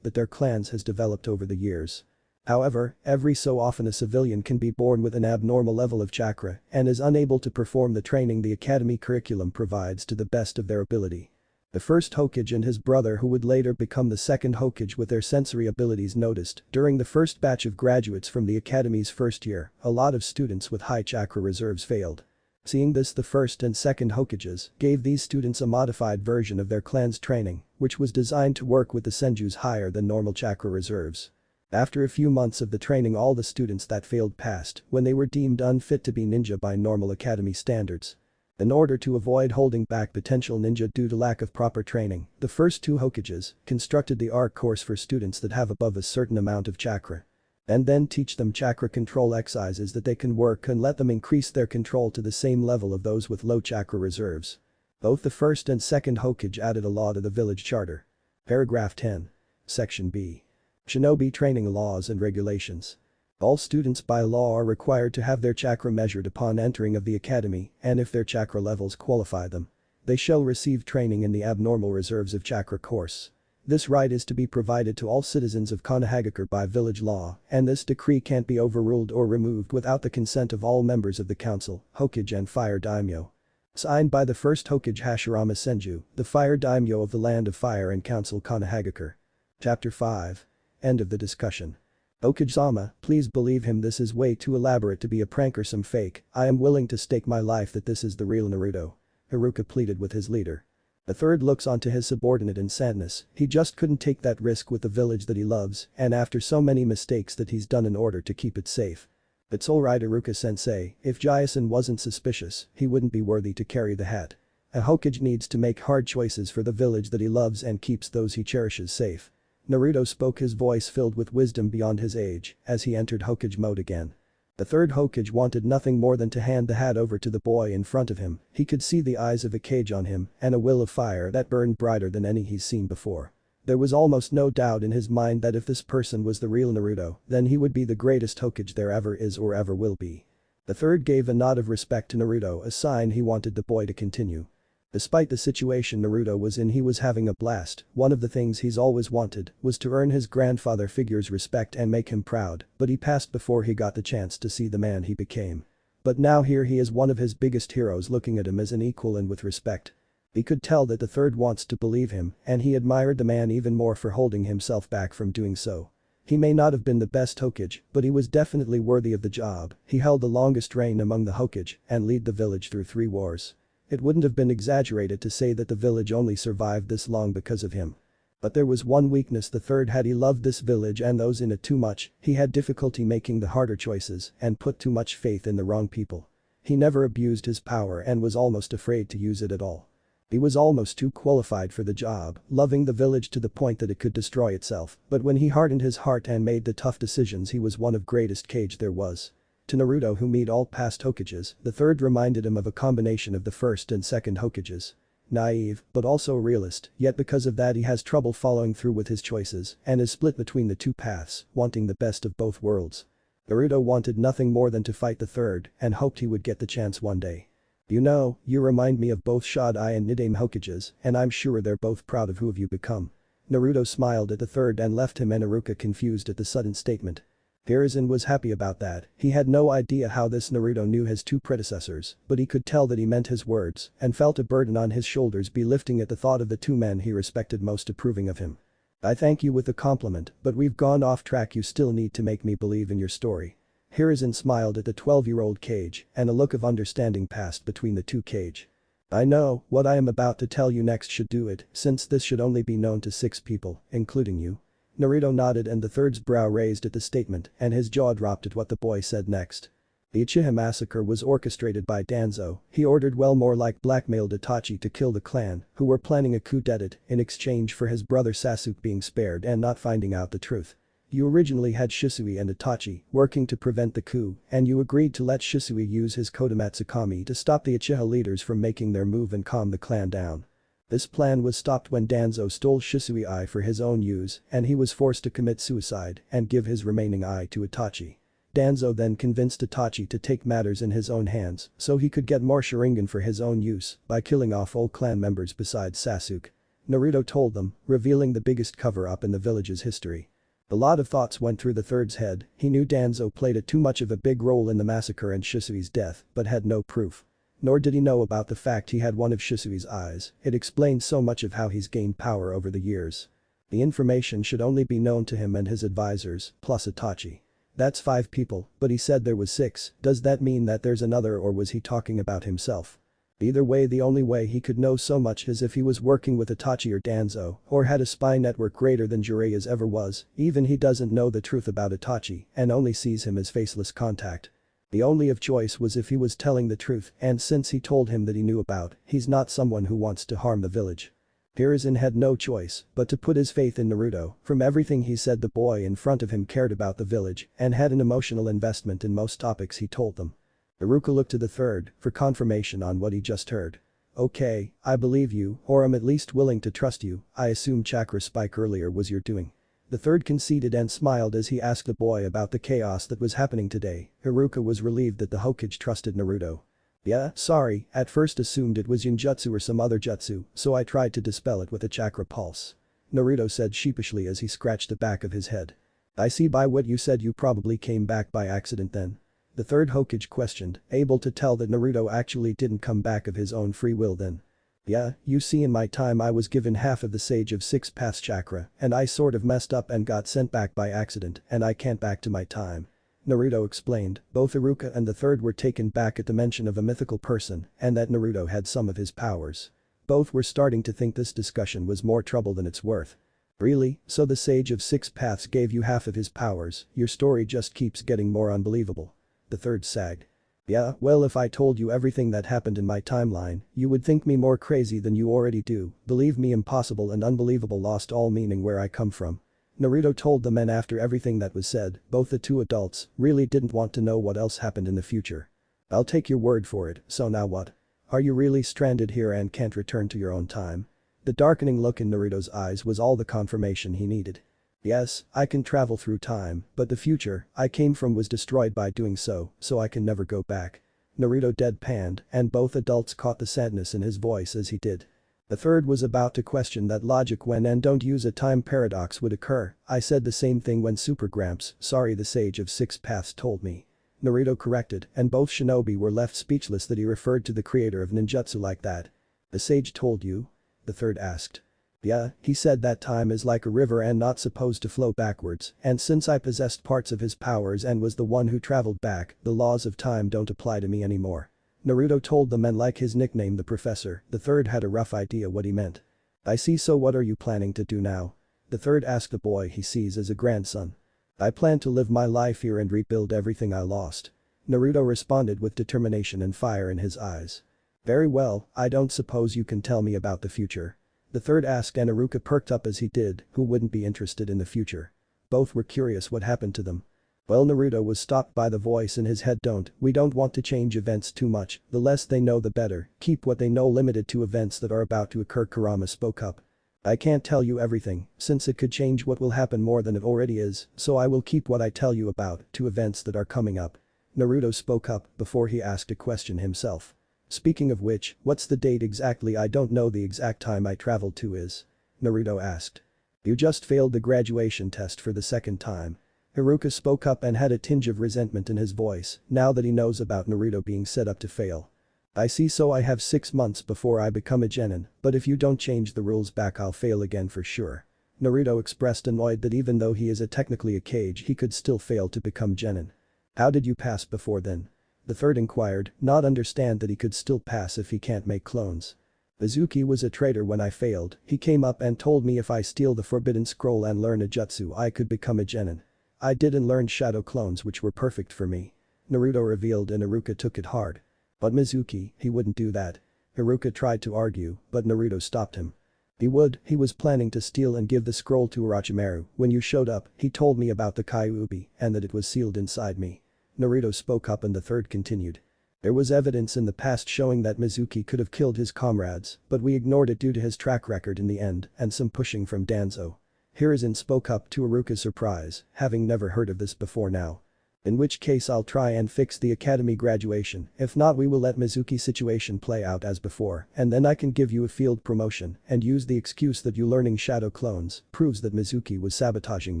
that their clans has developed over the years. However, every so often a civilian can be born with an abnormal level of chakra and is unable to perform the training the academy curriculum provides to the best of their ability. The first Hokage and his brother who would later become the second Hokage with their sensory abilities noticed during the first batch of graduates from the academy's first year, a lot of students with high chakra reserves failed. Seeing this, the first and second Hokages gave these students a modified version of their clan's training, which was designed to work with the senju's higher than normal chakra reserves. After a few months of the training, all the students that failed passed when they were deemed unfit to be ninja by normal academy standards. In order to avoid holding back potential ninja due to lack of proper training, the first two Hokages constructed the ARC course for students that have above a certain amount of chakra. And then teach them chakra control exercises that they can work and let them increase their control to the same level of those with low chakra reserves. Both the first and second Hokage added a law to the village charter. Paragraph 10. Section B. Shinobi Training Laws and Regulations. All students by law are required to have their chakra measured upon entering of the academy, and if their chakra levels qualify them, they shall receive training in the Abnormal Reserves of Chakra course. This right is to be provided to all citizens of Konohagakure by village law, and this decree can't be overruled or removed without the consent of all members of the council, Hokage and Fire Daimyo. Signed by the first Hokage Hashirama Senju, the Fire Daimyo of the Land of Fire and Council Konohagakure. Chapter 5. End of the discussion. Hokage-sama, please believe him, this is way too elaborate to be a prank or some fake. I am willing to stake my life that this is the real Naruto. Iruka pleaded with his leader. The third looks onto his subordinate in sadness, he just couldn't take that risk with the village that he loves and after so many mistakes that he's done in order to keep it safe. It's alright Iruka-sensei, if Jason wasn't suspicious, he wouldn't be worthy to carry the hat. A Hokage needs to make hard choices for the village that he loves and keeps those he cherishes safe. Naruto spoke, his voice filled with wisdom beyond his age, as he entered Hokage mode again. The third Hokage wanted nothing more than to hand the hat over to the boy in front of him. He could see the eyes of a cage on him and a will of fire that burned brighter than any he's seen before. There was almost no doubt in his mind that if this person was the real Naruto, then he would be the greatest Hokage there ever is or ever will be. The third gave a nod of respect to Naruto, a sign he wanted the boy to continue. Despite the situation Naruto was in, he was having a blast. One of the things he's always wanted was to earn his grandfather figure's respect and make him proud, but he passed before he got the chance to see the man he became. But now here he is, one of his biggest heroes, looking at him as an equal and with respect. He could tell that the third wants to believe him, and he admired the man even more for holding himself back from doing so. He may not have been the best Hokage, but he was definitely worthy of the job. He held the longest reign among the Hokage and led the village through 3 wars. It wouldn't have been exaggerated to say that the village only survived this long because of him. But there was one weakness the third had: he loved this village and those in it too much. He had difficulty making the harder choices and put too much faith in the wrong people. He never abused his power and was almost afraid to use it at all. He was almost too qualified for the job, loving the village to the point that it could destroy itself, but when he hardened his heart and made the tough decisions, he was one of greatest Kage there was. To Naruto, who met all past Hokages, the third reminded him of a combination of the first and second Hokages. Naive, but also a realist, yet because of that he has trouble following through with his choices and is split between the two paths, wanting the best of both worlds. Naruto wanted nothing more than to fight the third and hoped he would get the chance one day. You know, you remind me of both Shodai and Nidaime Hokages, and I'm sure they're both proud of who you've become. Naruto smiled at the third and left him, and Iruka confused at the sudden statement. Hiruzen was happy about that. He had no idea how this Naruto knew his 2 predecessors, but he could tell that he meant his words and felt a burden on his shoulders be lifting at the thought of the 2 men he respected most approving of him. I thank you with the compliment, but we've gone off track. You still need to make me believe in your story. Hiruzen smiled at the 12-year-old Kage, and a look of understanding passed between the two Kage. I know, what I am about to tell you next should do it, since this should only be known to 6 people, including you. Naruto nodded and the third's brow raised at the statement and his jaw dropped at what the boy said next. The Uchiha massacre was orchestrated by Danzo. He ordered well more like blackmailed Itachi to kill the clan, who were planning a coup d'etat in exchange for his brother Sasuke being spared and not finding out the truth. You originally had Shisui and Itachi working to prevent the coup, and you agreed to let Shisui use his Kodomatsu Kami to stop the Uchiha leaders from making their move and calm the clan down. This plan was stopped when Danzo stole Shisui eye for his own use and he was forced to commit suicide and give his remaining eye to Itachi. Danzo then convinced Itachi to take matters in his own hands so he could get more Sharingan for his own use by killing off all clan members besides Sasuke. Naruto told them, revealing the biggest cover-up in the village's history. A lot of thoughts went through the third's head. He knew Danzo played too much of a big role in the massacre and Shisui's death, but had no proof. Nor did he know about the fact he had one of Shisui's eyes. It explained so much of how he's gained power over the years. The information should only be known to him and his advisors, plus Itachi. That's 5 people, but he said there was 6. Does that mean that there's another, or was he talking about himself? Either way, the only way he could know so much is if he was working with Itachi or Danzo, or had a spy network greater than Jiraiya's ever was. Even he doesn't know the truth about Itachi and only sees him as faceless contact. The only of choice was if he was telling the truth, and since he told him that he knew about, he's not someone who wants to harm the village. Hiruzen had no choice but to put his faith in Naruto. From everything he said, the boy in front of him cared about the village and had an emotional investment in most topics he told them. Iruka looked to the third for confirmation on what he just heard. Okay, I believe you, or I'm at least willing to trust you. I assume chakra spike earlier was your doing. The third conceded and smiled as he asked the boy about the chaos that was happening today. Iruka was relieved that the Hokage trusted Naruto. Yeah, sorry, at first assumed it was Yunjutsu or some other jutsu, so I tried to dispel it with a chakra pulse. Naruto said sheepishly as he scratched the back of his head. I see by what you said you probably came back by accident then. The third Hokage questioned, able to tell that Naruto actually didn't come back of his own free will then. Yeah, you see, in my time I was given half of the Sage of 6 Paths chakra and I sort of messed up and got sent back by accident and I can't back to my time. Naruto explained. Both Iruka and the third were taken back at the mention of a mythical person and that Naruto had some of his powers. Both were starting to think this discussion was more trouble than it's worth. Really, so the Sage of 6 Paths gave you half of his powers? Your story just keeps getting more unbelievable. The third sagged. Yeah, well, if I told you everything that happened in my timeline, you would think me more crazy than you already do. Believe me, impossible and unbelievable lost all meaning where I come from. Naruto told the men after everything that was said. Both the two adults really didn't want to know what else happened in the future. I'll take your word for it, so now what? Are you really stranded here and can't return to your own time? The darkening look in Naruto's eyes was all the confirmation he needed. Yes, I can travel through time, but the future I came from was destroyed by doing so I can never go back. Naruto deadpanned, and both adults caught the sadness in his voice as he did. The third was about to question that logic when and don't use a time paradox would occur. I said the same thing when Super Gramps, sorry, the Sage of 6 Paths told me. Naruto corrected, and both shinobi were left speechless that he referred to the creator of ninjutsu like that. The sage told you? The third asked. Yeah, he said that time is like a river and not supposed to flow backwards, and since I possessed parts of his powers and was the one who traveled back, the laws of time don't apply to me anymore. Naruto told them, and like his nickname the professor, the third had a rough idea what he meant. I see, so what are you planning to do now? The third asked the boy he sees as a grandson. I plan to live my life here and rebuild everything I lost. Naruto responded with determination and fire in his eyes. Very well, I don't suppose you can tell me about the future. The third asked, and Iruka perked up as he did. Who wouldn't be interested in the future? Both were curious what happened to them. Well, Naruto was stopped by the voice in his head. We don't want to change events too much, the less they know the better, keep what they know limited to events that are about to occur. Kurama spoke up. I can't tell you everything, since it could change what will happen more than it already is, so I will keep what I tell you about to events that are coming up. Naruto spoke up before he asked a question himself. Speaking of which, what's the date exactly? I don't know the exact time I traveled to is. Naruto asked. You just failed the graduation test for the second time. Iruka spoke up and had a tinge of resentment in his voice now that he knows about Naruto being set up to fail. I see, so I have 6 months before I become a genin, but if you don't change the rules back I'll fail again for sure. Naruto expressed annoyed that even though he is technically a Kage he could still fail to become Genin. How did you pass before then? The third inquired, not understand that he could still pass if he can't make clones. Mizuki was a traitor when I failed, he came up and told me if I steal the forbidden scroll and learn a jutsu I could become a Genin. I did and learned shadow clones which were perfect for me. Naruto revealed and Iruka took it hard. But Mizuki, he wouldn't do that. Iruka tried to argue, but Naruto stopped him. He was planning to steal and give the scroll to Orochimaru. When you showed up, he told me about the Kyuubi and that it was sealed inside me. Naruto spoke up and the third continued. There was evidence in the past showing that Mizuki could have killed his comrades, but we ignored it due to his track record in the end and some pushing from Danzo. Hiruzen spoke up to Iruka's surprise, having never heard of this before now. In which case I'll try and fix the academy graduation, if not we will let Mizuki's situation play out as before and then I can give you a field promotion and use the excuse that you learning shadow clones proves that Mizuki was sabotaging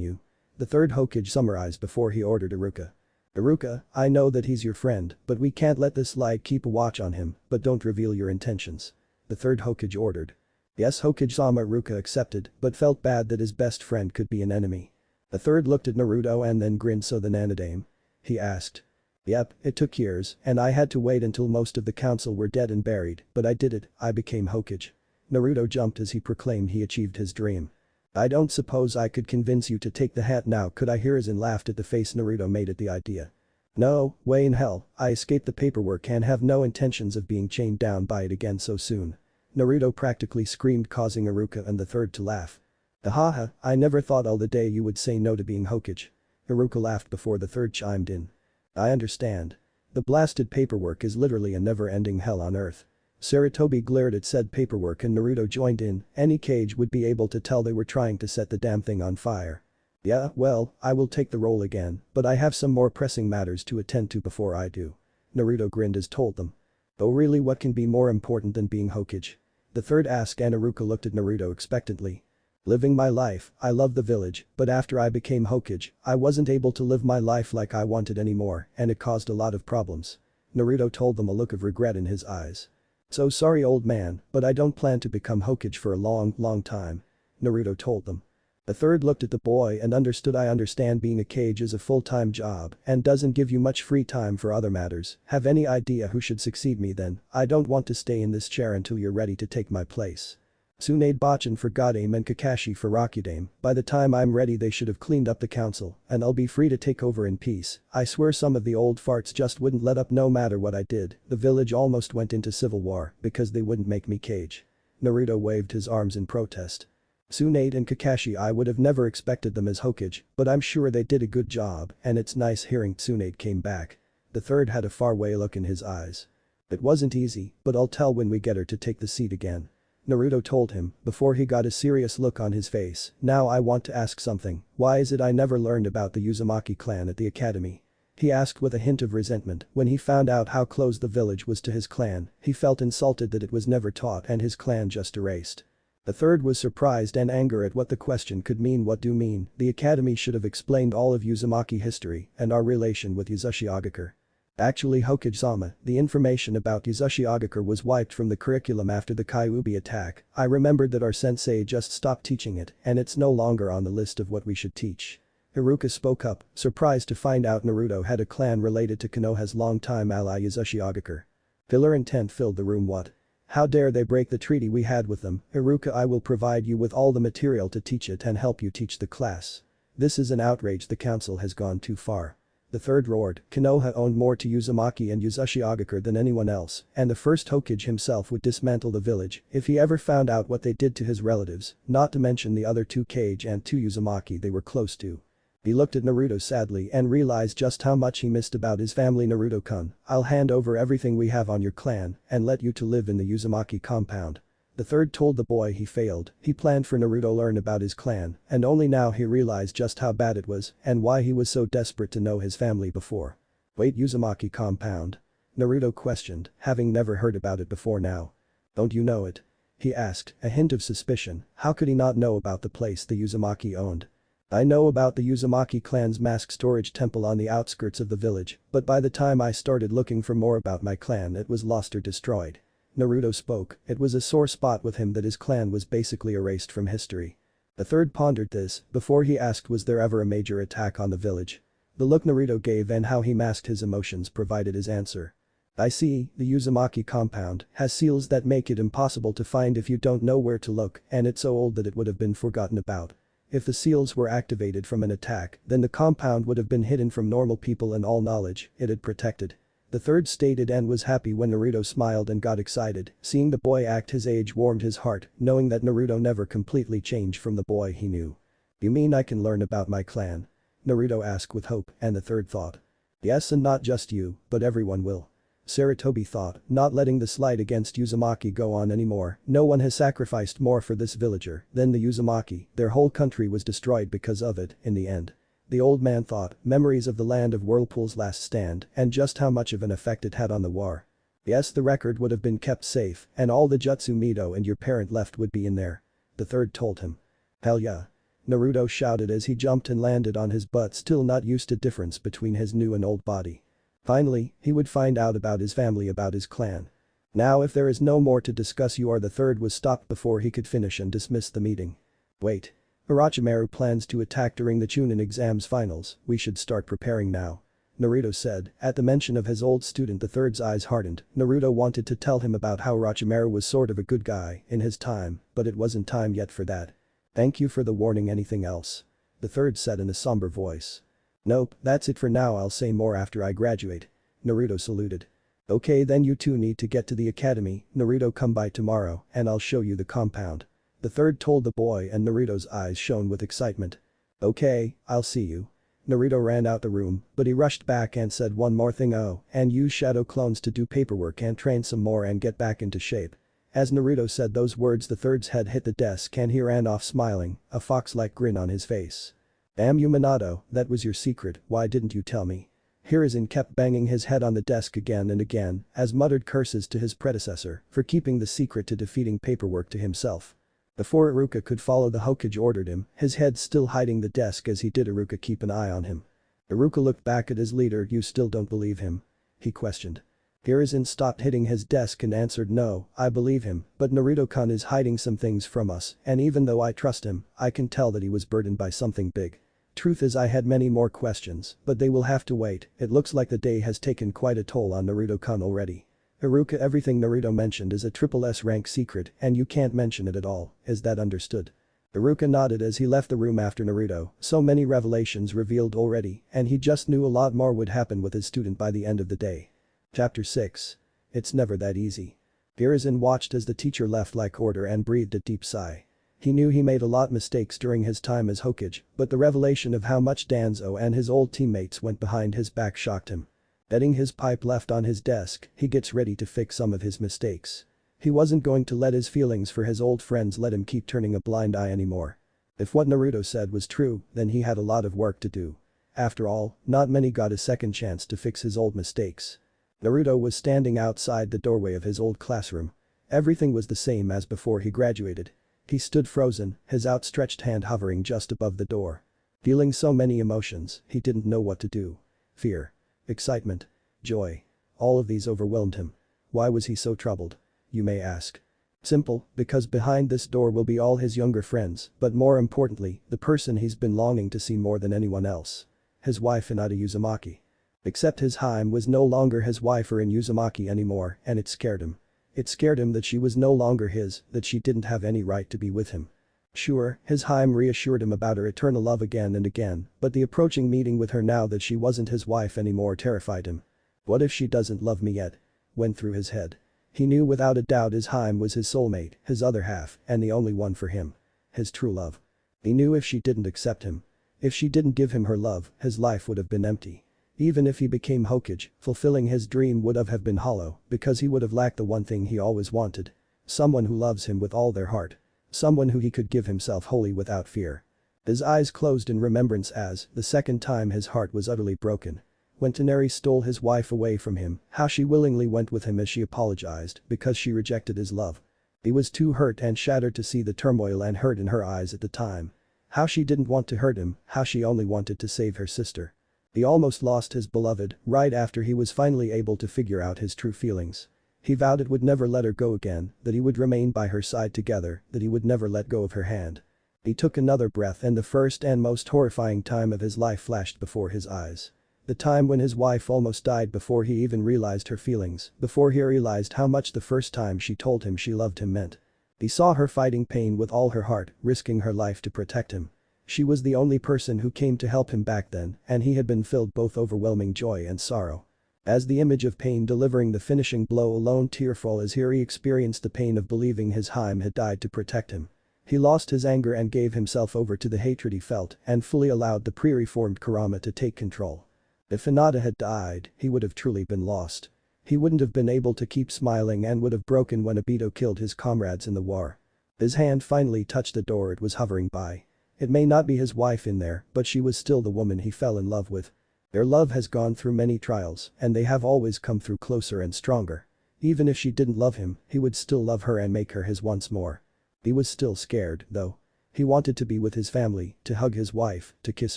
you. The third Hokage summarized before he ordered Iruka. Iruka, I know that he's your friend, but we can't let this lie keep a watch on him, but don't reveal your intentions. The third Hokage ordered. Yes, Hokage-sama. Iruka accepted, but felt bad that his best friend could be an enemy. The third looked at Naruto and then grinned. So the Nanadame? He asked. Yep, it took years, and I had to wait until most of the council were dead and buried, but I did it, I became Hokage. Naruto jumped as he proclaimed he achieved his dream. I don't suppose I could convince you to take the hat now, could I? Hiruzen laughed at the face Naruto made at the idea. No, way in hell, I escaped the paperwork and have no intentions of being chained down by it again so soon. Naruto practically screamed, causing Iruka and the third to laugh. Haha, I never thought all the day you would say no to being Hokage. Iruka laughed before the third chimed in. I understand. The blasted paperwork is literally a never-ending hell on earth. Sarutobi glared at said paperwork and Naruto joined in, any Kage would be able to tell they were trying to set the damn thing on fire. Yeah, well, I will take the role again, but I have some more pressing matters to attend to before I do. Naruto grinned as told them. Oh really, what can be more important than being Hokage? The third asked and Iruka looked at Naruto expectantly. Living my life, I love the village, but after I became Hokage, I wasn't able to live my life like I wanted anymore and it caused a lot of problems. Naruto told them, a look of regret in his eyes. So sorry old man, but I don't plan to become Hokage for a long time. Naruto told them. The third looked at the boy and understood. I understand being a Kage is a full-time job and doesn't give you much free time for other matters. Have any idea who should succeed me then? I don't want to stay in this chair until you're ready to take my place. Tsunade Bachin for Godame and Kakashi for Rakudame. By the time I'm ready they should have cleaned up the council and I'll be free to take over in peace. I swear some of the old farts just wouldn't let up no matter what I did. The village almost went into civil war because they wouldn't make me Kage. Naruto waved his arms in protest. Tsunade and Kakashi, I would have never expected them as Hokage, but I'm sure they did a good job and it's nice hearing Tsunade came back. The third had a faraway look in his eyes. It wasn't easy, but I'll tell when we get her to take the seat again. Naruto told him before he got a serious look on his face. Now I want to ask something, why is it I never learned about the Uzumaki clan at the academy? He asked with a hint of resentment. When he found out how close the village was to his clan, he felt insulted that it was never taught and his clan just erased. The third was surprised and anger at what the question could mean. What do you mean? The academy should have explained all of Uzumaki history and our relation with Yuzushi Agakure. Actually Hokage-sama, the information about Yuzushi Agakure was wiped from the curriculum after the Kyuubi attack. I remembered that our sensei just stopped teaching it and it's no longer on the list of what we should teach. Iruka spoke up, surprised to find out Naruto had a clan related to Konoha's longtime ally Yuzushi Agakure. Filler intent filled the room. What? How dare they break the treaty we had with them? Iruka, I will provide you with all the material to teach it and help you teach the class. This is an outrage. The council has gone too far. The third roared. Konoha owned more to Uzumaki and Yuzushi Agakure than anyone else, and the first Hokage himself would dismantle the village if he ever found out what they did to his relatives, not to mention the other two Kage and two Uzumaki they were close to. He looked at Naruto sadly and realized just how much he missed about his family. Naruto-kun, I'll hand over everything we have on your clan and let you to live in the Uzumaki compound. The third told the boy he failed. He planned for Naruto to learn about his clan and only now he realized just how bad it was and why he was so desperate to know his family before. Wait, Uzumaki compound? Naruto questioned, having never heard about it before now. Don't you know it? He asked, a hint of suspicion. How could he not know about the place the Uzumaki owned? I know about the Uzumaki clan's mask storage temple on the outskirts of the village, but by the time I started looking for more about my clan it was lost or destroyed. Naruto spoke. It was a sore spot with him that his clan was basically erased from history. The third pondered this before he asked, was there ever a major attack on the village? The look Naruto gave and how he masked his emotions provided his answer. I see, the Uzumaki compound has seals that make it impossible to find if you don't know where to look, and it's so old that it would have been forgotten about. If the seals were activated from an attack, then the compound would have been hidden from normal people and all knowledge it had protected. The third stated and was happy when Naruto smiled and got excited. Seeing the boy act his age warmed his heart, knowing that Naruto never completely changed from the boy he knew. You mean I can learn about my clan? Naruto asked with hope, and the third thought. Yes, and not just you, but everyone will. Sarutobi thought, not letting the slight against Uzumaki go on anymore. No one has sacrificed more for this villager than the Uzumaki. Their whole country was destroyed because of it, in the end. The old man thought, memories of the land of Whirlpool's last stand and just how much of an effect it had on the war. Yes, the record would have been kept safe and all the Jutsu Mido and your parent left would be in there. The third told him. Hell yeah. Naruto shouted as he jumped and landed on his butt, still not used to difference between his new and old body. Finally, he would find out about his family, about his clan. Now if there is no more to discuss, the third was stopped before he could finish and dismiss the meeting. Wait. Orochimaru plans to attack during the Chunin exams finals, we should start preparing now. Naruto said. At the mention of his old student, the third's eyes hardened. Naruto wanted to tell him about how Orochimaru was sort of a good guy in his time, but it wasn't time yet for that. Thank you for the warning. Anything else? The third said in a somber voice. Nope, that's it for now, I'll say more after I graduate. Naruto saluted. Okay, then you two need to get to the academy. Naruto, come by tomorrow and I'll show you the compound. The third told the boy and Naruto's eyes shone with excitement. Okay, I'll see you. Naruto ran out the room, but he rushed back and said one more thing, and use shadow clones to do paperwork and train some more and get back into shape. As Naruto said those words, the third's head hit the desk and he ran off smiling, a fox-like grin on his face. Damn you, Minato, that was your secret, why didn't you tell me? Hiruzen kept banging his head on the desk again and again as muttered curses to his predecessor for keeping the secret to defeating paperwork to himself. Before Iruka could follow, the Hokage ordered him, his head still hiding the desk as he did. Iruka, keep an eye on him. Iruka looked back at his leader. You still don't believe him? He questioned. Hiruzen stopped hitting his desk and answered, no, I believe him, but Naruto-kun is hiding some things from us, and even though I trust him, I can tell that he was burdened by something big. Truth is, I had many more questions, but they will have to wait. It looks like the day has taken quite a toll on Naruto-kun already. Iruka, everything Naruto mentioned is a triple S rank secret and you can't mention it at all, is that understood? Iruka nodded as he left the room after Naruto. So many revelations revealed already and he just knew a lot more would happen with his student by the end of the day. Chapter 6. It's never that easy. Hiruzen watched as the teacher left like order and breathed a deep sigh. He knew he made a lot mistakes during his time as Hokage, but the revelation of how much Danzo and his old teammates went behind his back shocked him. Betting his pipe left on his desk, he gets ready to fix some of his mistakes. He wasn't going to let his feelings for his old friends let him keep turning a blind eye anymore. If what Naruto said was true, then he had a lot of work to do. After all, not many got a second chance to fix his old mistakes. Naruto was standing outside the doorway of his old classroom. Everything was the same as before he graduated. He stood frozen, his outstretched hand hovering just above the door. Feeling so many emotions, he didn't know what to do. Fear. Excitement. Joy. All of these overwhelmed him. Why was he so troubled? You may ask. Simple, because behind this door will be all his younger friends, but more importantly, the person he's been longing to see more than anyone else. His wife Hinata Uzumaki. Except his Haim was no longer his wife or in Uzumaki anymore, and it scared him. It scared him that she was no longer his, that she didn't have any right to be with him. Sure, his Haim reassured him about her eternal love again and again, but the approaching meeting with her now that she wasn't his wife anymore terrified him. What if she doesn't love me yet? Went through his head. He knew without a doubt his Haim was his soulmate, his other half, and the only one for him. His true love. He knew if she didn't accept him, if she didn't give him her love, his life would have been empty. Even if he became Hokage, fulfilling his dream would have been hollow because he would have lacked the one thing he always wanted. Someone who loves him with all their heart. Someone who he could give himself wholly without fear. His eyes closed in remembrance as, the second time his heart was utterly broken. When Toneri stole his wife away from him, how she willingly went with him as she apologized because she rejected his love. He was too hurt and shattered to see the turmoil and hurt in her eyes at the time. How she didn't want to hurt him, how she only wanted to save her sister. He almost lost his beloved right after he was finally able to figure out his true feelings. He vowed it would never let her go again, that he would remain by her side together, that he would never let go of her hand. He took another breath and the first and most horrifying time of his life flashed before his eyes. The time when his wife almost died before he even realized her feelings, before he realized how much the first time she told him she loved him meant. He saw her fighting pain with all her heart, risking her life to protect him. She was the only person who came to help him back then, and he had been filled both overwhelming joy and sorrow. As the image of pain delivering the finishing blow alone tearful as here he experienced the pain of believing his Haim had died to protect him. He lost his anger and gave himself over to the hatred he felt and fully allowed the pre-reformed Kurama to take control. If Hinata had died, he would have truly been lost. He wouldn't have been able to keep smiling and would have broken when Obito killed his comrades in the war. His hand finally touched the door it was hovering by. It may not be his wife in there, but she was still the woman he fell in love with. Their love has gone through many trials, and they have always come through closer and stronger. Even if she didn't love him, he would still love her and make her his once more. He was still scared, though. He wanted to be with his family, to hug his wife, to kiss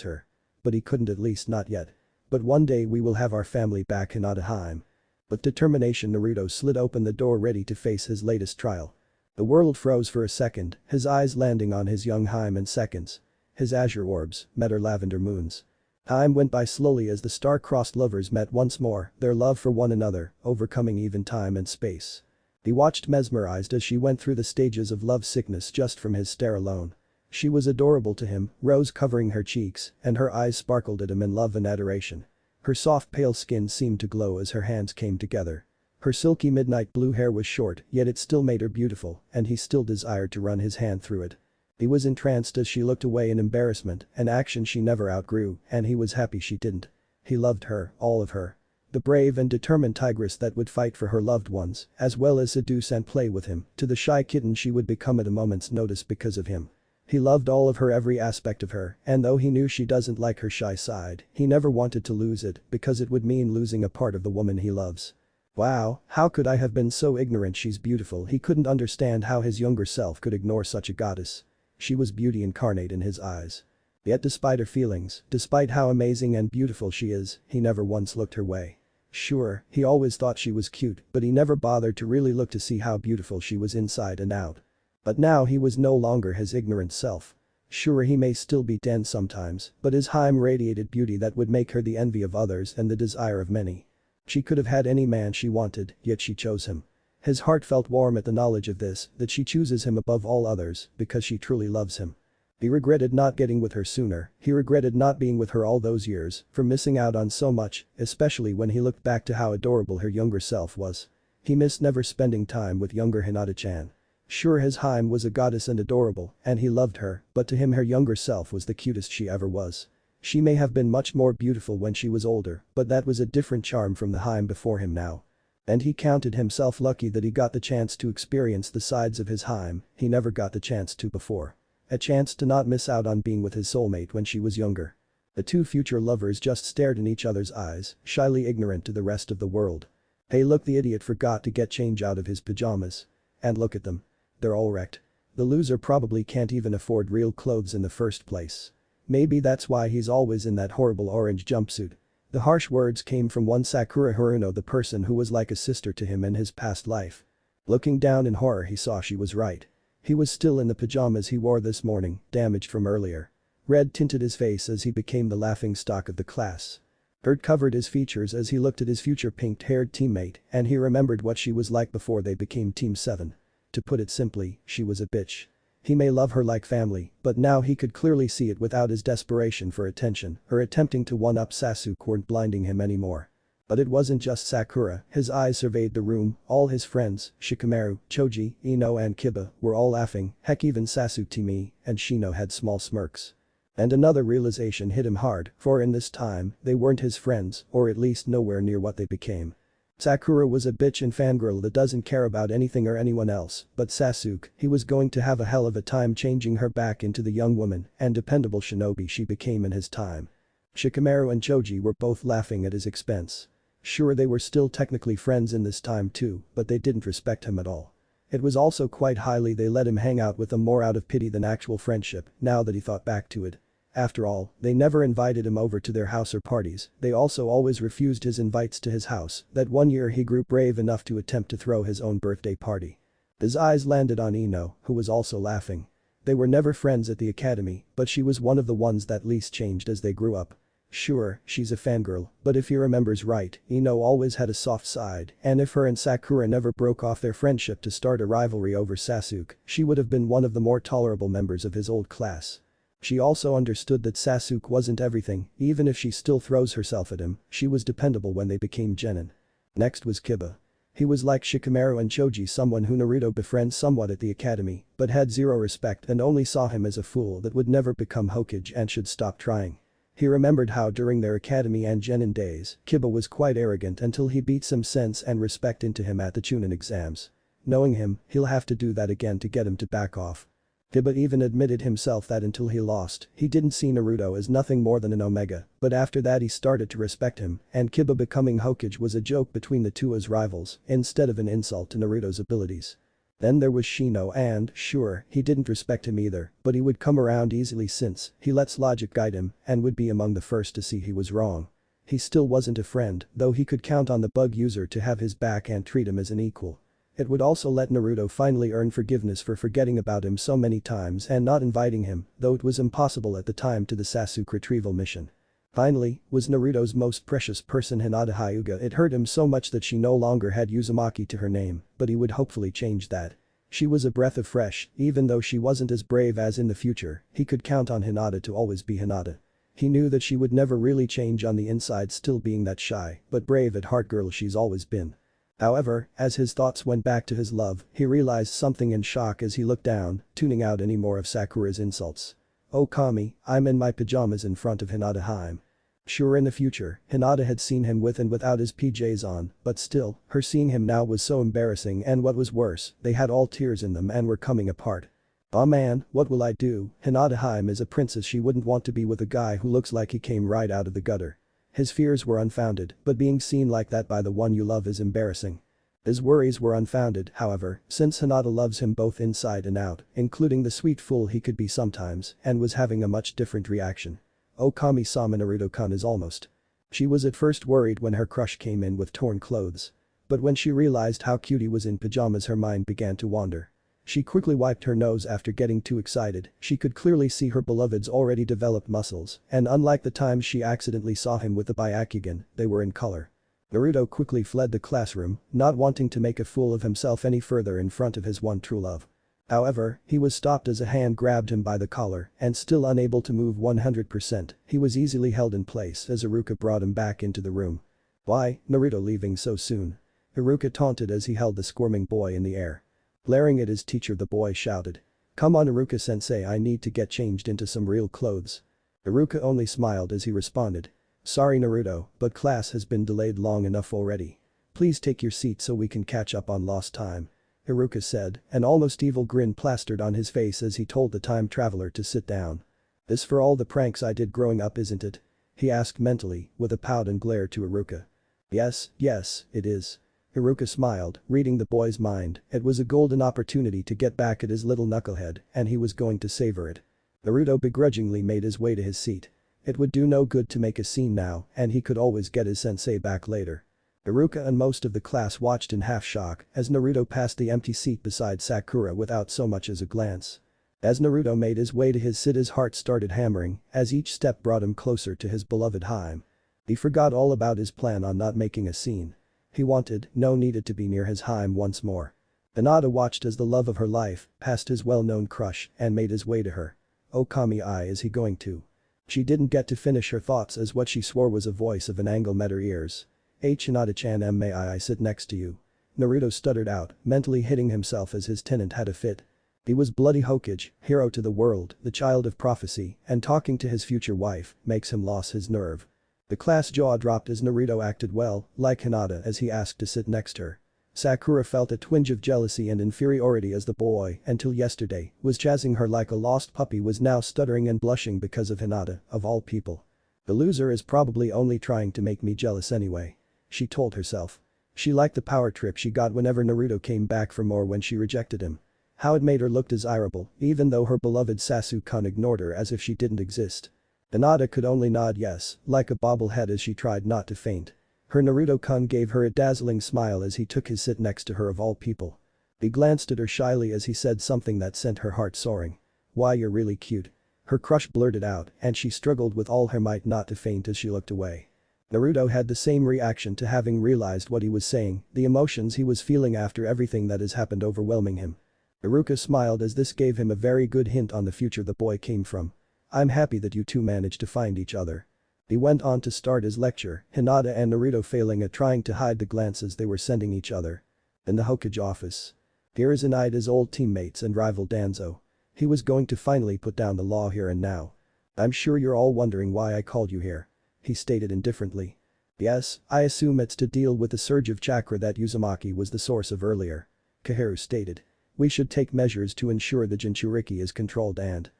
her. But he couldn't, at least not yet. But one day we will have our family back in Hinata. With determination Naruto slid open the door ready to face his latest trial. The world froze for a second, his eyes landing on his young Haim in seconds. His azure orbs met her lavender moons. Time went by slowly as the star-crossed lovers met once more, their love for one another, overcoming even time and space. He watched mesmerized as she went through the stages of love sickness just from his stare alone. She was adorable to him, rose covering her cheeks, and her eyes sparkled at him in love and adoration. Her soft pale skin seemed to glow as her hands came together. Her silky midnight blue hair was short, yet it still made her beautiful, and he still desired to run his hand through it. He was entranced as she looked away in embarrassment, an action she never outgrew, and he was happy she didn't. He loved her, all of her. The brave and determined tigress that would fight for her loved ones, as well as seduce and play with him, to the shy kitten she would become at a moment's notice because of him. He loved all of her, every aspect of her, and though he knew she doesn't like her shy side, he never wanted to lose it because it would mean losing a part of the woman he loves. Wow, how could I have been so ignorant? She's beautiful. He couldn't understand how his younger self could ignore such a goddess. She was beauty incarnate in his eyes. Yet despite her feelings, despite how amazing and beautiful she is, he never once looked her way. Sure, he always thought she was cute, but he never bothered to really look to see how beautiful she was inside and out. But now he was no longer his ignorant self. Sure, he may still be dense sometimes, but his Haim radiated beauty that would make her the envy of others and the desire of many. She could have had any man she wanted, yet she chose him. His heart felt warm at the knowledge of this, that she chooses him above all others because she truly loves him. He regretted not getting with her sooner, he regretted not being with her all those years, for missing out on so much, especially when he looked back to how adorable her younger self was. He missed never spending time with younger Hinata-chan. Sure, his Haim was a goddess and adorable, and he loved her, but to him her younger self was the cutest she ever was. She may have been much more beautiful when she was older, but that was a different charm from the Haim before him now. And he counted himself lucky that he got the chance to experience the sides of his Haim he never got the chance to before. A chance to not miss out on being with his soulmate when she was younger. The two future lovers just stared in each other's eyes, shyly ignorant to the rest of the world. Hey look, the idiot forgot to get change out of his pajamas. And look at them. They're all wrecked. The loser probably can't even afford real clothes in the first place. Maybe that's why he's always in that horrible orange jumpsuit. The harsh words came from one Sakura Haruno, the person who was like a sister to him in his past life. Looking down in horror he saw she was right. He was still in the pajamas he wore this morning, damaged from earlier. Red tinted his face as he became the laughingstock of the class. Dirt covered his features as he looked at his future pink-haired teammate and he remembered what she was like before they became Team 7. To put it simply, she was a bitch. He may love her like family, but now he could clearly see it without his desperation for attention, her attempting to one-up Sasuke weren't blinding him anymore. But it wasn't just Sakura, his eyes surveyed the room, all his friends, Shikamaru, Choji, Ino and Kiba, were all laughing, heck even Sasuke Timi and Shino had small smirks. And another realization hit him hard, for in this time, they weren't his friends, or at least nowhere near what they became. Sakura was a bitch and fangirl that doesn't care about anything or anyone else, but Sasuke, he was going to have a hell of a time changing her back into the young woman and dependable shinobi she became in his time. Shikamaru and Choji were both laughing at his expense. Sure, they were still technically friends in this time too, but they didn't respect him at all. It was also quite highly they let him hang out with them more out of pity than actual friendship, now that he thought back to it. After all, they never invited him over to their house or parties, they also always refused his invites to his house. That one year he grew brave enough to attempt to throw his own birthday party. His eyes landed on Ino, who was also laughing. They were never friends at the academy, but she was one of the ones that least changed as they grew up. Sure, she's a fangirl, but if he remembers right, Ino always had a soft side, and if her and Sakura never broke off their friendship to start a rivalry over Sasuke, she would have been one of the more tolerable members of his old class. She also understood that Sasuke wasn't everything, even if she still throws herself at him, she was dependable when they became genin. Next was Kiba. He was like Shikamaru and Choji, someone who Naruto befriended somewhat at the academy, but had zero respect and only saw him as a fool that would never become Hokage and should stop trying. He remembered how during their academy and genin days, Kiba was quite arrogant until he beat some sense and respect into him at the Chunin exams. Knowing him, he'll have to do that again to get him to back off. Kiba even admitted himself that until he lost, he didn't see Naruto as nothing more than an Omega, but after that he started to respect him, and Kiba becoming Hokage was a joke between the two as rivals, instead of an insult to Naruto's abilities. Then there was Shino and, sure, he didn't respect him either, but he would come around easily since he lets logic guide him and would be among the first to see he was wrong. He still wasn't a friend, though he could count on the bug user to have his back and treat him as an equal. It would also let Naruto finally earn forgiveness for forgetting about him so many times and not inviting him, though it was impossible at the time, to the Sasuke retrieval mission. Finally, was Naruto's most precious person Hinata Hyuga. It hurt him so much that she no longer had Uzumaki to her name, but he would hopefully change that. She was a breath of fresh, even though she wasn't as brave as in the future, he could count on Hinata to always be Hinata. He knew that she would never really change on the inside, still being that shy, but brave at heart girl she's always been. However, as his thoughts went back to his love, he realized something in shock as he looked down, tuning out any more of Sakura's insults. "Oh Kami, I'm in my pajamas in front of Hinata Haim." Sure, in the future, Hinata had seen him with and without his PJs on, but still, her seeing him now was so embarrassing, and what was worse, they had all tears in them and were coming apart. "Aw man, what will I do? Hinata Haim is a princess, she wouldn't want to be with a guy who looks like he came right out of the gutter." His fears were unfounded, but being seen like that by the one you love is embarrassing. His worries were unfounded, however, since Hinata loves him both inside and out, including the sweet fool he could be sometimes, and was having a much different reaction. "Oh Kami-sama, Naruto-kun is almost." She was at first worried when her crush came in with torn clothes. But when she realized how cute he was in pajamas, her mind began to wander. She quickly wiped her nose after getting too excited. She could clearly see her beloved's already developed muscles, and unlike the times she accidentally saw him with the Byakugan, they were in color. Naruto quickly fled the classroom, not wanting to make a fool of himself any further in front of his one true love. However, he was stopped as a hand grabbed him by the collar, and still unable to move 100%, he was easily held in place as Iruka brought him back into the room. "Why, Naruto, leaving so soon?" Iruka taunted as he held the squirming boy in the air. Glaring at his teacher, the boy shouted. "Come on Iruka-sensei, I need to get changed into some real clothes." Iruka only smiled as he responded. "Sorry Naruto, but class has been delayed long enough already. Please take your seat so we can catch up on lost time," Iruka said, an almost evil grin plastered on his face as he told the time traveler to sit down. "This for all the pranks I did growing up, isn't it?" he asked mentally, with a pout and glare to Iruka. Yes, it is." Iruka smiled, reading the boy's mind. It was a golden opportunity to get back at his little knucklehead, and he was going to savor it. Naruto begrudgingly made his way to his seat. It would do no good to make a scene now, and he could always get his sensei back later. Iruka and most of the class watched in half shock as Naruto passed the empty seat beside Sakura without so much as a glance. As Naruto made his way to his seat, his heart started hammering as each step brought him closer to his beloved Haim. He forgot all about his plan on not making a scene. He needed to be near his Haim once more. Hinata watched as the love of her life passed his well-known crush and made his way to her. "Oh Kami, is he going to?" She didn't get to finish her thoughts as what she swore was a voice of an angle met her ears. "Hinata-chan, may I sit next to you?" Naruto stuttered out, mentally hitting himself as his tenant had a fit. He was bloody Hokage, hero to the world, the child of prophecy, and talking to his future wife makes him lose his nerve. The class jaw dropped as Naruto acted well, like Hinata, as he asked to sit next to her. Sakura felt a twinge of jealousy and inferiority as the boy, until yesterday, was jazzing her like a lost puppy, was now stuttering and blushing because of Hinata, of all people. "The loser is probably only trying to make me jealous anyway," she told herself. She liked the power trip she got whenever Naruto came back for more when she rejected him. How it made her look desirable, even though her beloved Sasuke-kun ignored her as if she didn't exist. Hinata could only nod yes, like a bobblehead, as she tried not to faint. Her Naruto-kun gave her a dazzling smile as he took his sit next to her of all people. He glanced at her shyly as he said something that sent her heart soaring. Why, you're really cute. Her crush blurted out and she struggled with all her might not to faint as she looked away. Naruto had the same reaction to having realized what he was saying, the emotions he was feeling after everything that has happened overwhelming him. Iruka smiled as this gave him a very good hint on the future the boy came from. I'm happy that you two managed to find each other. He went on to start his lecture, Hinata and Naruto failing at trying to hide the glances they were sending each other. In the Hokage office. Hiruzen eyed his old teammates and rival Danzo. He was going to finally put down the law here and now. I'm sure you're all wondering why I called you here. He stated indifferently. Yes, I assume it's to deal with the surge of chakra that Uzumaki was the source of earlier. Kaharu stated. We should take measures to ensure the Jinchuriki is controlled and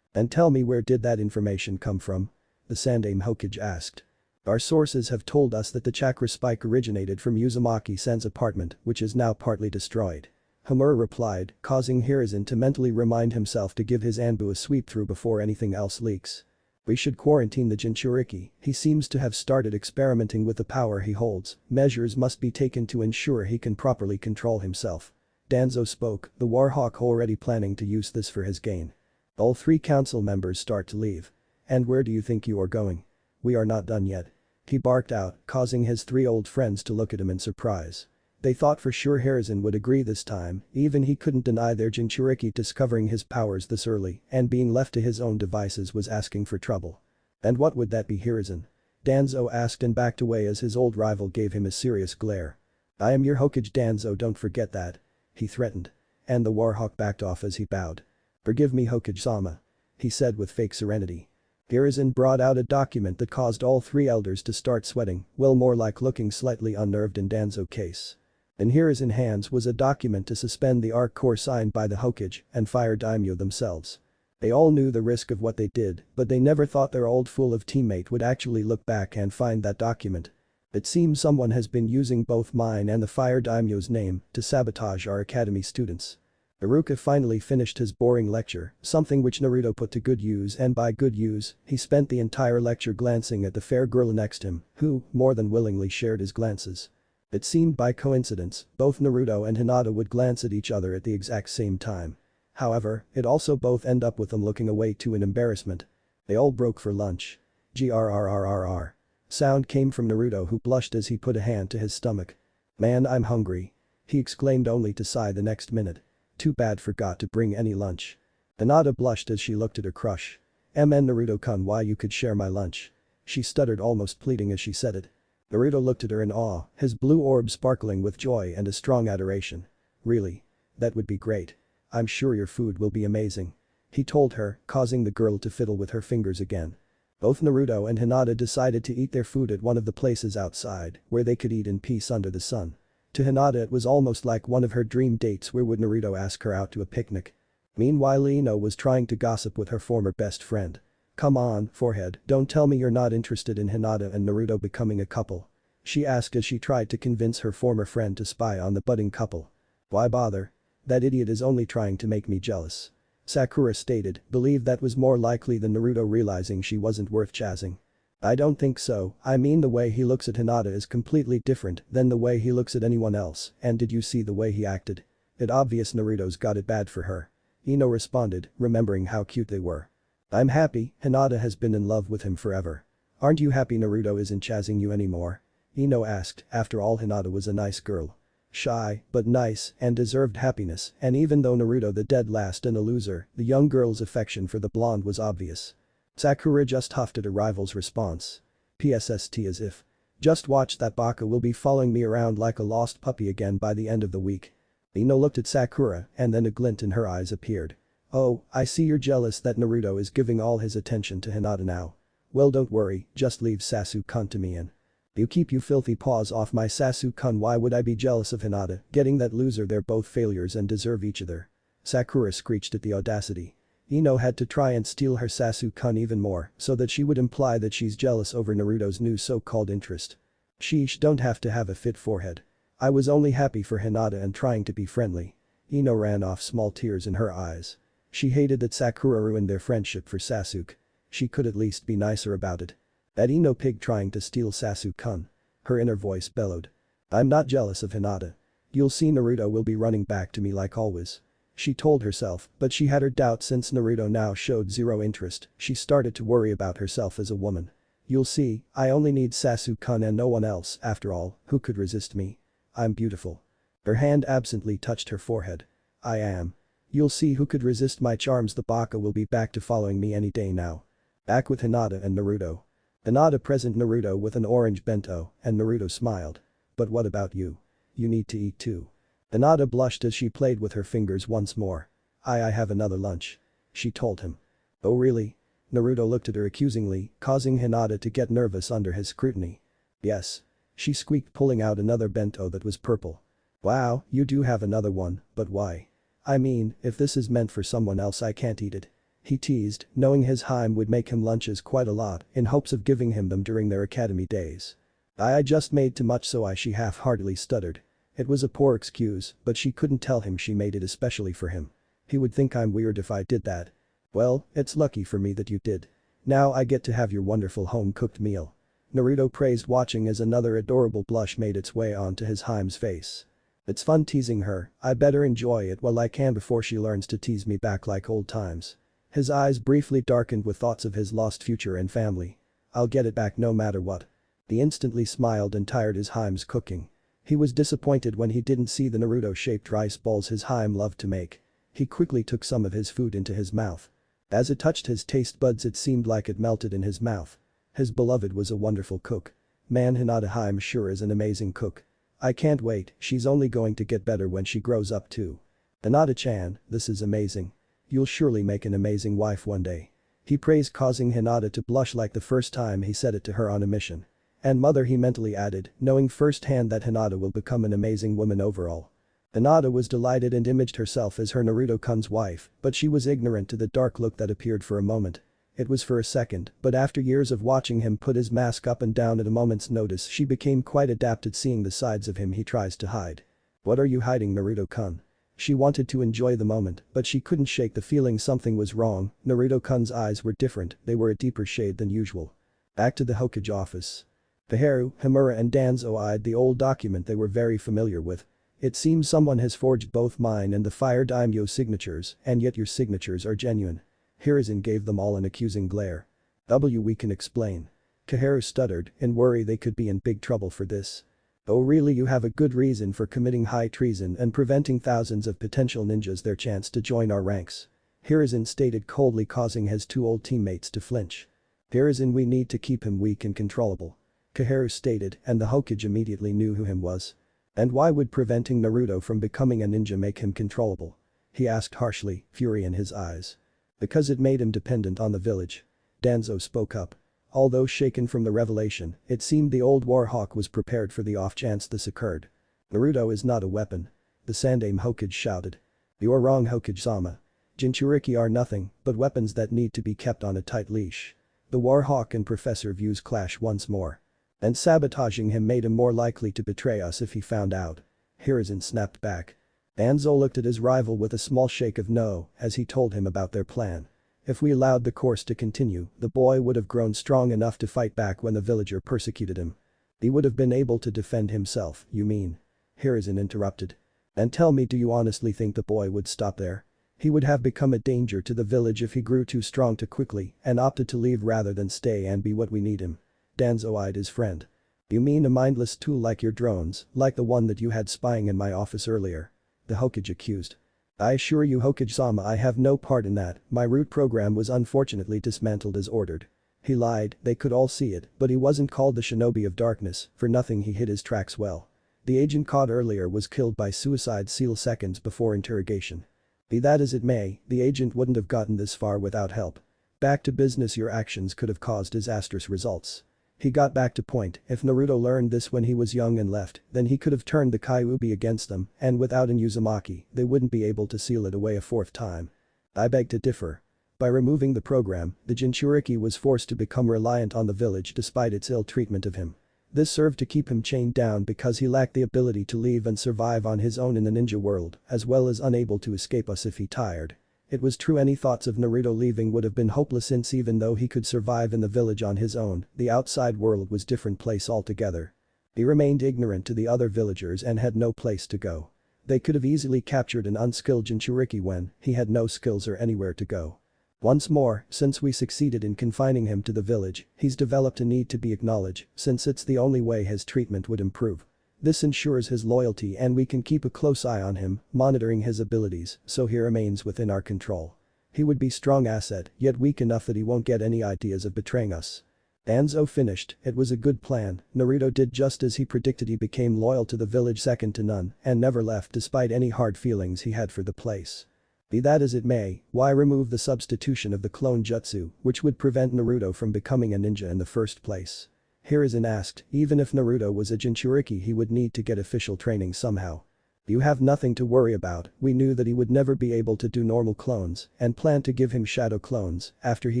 tell me, where did that information come from? The Sandaime Hokage asked. Our sources have told us that the chakra spike originated from Uzumaki-san's apartment, which is now partly destroyed. Homura replied, causing Hiruzen to mentally remind himself to give his Anbu a sweep through before anything else leaks. We should quarantine the Jinchuriki. He seems to have started experimenting with the power he holds. Measures must be taken to ensure he can properly control himself. Danzo spoke, the Warhawk already planning to use this for his gain. All three council members start to leave. And where do you think you are going? We are not done yet. He barked out, causing his three old friends to look at him in surprise. They thought for sure Hiruzen would agree this time, even he couldn't deny their Jinchuriki discovering his powers this early, and being left to his own devices was asking for trouble. And what would that be, Hiruzen? Danzo asked and backed away as his old rival gave him a serious glare. I am your Hokage Danzo, don't forget that. He threatened. And the Warhawk backed off as he bowed. Forgive me, Hokage-sama. He said with fake serenity. Hiruzen brought out a document that caused all three elders to start sweating, well, more like looking slightly unnerved in Danzo's case. In Hiruzen's hands was a document to suspend the Arc Corps signed by the Hokage and Fire Daimyo themselves. They all knew the risk of what they did, but they never thought their old fool of teammate would actually look back and find that document. It seems someone has been using both mine and the Fire Daimyo's name to sabotage our academy students. Iruka finally finished his boring lecture, something which Naruto put to good use, and by good use, he spent the entire lecture glancing at the fair girl next to him, who, more than willingly, shared his glances. It seemed by coincidence, both Naruto and Hinata would glance at each other at the exact same time. However, it also both end up with them looking away too in embarrassment. They all broke for lunch. Grrrrrr. Sound came from Naruto, who blushed as he put a hand to his stomach. Man, I'm hungry. He exclaimed only to sigh the next minute. Too bad forgot to bring any lunch. Hinata blushed as she looked at her crush. Naruto-kun, why you could share my lunch. She stuttered, almost pleading as she said it. Naruto looked at her in awe, his blue orb sparkling with joy and a strong adoration. Really? That would be great. I'm sure your food will be amazing. He told her, causing the girl to fiddle with her fingers again. Both Naruto and Hinata decided to eat their food at one of the places outside, where they could eat in peace under the sun. To Hinata it was almost like one of her dream dates. Where would Naruto ask her out to a picnic? Meanwhile, Ino was trying to gossip with her former best friend. Come on, forehead, don't tell me you're not interested in Hinata and Naruto becoming a couple. She asked as she tried to convince her former friend to spy on the budding couple. Why bother? That idiot is only trying to make me jealous. Sakura stated, believed that was more likely than Naruto realizing she wasn't worth chasing. I don't think so. I mean, the way he looks at Hinata is completely different than the way he looks at anyone else, and did you see the way he acted? It's obvious Naruto's got it bad for her. Ino responded, remembering how cute they were. I'm happy, Hinata has been in love with him forever. Aren't you happy Naruto isn't chasing you anymore? Ino asked, after all Hinata was a nice girl. Shy, but nice, and deserved happiness, and even though Naruto the dead last and a loser, the young girl's affection for the blonde was obvious. Sakura just huffed at her rival's response. PSST, as if. Just watch, that baka will be following me around like a lost puppy again by the end of the week. Ino looked at Sakura and then a glint in her eyes appeared. Oh, I see you're jealous that Naruto is giving all his attention to Hinata now. Well, don't worry, just leave Sasu-kun to me and you keep you filthy paws off my Sasu-kun. Why would I be jealous of Hinata getting that loser? They're both failures and deserve each other. Sakura screeched at the audacity. Ino had to try and steal her Sasu-kun even more so that she would imply that she's jealous over Naruto's new so-called interest. Sheesh, don't have to have a fit forehead. I was only happy for Hinata and trying to be friendly. Ino ran off, small tears in her eyes. She hated that Sakura ruined their friendship for Sasuke. She could at least be nicer about it. That Ino pig trying to steal Sasu-kun. Her inner voice bellowed. I'm not jealous of Hinata. You'll see Naruto will be running back to me like always. she told herself, but she had her doubts since Naruto now showed zero interest. She started to worry about herself as a woman. You'll see, I only need Sasuke-kun and no one else, after all, who could resist me? I'm beautiful. Her hand absently touched her forehead. I am. You'll see who could resist my charms. The baka will be back to following me any day now. Back with Hinata and Naruto. Hinata present Naruto with an orange bento, and Naruto smiled. But what about you? You need to eat too. Hinata blushed as she played with her fingers once more. I have another lunch. She told him. Oh really? Naruto looked at her accusingly, causing Hinata to get nervous under his scrutiny. Yes. She squeaked, pulling out another bento that was purple. Wow, you do have another one, but why? I mean, if this is meant for someone else I can't eat it. He teased, knowing his Heim would make him lunches quite a lot in hopes of giving him them during their academy days. I just made too much so she half-heartedly stuttered. It was a poor excuse, but she couldn't tell him she made it especially for him. He would think I'm weird if I did that. Well, it's lucky for me that you did. Now I get to have your wonderful home-cooked meal. Naruto praised, watching as another adorable blush made its way onto his Heim's face. It's fun teasing her, I better enjoy it while I can before she learns to tease me back like old times. His eyes briefly darkened with thoughts of his lost future and family. I'll get it back no matter what. He instantly smiled and tired his Heim's cooking. He was disappointed when he didn't see the Naruto-shaped rice balls his Heim loved to make. He quickly took some of his food into his mouth. As it touched his taste buds it seemed like it melted in his mouth. His beloved was a wonderful cook. Man, Hinata Heim sure is an amazing cook. I can't wait, she's only going to get better when she grows up too. Hinata-chan, this is amazing. You'll surely make an amazing wife one day. He praised, causing Hinata to blush like the first time he said it to her on a mission. And mother, he mentally added, knowing firsthand that Hinata will become an amazing woman overall. Hinata was delighted and imaged herself as her Naruto-kun's wife, but she was ignorant to the dark look that appeared for a moment. It was for a second, but after years of watching him put his mask up and down at a moment's notice she became quite adapted, seeing the sides of him he tries to hide. What are you hiding, Naruto-kun? She wanted to enjoy the moment, but she couldn't shake the feeling something was wrong. Naruto-kun's eyes were different, they were a deeper shade than usual. Back to the Hokage office. Beharu, Himura and Danzo eyed the old document they were very familiar with. It seems someone has forged both mine and the Fire Daimyo signatures, and yet your signatures are genuine. Hiruzen gave them all an accusing glare. We can explain. Kaharu stuttered, in worry they could be in big trouble for this. Oh really, you have a good reason for committing high treason and preventing thousands of potential ninjas their chance to join our ranks. Hiruzen stated coldly, causing his two old teammates to flinch. Hiruzen, we need to keep him weak and controllable. Kaharu stated, and the Hokage immediately knew who him was. And why would preventing Naruto from becoming a ninja make him controllable? He asked harshly, fury in his eyes. Because it made him dependent on the village. Danzo spoke up. Although shaken from the revelation, it seemed the old warhawk was prepared for the off chance this occurred. Naruto is not a weapon. The Sandaime Hokage shouted. You're wrong, Hokage-sama. Jinchuriki are nothing but weapons that need to be kept on a tight leash. The warhawk and professor views clash once more. And sabotaging him made him more likely to betray us if he found out. Hiruzen snapped back. Danzo looked at his rival with a small shake of no as he told him about their plan. If we allowed the course to continue, the boy would have grown strong enough to fight back when the villager persecuted him. He would have been able to defend himself, you mean? Hiruzen interrupted. And tell me, do you honestly think the boy would stop there? He would have become a danger to the village if he grew too strong too quickly and opted to leave rather than stay and be what we need him. Danzo eyed his friend. You mean a mindless tool like your drones, like the one that you had spying in my office earlier? The Hokage accused. I assure you, Hokage-sama, I have no part in that, my root program was unfortunately dismantled as ordered. He lied, they could all see it, but he wasn't called the Shinobi of Darkness, for nothing he hid his tracks well. The agent caught earlier was killed by suicide seal seconds before interrogation. Be that as it may, the agent wouldn't have gotten this far without help. Back to business, your actions could have caused disastrous results. He got back to point, if Naruto learned this when he was young and left, then he could have turned the Kyuubi against them, and without an Uzumaki, they wouldn't be able to seal it away a fourth time. I beg to differ. By removing the program, the Jinchuriki was forced to become reliant on the village despite its ill treatment of him. This served to keep him chained down because he lacked the ability to leave and survive on his own in the ninja world, as well as unable to escape us if he tired. It was true any thoughts of Naruto leaving would have been hopeless, since even though he could survive in the village on his own, the outside world was different place altogether. He remained ignorant to the other villagers and had no place to go. They could have easily captured an unskilled Jinchuriki when he had no skills or anywhere to go. Once more, since we succeeded in confining him to the village, he's developed a need to be acknowledged since it's the only way his treatment would improve. This ensures his loyalty and we can keep a close eye on him, monitoring his abilities so he remains within our control. He would be strong asset, yet weak enough that he won't get any ideas of betraying us. Danzo finished, it was a good plan, Naruto did just as he predicted. He became loyal to the village second to none and never left despite any hard feelings he had for the place. Be that as it may, why remove the substitution of the clone jutsu, which would prevent Naruto from becoming a ninja in the first place? Hiruzen asked, even if Naruto was a Jinchuriki he would need to get official training somehow. You have nothing to worry about, we knew that he would never be able to do normal clones and planned to give him shadow clones after he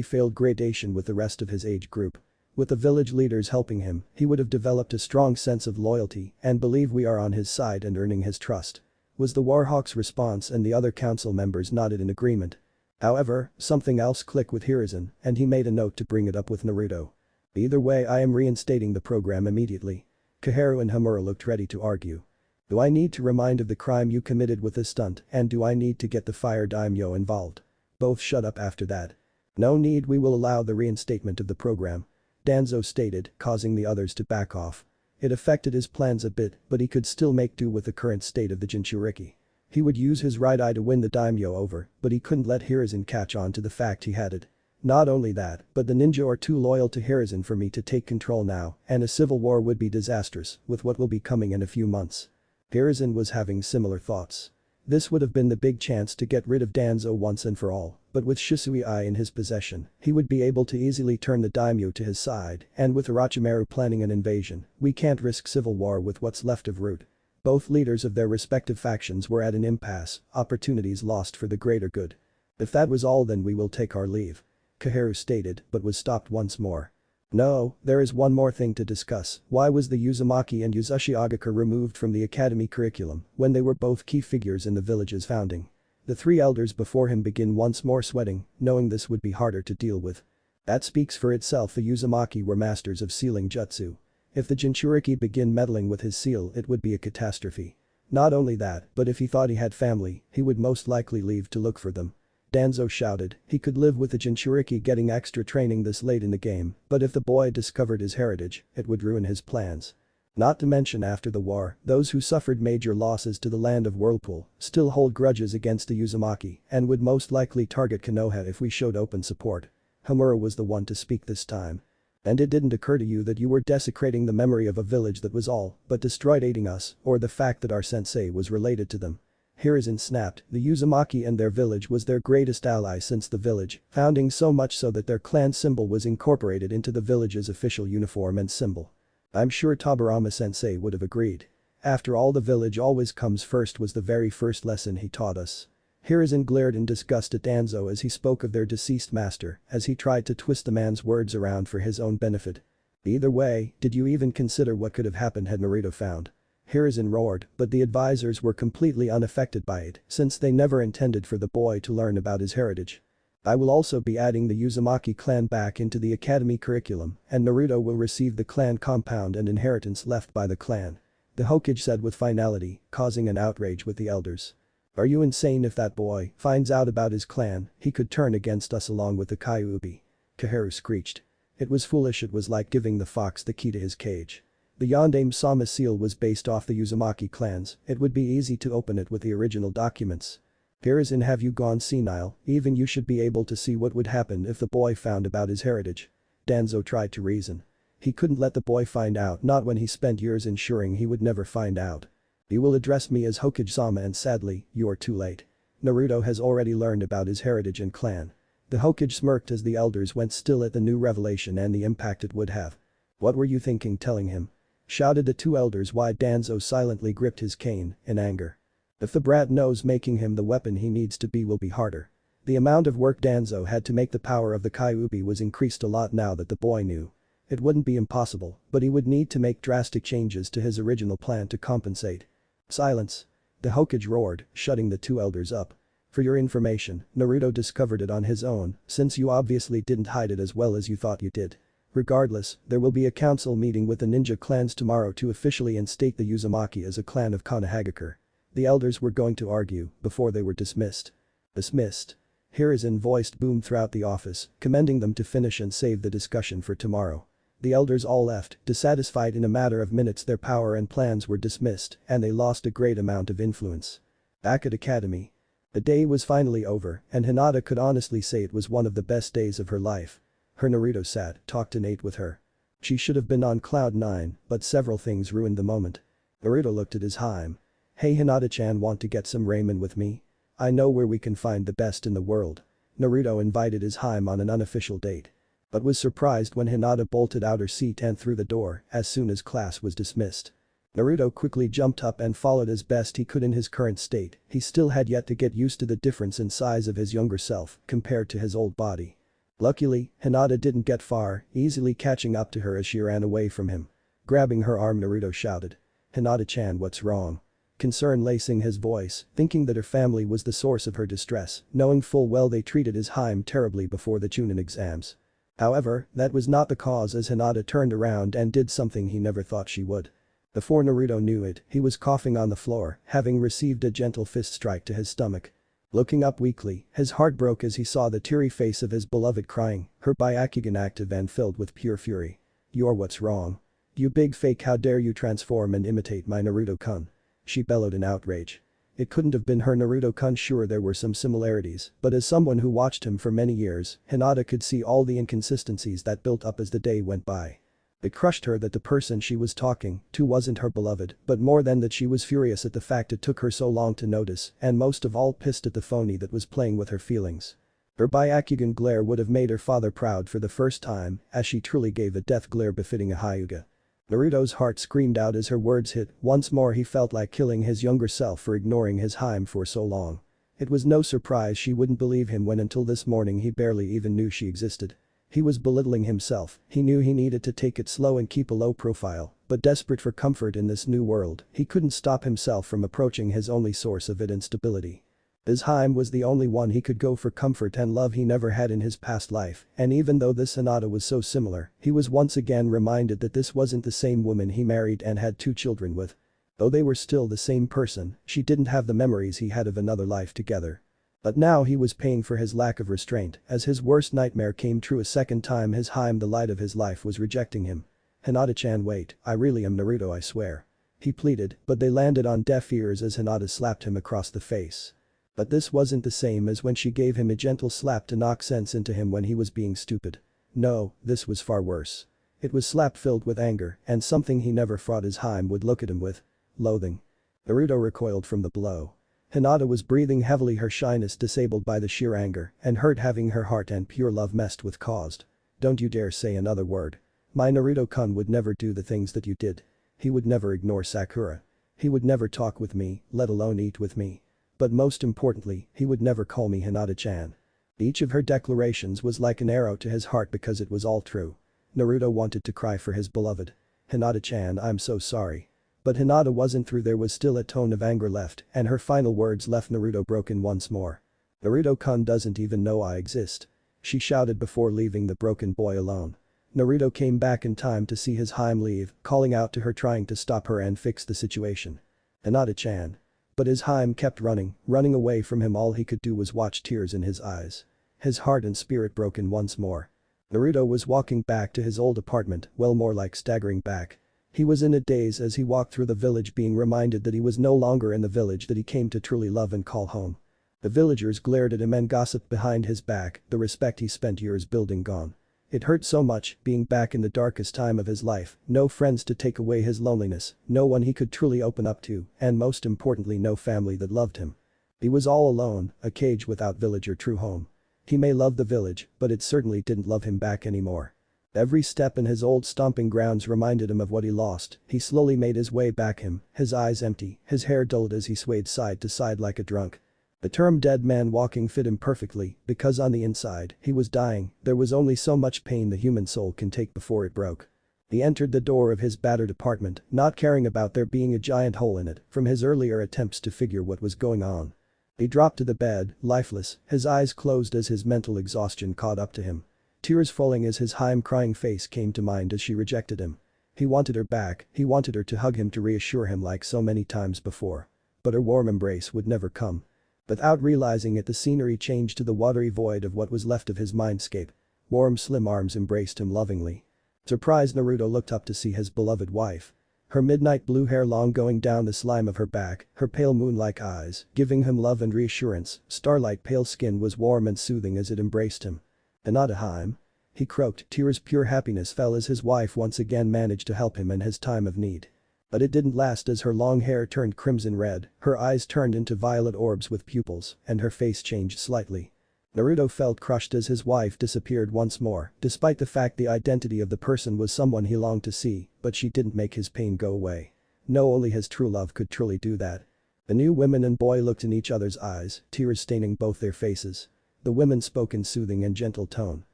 failed gradation with the rest of his age group. With the village leaders helping him, he would have developed a strong sense of loyalty and believe we are on his side and earning his trust. Was the Warhawk's response and the other council members nodded in agreement. However, something else clicked with Hiruzen and he made a note to bring it up with Naruto. Either way I am reinstating the program immediately. Koharu and Homura looked ready to argue. Do I need to remind of the crime you committed with this stunt and do I need to get the fire daimyo involved? Both shut up after that. No need, we will allow the reinstatement of the program. Danzo stated, causing the others to back off. It affected his plans a bit, but he could still make do with the current state of the Jinchuriki. He would use his right eye to win the daimyo over, but he couldn't let Hiruzen catch on to the fact he had it. Not only that, but the ninja are too loyal to Hiruzen for me to take control now, and a civil war would be disastrous with what will be coming in a few months. Hiruzen was having similar thoughts. This would have been the big chance to get rid of Danzo once and for all, but with Shisui in his possession, he would be able to easily turn the daimyo to his side, and with Orochimaru planning an invasion, we can't risk civil war with what's left of Root. Both leaders of their respective factions were at an impasse, opportunities lost for the greater good. If that was all then we will take our leave. Koharu stated, but was stopped once more. No, there is one more thing to discuss. Why was the Uzumaki and Uzushi Agakure removed from the academy curriculum when they were both key figures in the village's founding? The three elders before him begin once more sweating, knowing this would be harder to deal with. That speaks for itself. The Uzumaki were masters of sealing jutsu. If the Jinchuriki begin meddling with his seal it would be a catastrophe. Not only that, but if he thought he had family, he would most likely leave to look for them. Danzo shouted, he could live with the Jinchuriki getting extra training this late in the game, but if the boy discovered his heritage, it would ruin his plans. Not to mention after the war, those who suffered major losses to the land of Whirlpool still hold grudges against the Uzumaki and would most likely target Konoha if we showed open support. Homura was the one to speak this time. And it didn't occur to you that you were desecrating the memory of a village that was all but destroyed aiding us, or the fact that our sensei was related to them. Hiruzen snapped, the Uzumaki and their village was their greatest ally since the village founding, so much so that their clan symbol was incorporated into the village's official uniform and symbol. I'm sure Tobirama sensei would have agreed. After all, the village always comes first was the very first lesson he taught us. Hiruzen glared in disgust at Danzo as he spoke of their deceased master as he tried to twist the man's words around for his own benefit. Either way, did you even consider what could have happened had Naruto found? Hiruzen roared, but the advisors were completely unaffected by it since they never intended for the boy to learn about his heritage. I will also be adding the Uzumaki clan back into the academy curriculum and Naruto will receive the clan compound and inheritance left by the clan. The Hokage said with finality, causing an outrage with the elders. Are you insane? If that boy finds out about his clan, he could turn against us along with the Kyuubi. Koharu screeched. It was foolish, it was like giving the fox the key to his cage. The Yondaime Sama seal was based off the Uzumaki clans, it would be easy to open it with the original documents. Hiruzen, have you gone senile? Even you should be able to see what would happen if the boy found about his heritage. Danzo tried to reason. He couldn't let the boy find out, not when he spent years ensuring he would never find out. You will address me as Hokage-sama and sadly, you are too late. Naruto has already learned about his heritage and clan. The Hokage smirked as the elders went still at the new revelation and the impact it would have. What were you thinking telling him? Shouted the two elders while Danzo silently gripped his cane in anger. If the brat knows, making him the weapon he needs to be will be harder. The amount of work Danzo had to make the power of the Kyuubi was increased a lot now that the boy knew. It wouldn't be impossible, but he would need to make drastic changes to his original plan to compensate. Silence. The Hokage roared, shutting the two elders up. For your information, Naruto discovered it on his own, since you obviously didn't hide it as well as you thought you did. Regardless, there will be a council meeting with the ninja clans tomorrow to officially instate the Uzumaki as a clan of Konohagakure. The elders were going to argue before they were dismissed. Dismissed. Hiruzen voiced boomed throughout the office, commending them to finish and save the discussion for tomorrow. The elders all left, dissatisfied. In a matter of minutes their power and plans were dismissed and they lost a great amount of influence. Back at Academy. The day was finally over and Hinata could honestly say it was one of the best days of her life. Her Naruto sat, talked and ate with her. She should have been on cloud 9, but several things ruined the moment. Naruto looked at his Haim. "Hey Hinata-chan, want to get some ramen with me? I know where we can find the best in the world." Naruto invited his Haim on an unofficial date. But was surprised when Hinata bolted out her seat and through the door as soon as class was dismissed. Naruto quickly jumped up and followed as best he could. In his current state, he still had yet to get used to the difference in size of his younger self compared to his old body. Luckily, Hinata didn't get far, easily catching up to her as she ran away from him. Grabbing her arm, Naruto shouted. "Hinata-chan, what's wrong?" Concern lacing his voice, thinking that her family was the source of her distress, knowing full well they treated his Haim terribly before the Chunin exams. However, that was not the cause as Hinata turned around and did something he never thought she would. Before Naruto knew it, he was coughing on the floor, having received a gentle fist strike to his stomach. Looking up weakly, his heart broke as he saw the teary face of his beloved crying, her Byakugan active and filled with pure fury. "You're what's wrong? You big fake, how dare you transform and imitate my Naruto-kun?" She bellowed in outrage. It couldn't have been her Naruto-kun. Sure, there were some similarities, but as someone who watched him for many years, Hinata could see all the inconsistencies that built up as the day went by. It crushed her that the person she was talking to wasn't her beloved, but more than that she was furious at the fact it took her so long to notice and most of all pissed at the phony that was playing with her feelings. Her Byakugan glare would have made her father proud for the first time as she truly gave a death glare befitting a Hyuga. Naruto's heart screamed out as her words hit. Once more he felt like killing his younger self for ignoring his Haim for so long. It was no surprise she wouldn't believe him when until this morning he barely even knew she existed. He was belittling himself, he knew he needed to take it slow and keep a low profile, but desperate for comfort in this new world, he couldn't stop himself from approaching his only source of it, instability. His Haim was the only one he could go for comfort and love he never had in his past life, and even though this Hinata was so similar, he was once again reminded that this wasn't the same woman he married and had 2 children with. Though they were still the same person, she didn't have the memories he had of another life together. But now he was paying for his lack of restraint as his worst nightmare came true a second time. His Haim, the light of his life, was rejecting him. "Hinata-chan, wait, I really am Naruto, I swear." He pleaded, but they landed on deaf ears as Hinata slapped him across the face. But this wasn't the same as when she gave him a gentle slap to knock sense into him when he was being stupid. No, this was far worse. It was slap filled with anger and something he never thought his Haim would look at him with. Loathing. Naruto recoiled from the blow. Hinata was breathing heavily, her shyness disabled by the sheer anger and hurt having her heart and pure love messed with caused. "Don't you dare say another word. My Naruto-kun would never do the things that you did. He would never ignore Sakura. He would never talk with me, let alone eat with me. But most importantly, he would never call me Hinata-chan." Each of her declarations was like an arrow to his heart because it was all true. Naruto wanted to cry for his beloved. "Hinata-chan, I'm so sorry." But Hinata wasn't through. There was still a tone of anger left and her final words left Naruto broken once more. "Naruto-kun doesn't even know I exist," she shouted before leaving the broken boy alone. Naruto came back in time to see his Haim leave, calling out to her, trying to stop her and fix the situation. "Hinata-chan." But his Haim kept running away from him. All he could do was watch, tears in his eyes. His heart and spirit broken once more. Naruto was walking back to his old apartment, well, more like staggering back. He was in a daze as he walked through the village, being reminded that he was no longer in the village that he came to truly love and call home. The villagers glared at him and gossiped behind his back, the respect he spent years building gone. It hurt so much, being back in the darkest time of his life, no friends to take away his loneliness, no one he could truly open up to, and most importantly no family that loved him. He was all alone, a cage without village or true home. He may love the village, but it certainly didn't love him back anymore. Every step in his old stomping grounds reminded him of what he lost. He slowly made his way back, his eyes empty, his hair dulled as he swayed side to side like a drunk. The term dead man walking fit him perfectly because on the inside, he was dying. There was only so much pain the human soul can take before it broke. He entered the door of his battered apartment, not caring about there being a giant hole in it from his earlier attempts to figure what was going on. He dropped to the bed, lifeless, his eyes closed as his mental exhaustion caught up to him. Tears falling as his Haim crying face came to mind as she rejected him. He wanted her back, he wanted her to hug him, to reassure him like so many times before. but her warm embrace would never come. Without realizing it, the scenery changed to the watery void of what was left of his mindscape. Warm slim arms embraced him lovingly. Surprised, Naruto looked up to see his beloved wife. Her midnight blue hair long going down the slime of her back, her pale moon-like eyes, giving him love and reassurance, starlight pale skin was warm and soothing as it embraced him. "Hinata," he croaked, tears pure happiness fell as his wife once again managed to help him in his time of need. But it didn't last as her long hair turned crimson red, her eyes turned into violet orbs with pupils, and her face changed slightly. Naruto felt crushed as his wife disappeared once more, despite the fact the identity of the person was someone he longed to see, but she didn't make his pain go away. No, only his true love could truly do that. The new woman and boy looked in each other's eyes, tears staining both their faces. The women spoke in soothing and gentle tone.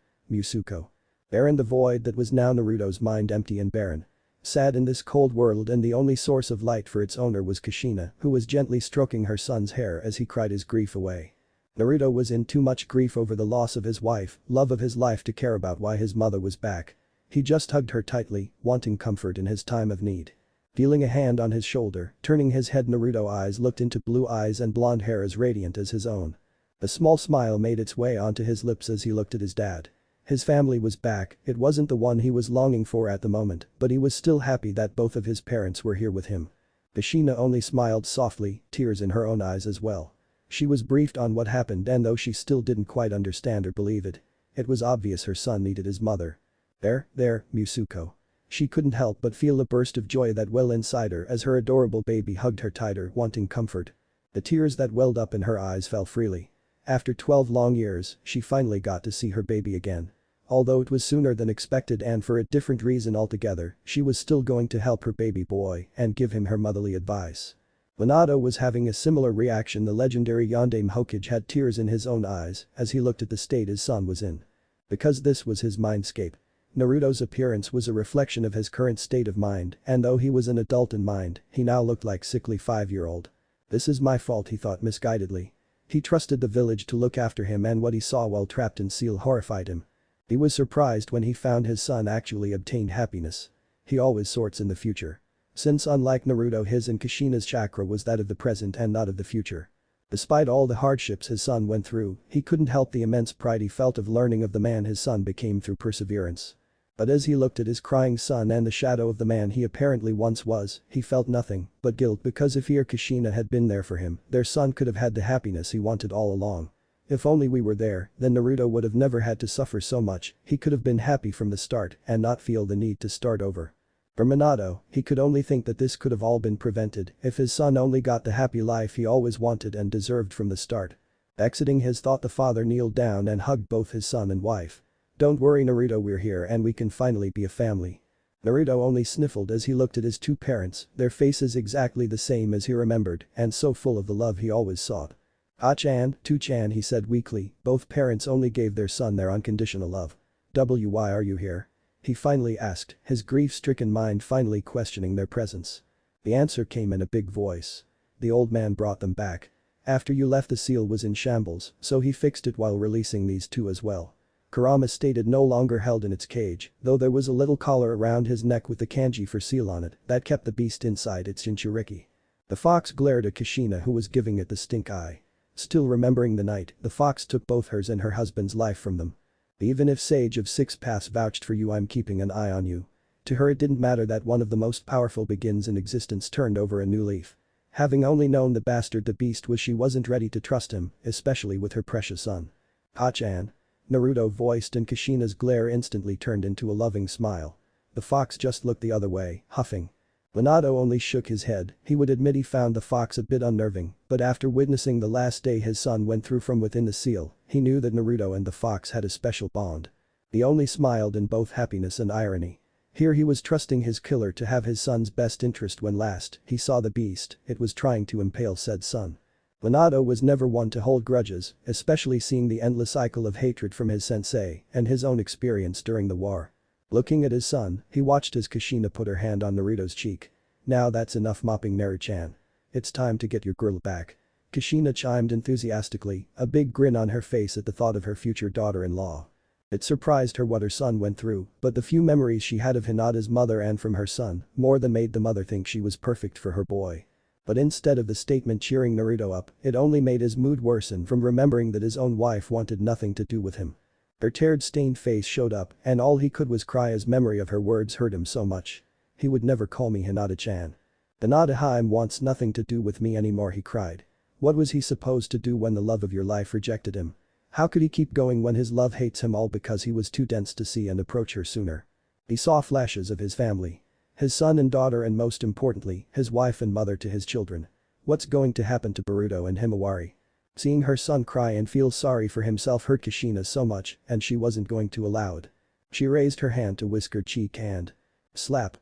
"Musuko." There in the void that was now Naruto's mind, empty and barren. Sad in this cold world, and the only source of light for its owner was Kushina, who was gently stroking her son's hair as he cried his grief away. Naruto was in too much grief over the loss of his wife, love of his life, to care about why his mother was back. He just hugged her tightly, wanting comfort in his time of need. Feeling a hand on his shoulder, turning his head, Naruto's eyes looked into blue eyes and blonde hair as radiant as his own. A small smile made its way onto his lips as he looked at his dad. His family was back. It wasn't the one he was longing for at the moment, but he was still happy that both of his parents were here with him. Kushina only smiled softly, tears in her own eyes as well. She was briefed on what happened, and though she still didn't quite understand or believe it, it was obvious her son needed his mother. There, Musuko." She couldn't help but feel a burst of joy that well inside her as her adorable baby hugged her tighter, wanting comfort. The tears that welled up in her eyes fell freely. After 12 long years, she finally got to see her baby again. Although it was sooner than expected and for a different reason altogether, she was still going to help her baby boy and give him her motherly advice. Hinata was having a similar reaction. The legendary Yondaime Hokage had tears in his own eyes as he looked at the state his son was in. Because this was his mindscape. Naruto's appearance was a reflection of his current state of mind, and though he was an adult in mind, he now looked like sickly 5-year-old. "This is my fault," he thought misguidedly. He trusted the village to look after him, and what he saw while trapped in Seal horrified him. He was surprised when he found his son actually obtained happiness. He always sorts in the future. Since unlike Naruto, his and Kushina's chakra was that of the present and not of the future. Despite all the hardships his son went through, he couldn't help the immense pride he felt of learning of the man his son became through perseverance. But as he looked at his crying son and the shadow of the man he apparently once was, he felt nothing but guilt, because if he or Kushina had been there for him, their son could have had the happiness he wanted all along. If only we were there, then Naruto would have never had to suffer so much. He could have been happy from the start and not feel the need to start over. For Minato, he could only think that this could have all been prevented if his son only got the happy life he always wanted and deserved from the start. Exiting his thought, the father kneeled down and hugged both his son and wife. "Don't worry, Naruto, we're here and we can finally be a family." Naruto only sniffled as he looked at his two parents, their faces exactly the same as he remembered and so full of the love he always sought. "Ah-chan, Tu-chan," he said weakly. Both parents only gave their son their unconditional love. "Why are you here?" he finally asked, his grief-stricken mind finally questioning their presence. The answer came in a big voice. "The old man brought them back. After you left, the seal was in shambles, so he fixed it while releasing these two as well." Kurama stated, no longer held in its cage, though there was a little collar around his neck with the kanji for seal on it that kept the beast inside its Jinchuriki. The fox glared at Kushina, who was giving it the stink eye. Still remembering the night, the fox took both hers and her husband's life from them. "Even if Sage of Six Paths vouched for you, I'm keeping an eye on you." To her it didn't matter that one of the most powerful begins in existence turned over a new leaf. Having only known the bastard the beast was, she wasn't ready to trust him, especially with her precious son. "Ha-chan," Naruto voiced, and Kushina's glare instantly turned into a loving smile. The fox just looked the other way, huffing. Minato only shook his head. He would admit he found the fox a bit unnerving, but after witnessing the last day his son went through from within the seal, he knew that Naruto and the fox had a special bond. He only smiled in both happiness and irony. Here he was trusting his killer to have his son's best interest. When last he saw the beast, it was trying to impale said son. Minato was never one to hold grudges, especially seeing the endless cycle of hatred from his sensei and his own experience during the war. Looking at his son, he watched as Kushina put her hand on Naruto's cheek. "Now that's enough mopping, Naru-chan. It's time to get your girl back." Kushina chimed enthusiastically, a big grin on her face at the thought of her future daughter-in-law. It surprised her what her son went through, but the few memories she had of Hinata's mother and from her son more than made the mother think she was perfect for her boy. But instead of the statement cheering Naruto up, it only made his mood worsen from remembering that his own wife wanted nothing to do with him. Her tear-stained face showed up and all he could was cry as memory of her words hurt him so much. He would never call me Hinata-chan. Hinata wants nothing to do with me anymore, he cried. What was he supposed to do when the love of your life rejected him? How could he keep going when his love hates him all because he was too dense to see and approach her sooner? He saw flashes of his family. His son and daughter and most importantly, his wife and mother to his children. What's going to happen to Boruto and Himawari? Seeing her son cry and feel sorry for himself hurt Kushina so much and she wasn't going to allow it. She raised her hand to whisk her cheek and slapped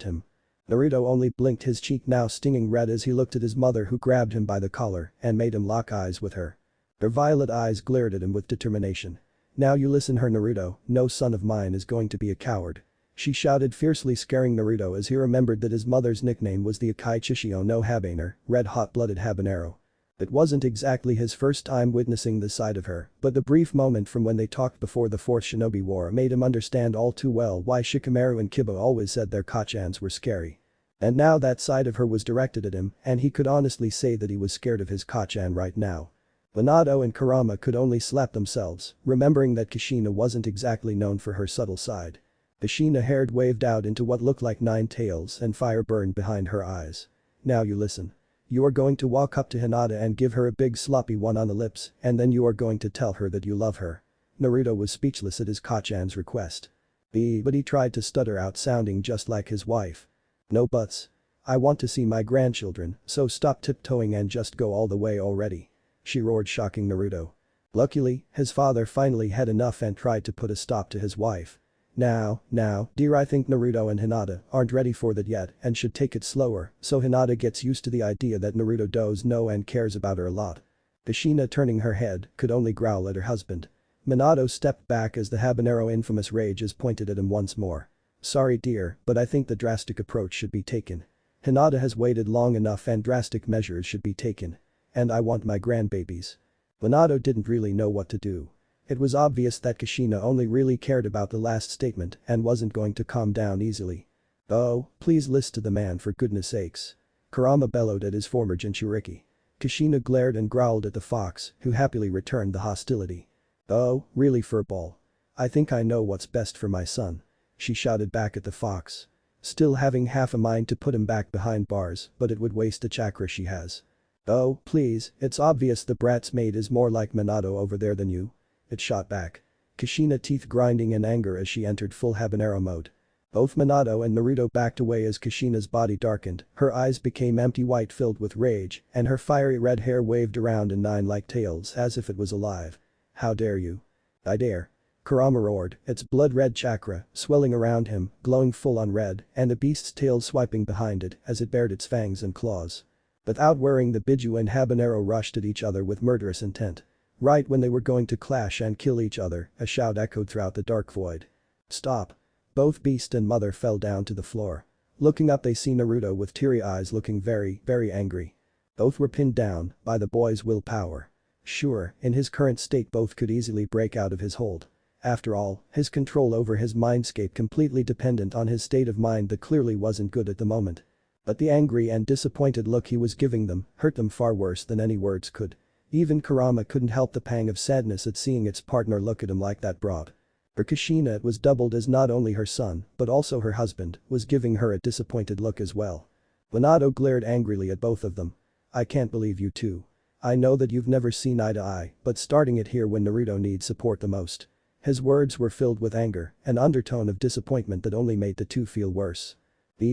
him. Naruto only blinked, his cheek now stinging red as he looked at his mother who grabbed him by the collar and made him lock eyes with her. Her violet eyes glared at him with determination. Now you listen her Naruto, no son of mine is going to be a coward. She shouted fiercely, scaring Naruto as he remembered that his mother's nickname was the Akai Chishio no Habanero, red hot-blooded habanero. It wasn't exactly his first time witnessing this side of her, but the brief moment from when they talked before the Fourth Shinobi War made him understand all too well why Shikamaru and Kiba always said their Kachans were scary. And now that side of her was directed at him and he could honestly say that he was scared of his Kachan right now. Minato and Kurama could only slap themselves, remembering that Kushina wasn't exactly known for her subtle side. Kushina hair waved out into what looked like 9 tails and fire burned behind her eyes. Now you listen. You are going to walk up to Hinata and give her a big sloppy one on the lips and then you are going to tell her that you love her. Naruto was speechless at his Kachan's request. But he tried to stutter out, sounding just like his wife. No buts. I want to see my grandchildren, so stop tiptoeing and just go all the way already. She roared, shocking Naruto. Luckily, his father finally had enough and tried to put a stop to his wife. Now, dear, I think Naruto and Hinata aren't ready for that yet and should take it slower so Hinata gets used to the idea that Naruto does know and cares about her a lot. Kushina, turning her head, could only growl at her husband. Minato stepped back as the habanero infamous rage is pointed at him once more. Sorry dear, but I think the drastic approach should be taken. Hinata has waited long enough and drastic measures should be taken. And I want my grandbabies. Minato didn't really know what to do. It was obvious that Kushina only really cared about the last statement and wasn't going to calm down easily. Oh, please listen to the man for goodness sakes. Kurama bellowed at his former Jinchuriki. Kushina glared and growled at the fox, who happily returned the hostility. Oh, really furball? I think I know what's best for my son. She shouted back at the fox. Still having half a mind to put him back behind bars, but it would waste the chakra she has. Oh, please, it's obvious the brat's maid is more like Minato over there than you. It shot back. Kushina, teeth grinding in anger as she entered full habanero mode. Both Minato and Naruto backed away as Kushina's body darkened, her eyes became empty white filled with rage, and her fiery red hair waved around in 9 like tails as if it was alive. How dare you? I dare. Kurama roared, its blood-red chakra swelling around him, glowing full on red, and the beast's tail swiping behind it as it bared its fangs and claws. Without worrying, the Biju and Habanero rushed at each other with murderous intent. Right when they were going to clash and kill each other, a shout echoed throughout the dark void. Stop. Both beast and mother fell down to the floor. Looking up, they see Naruto with teary eyes, looking very angry. Both were pinned down by the boy's willpower. Sure, in his current state both could easily break out of his hold. After all, his control over his mindscape completely dependent on his state of mind that clearly wasn't good at the moment. But the angry and disappointed look he was giving them hurt them far worse than any words could. Even Kurama couldn't help the pang of sadness at seeing its partner look at him like that brought. For Kushina it was doubled as not only her son, but also her husband, was giving her a disappointed look as well. Minato glared angrily at both of them. I can't believe you two. I know that you've never seen eye to eye, but starting it here when Naruto needs support the most. His words were filled with anger, an undertone of disappointment that only made the two feel worse.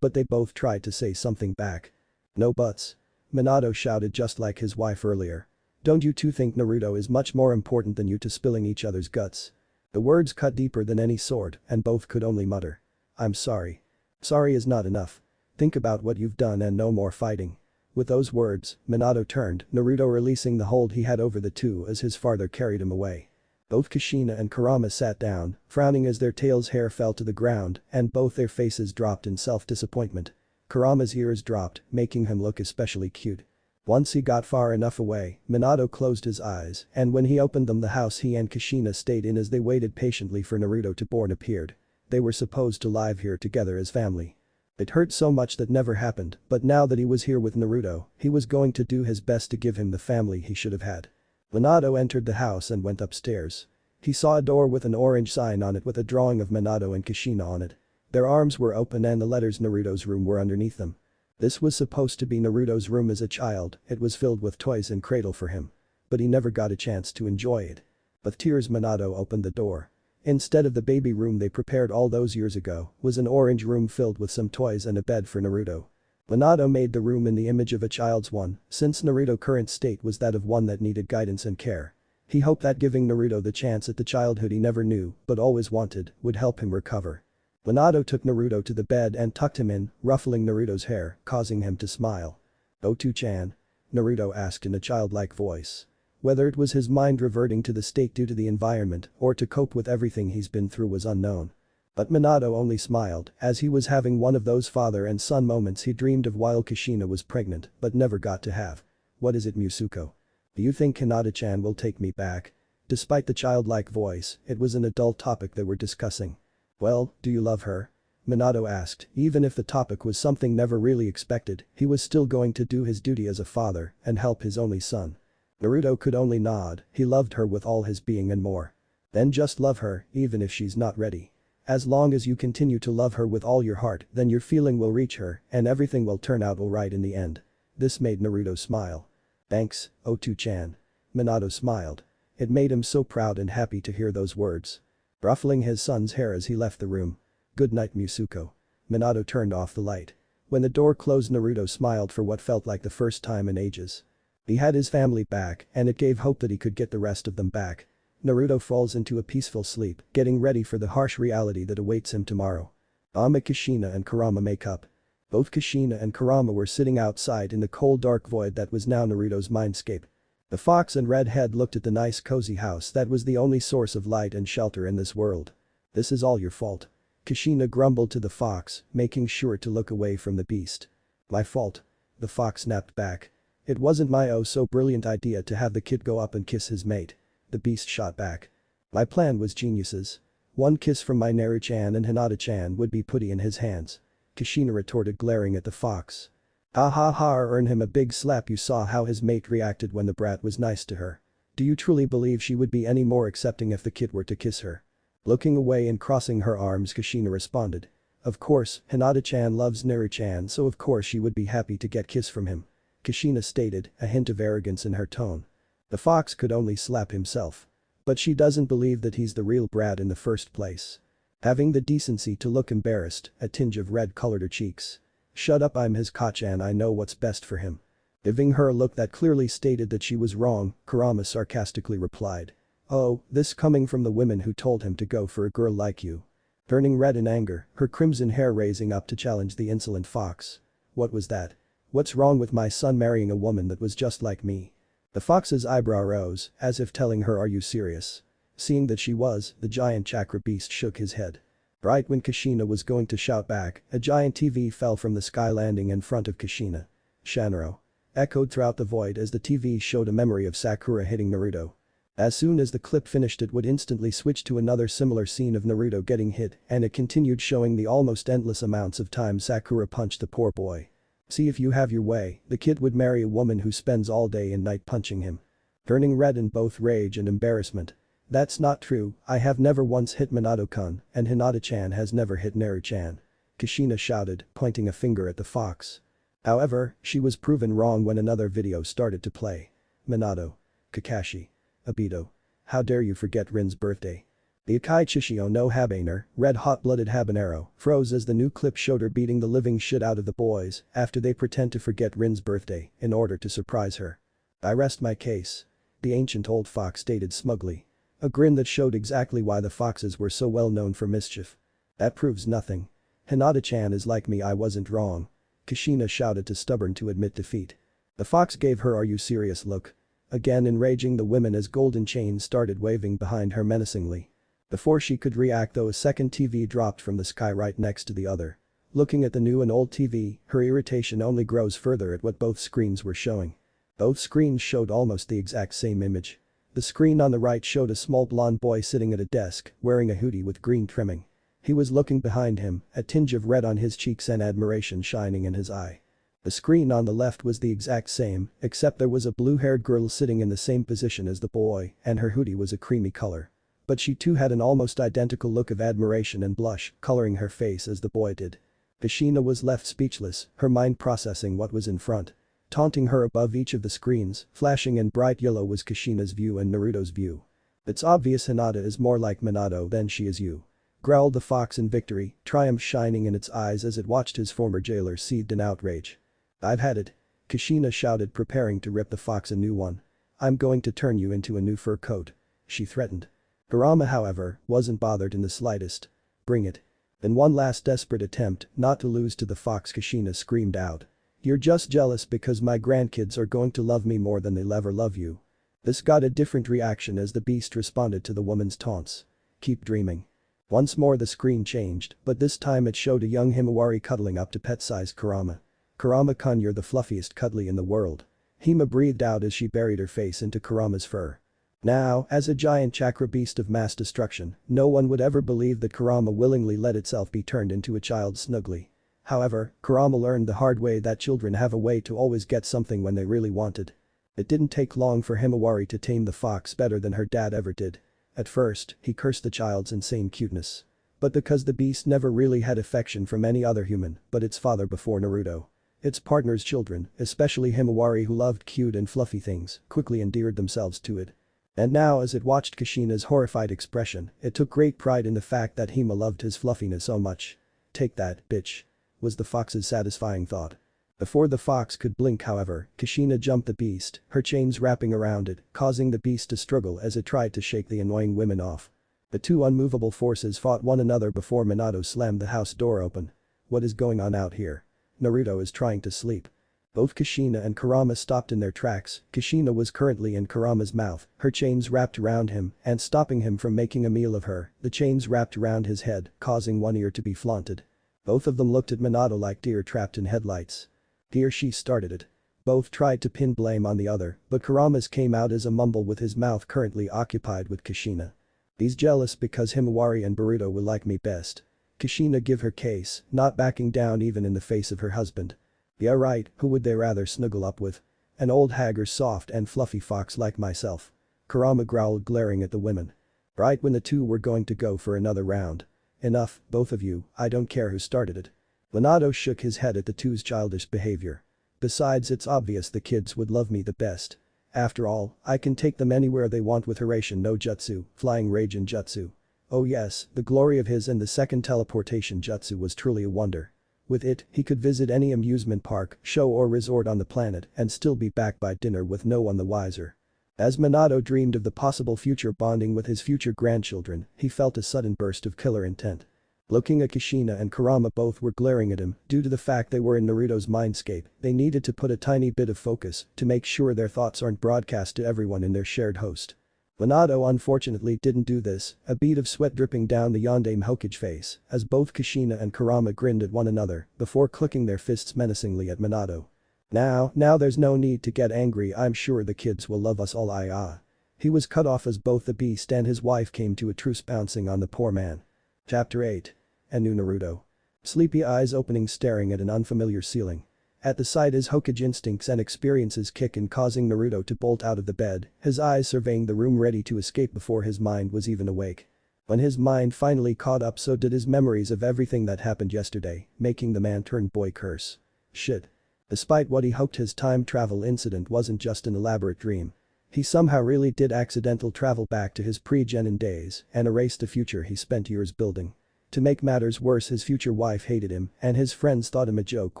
But they both tried to say something back. No buts. Minato shouted just like his wife earlier. Don't you two think Naruto is much more important than you to spilling each other's guts? The words cut deeper than any sword and both could only mutter. I'm sorry. Sorry is not enough. Think about what you've done and no more fighting. With those words, Minato turned, Naruto releasing the hold he had over the two as his father carried him away. Both Kushina and Kurama sat down, frowning as their tails' hair fell to the ground and both their faces dropped in self-disappointment. Kurama's ears dropped, making him look especially cute. Once he got far enough away, Minato closed his eyes and when he opened them the house he and Kushina stayed in as they waited patiently for Naruto to born appeared. They were supposed to live here together as family. It hurt so much that never happened, but now that he was here with Naruto, he was going to do his best to give him the family he should have had. Minato entered the house and went upstairs. He saw a door with an orange sign on it with a drawing of Minato and Kushina on it. Their arms were open and the letters Naruto's room were underneath them. This was supposed to be Naruto's room as a child, it was filled with toys and cradle for him. But he never got a chance to enjoy it. With tears Minato opened the door. Instead of the baby room they prepared all those years ago, was an orange room filled with some toys and a bed for Naruto. Minato made the room in the image of a child's one, since Naruto's current state was that of one that needed guidance and care. He hoped that giving Naruto the chance at the childhood he never knew, but always wanted, would help him recover. Minato took Naruto to the bed and tucked him in, ruffling Naruto's hair, causing him to smile. "Otu-chan?" Naruto asked in a childlike voice. Whether it was his mind reverting to the state due to the environment or to cope with everything he's been through was unknown. But Minato only smiled, as he was having one of those father and son moments he dreamed of while Kushina was pregnant but never got to have. "What is it, Musuko? Do you think Hinata-chan will take me back?" Despite the childlike voice, it was an adult topic they were discussing. "Well, do you love her?" Minato asked, even if the topic was something never really expected, he was still going to do his duty as a father and help his only son. Naruto could only nod, he loved her with all his being and more. "Then just love her, even if she's not ready. As long as you continue to love her with all your heart, then your feeling will reach her and everything will turn out alright in the end." This made Naruto smile. "Thanks, Otu-chan." Minato smiled. It made him so proud and happy to hear those words. Ruffling his son's hair as he left the room. "Good night, Musuko." Minato turned off the light. When the door closed Naruto smiled for what felt like the first time in ages. He had his family back and it gave hope that he could get the rest of them back. Naruto falls into a peaceful sleep, getting ready for the harsh reality that awaits him tomorrow. Kushina and Kurama make up. Both Kushina and Kurama were sitting outside in the cold dark void that was now Naruto's mindscape. The fox and redhead looked at the nice cozy house that was the only source of light and shelter in this world. "This is all your fault." Kushina grumbled to the fox, making sure to look away from the beast. "My fault?" The fox snapped back. "It wasn't my oh so brilliant idea to have the kid go up and kiss his mate." The beast shot back. "My plan was genius's. One kiss from my Naru-chan and Hinata-chan would be putty in his hands." Kushina retorted glaring at the fox. "Ha ha ha, earn him a big slap. You saw how his mate reacted when the brat was nice to her. Do you truly believe she would be any more accepting if the kid were to kiss her?" Looking away and crossing her arms Kushina responded. "Of course, Hinata-chan loves Naru-chan so of course she would be happy to get kiss from him." Kushina stated, a hint of arrogance in her tone. The fox could only slap himself. But she doesn't believe that he's the real brat in the first place. Having the decency to look embarrassed, a tinge of red colored her cheeks. "Shut up, I'm his Kachan, I know what's best for him." Giving her a look that clearly stated that she was wrong, Kurama sarcastically replied. "Oh, this coming from the women who told him to go for a girl like you." Turning red in anger, her crimson hair raising up to challenge the insolent fox. "What was that? What's wrong with my son marrying a woman that was just like me?" The fox's eyebrow rose, as if telling her, "Are you serious?" Seeing that she was, the giant chakra beast shook his head. Right when Kushina was going to shout back, a giant TV fell from the sky landing in front of Kushina. "Shanro!" Echoed throughout the void as the TV showed a memory of Sakura hitting Naruto. As soon as the clip finished it would instantly switch to another similar scene of Naruto getting hit and it continued showing the almost endless amounts of time Sakura punched the poor boy. "See if you have your way, the kid would marry a woman who spends all day and night punching him." Turning red in both rage and embarrassment. "That's not true, I have never once hit Minato-kun and Hinata-chan has never hit Naru-chan." Kushina shouted, pointing a finger at the fox. However, she was proven wrong when another video started to play. "Minato. Kakashi. Obito. How dare you forget Rin's birthday?" The Akai Chishio no Habanero, red hot-blooded habanero, froze as the new clip showed her beating the living shit out of the boys after they pretend to forget Rin's birthday in order to surprise her. "I rest my case." The ancient old fox stated smugly. A grin that showed exactly why the foxes were so well known for mischief. "That proves nothing. Hinata-chan is like me, I wasn't wrong." Kushina shouted too stubborn to admit defeat. The fox gave her "Are you serious?" look. Again enraging the women as golden chains started waving behind her menacingly. Before she could react though a second TV dropped from the sky right next to the other. Looking at the new and old TV, her irritation only grows further at what both screens were showing. Both screens showed almost the exact same image. The screen on the right showed a small blonde boy sitting at a desk, wearing a hoodie with green trimming. He was looking behind him, a tinge of red on his cheeks and admiration shining in his eye. The screen on the left was the exact same, except there was a blue-haired girl sitting in the same position as the boy, and her hoodie was a creamy color. But she too had an almost identical look of admiration and blush, coloring her face as the boy did. Kushina was left speechless, her mind processing what was in front. Taunting her above each of the screens, flashing in bright yellow was Kushina's view and Naruto's view. It's obvious Hinata is more like Minato than she is you. Growled the fox in victory, triumph shining in its eyes as it watched his former jailer seethed in outrage. I've had it. Kushina shouted, preparing to rip the fox a new one. I'm going to turn you into a new fur coat. She threatened. Kurama, however, wasn't bothered in the slightest. Bring it. In one last desperate attempt not to lose to the fox, Kushina screamed out. You're just jealous because my grandkids are going to love me more than they'll ever love you. This got a different reaction as the beast responded to the woman's taunts. Keep dreaming. Once more the screen changed, but this time it showed a young Himawari cuddling up to pet-sized Kurama. Kurama-kun, you're the fluffiest cuddly in the world. Hima breathed out as she buried her face into Kurama's fur. Now, as a giant chakra beast of mass destruction, no one would ever believe that Kurama willingly let itself be turned into a child snuggly. However, Kurama learned the hard way that children have a way to always get something when they really want it. It didn't take long for Himawari to tame the fox better than her dad ever did. At first, he cursed the child's insane cuteness. But because the beast never really had affection from any other human but its father before Naruto. Its partner's children, especially Himawari who loved cute and fluffy things, quickly endeared themselves to it. And now as it watched Kushina's horrified expression, it took great pride in the fact that Hima loved his fluffiness so much. Take that, bitch. Was the fox's satisfying thought. Before the fox could blink, however, Kushina jumped the beast, her chains wrapping around it, causing the beast to struggle as it tried to shake the annoying women off. The two unmovable forces fought one another before Minato slammed the house door open. What is going on out here? Naruto is trying to sleep. Both Kushina and Kurama stopped in their tracks. Kushina was currently in Kurama's mouth, her chains wrapped around him and stopping him from making a meal of her, the chains wrapped around his head, causing one ear to be flaunted. Both of them looked at Minato like deer trapped in headlights. He or she started it. Both tried to pin blame on the other, but Kurama's came out as a mumble with his mouth currently occupied with Kushina. He's jealous because Himawari and Boruto will like me best. Kushina give her case, not backing down even in the face of her husband. Yeah right, who would they rather snuggle up with? An old hag or soft and fluffy fox like myself? Kurama growled, glaring at the women. Right when the two were going to go for another round. Enough, both of you, I don't care who started it. Minato shook his head at the two's childish behavior. Besides, it's obvious the kids would love me the best. After all, I can take them anywhere they want with Hiraishin no Jutsu, Flying Raging Jutsu. Oh yes, the glory of his and the second teleportation jutsu was truly a wonder. With it, he could visit any amusement park, show or resort on the planet and still be back by dinner with no one the wiser. As Minato dreamed of the possible future bonding with his future grandchildren, he felt a sudden burst of killer intent. Looking at Kushina and Kurama, both were glaring at him due to the fact they were in Naruto's mindscape. They needed to put a tiny bit of focus to make sure their thoughts aren't broadcast to everyone in their shared host. Minato unfortunately didn't do this, a bead of sweat dripping down the Yondaime Hokage face as both Kushina and Kurama grinned at one another before clicking their fists menacingly at Minato. Now there's no need to get angry, I'm sure the kids will love us all. He was cut off as both the beast and his wife came to a truce, pouncing on the poor man. Chapter 8. A new Naruto. Sleepy eyes opening, staring at an unfamiliar ceiling. At the sight, his Hokage instincts and experiences kick in, causing Naruto to bolt out of the bed, his eyes surveying the room ready to escape before his mind was even awake. When his mind finally caught up, so did his memories of everything that happened yesterday, making the man turn boy curse. Shit. Despite what he hoped, his time travel incident wasn't just an elaborate dream. He somehow really did accidental travel back to his pre-genin days and erase the future he spent years building. To make matters worse, his future wife hated him and his friends thought him a joke.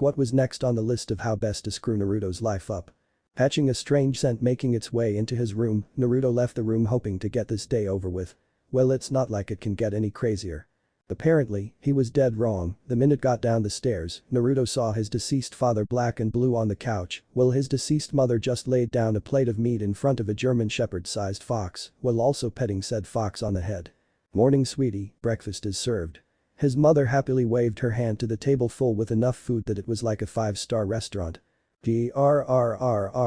What was next on the list of how best to screw Naruto's life up? Patching a strange scent making its way into his room, Naruto left the room hoping to get this day over with. Well, it's not like it can get any crazier. Apparently, he was dead wrong. The minute got down the stairs, Naruto saw his deceased father black and blue on the couch, while his deceased mother just laid down a plate of meat in front of a German shepherd-sized fox, while also petting said fox on the head. Morning sweetie, breakfast is served. His mother happily waved her hand to the table full with enough food that it was like a 5-star restaurant. Grrrr.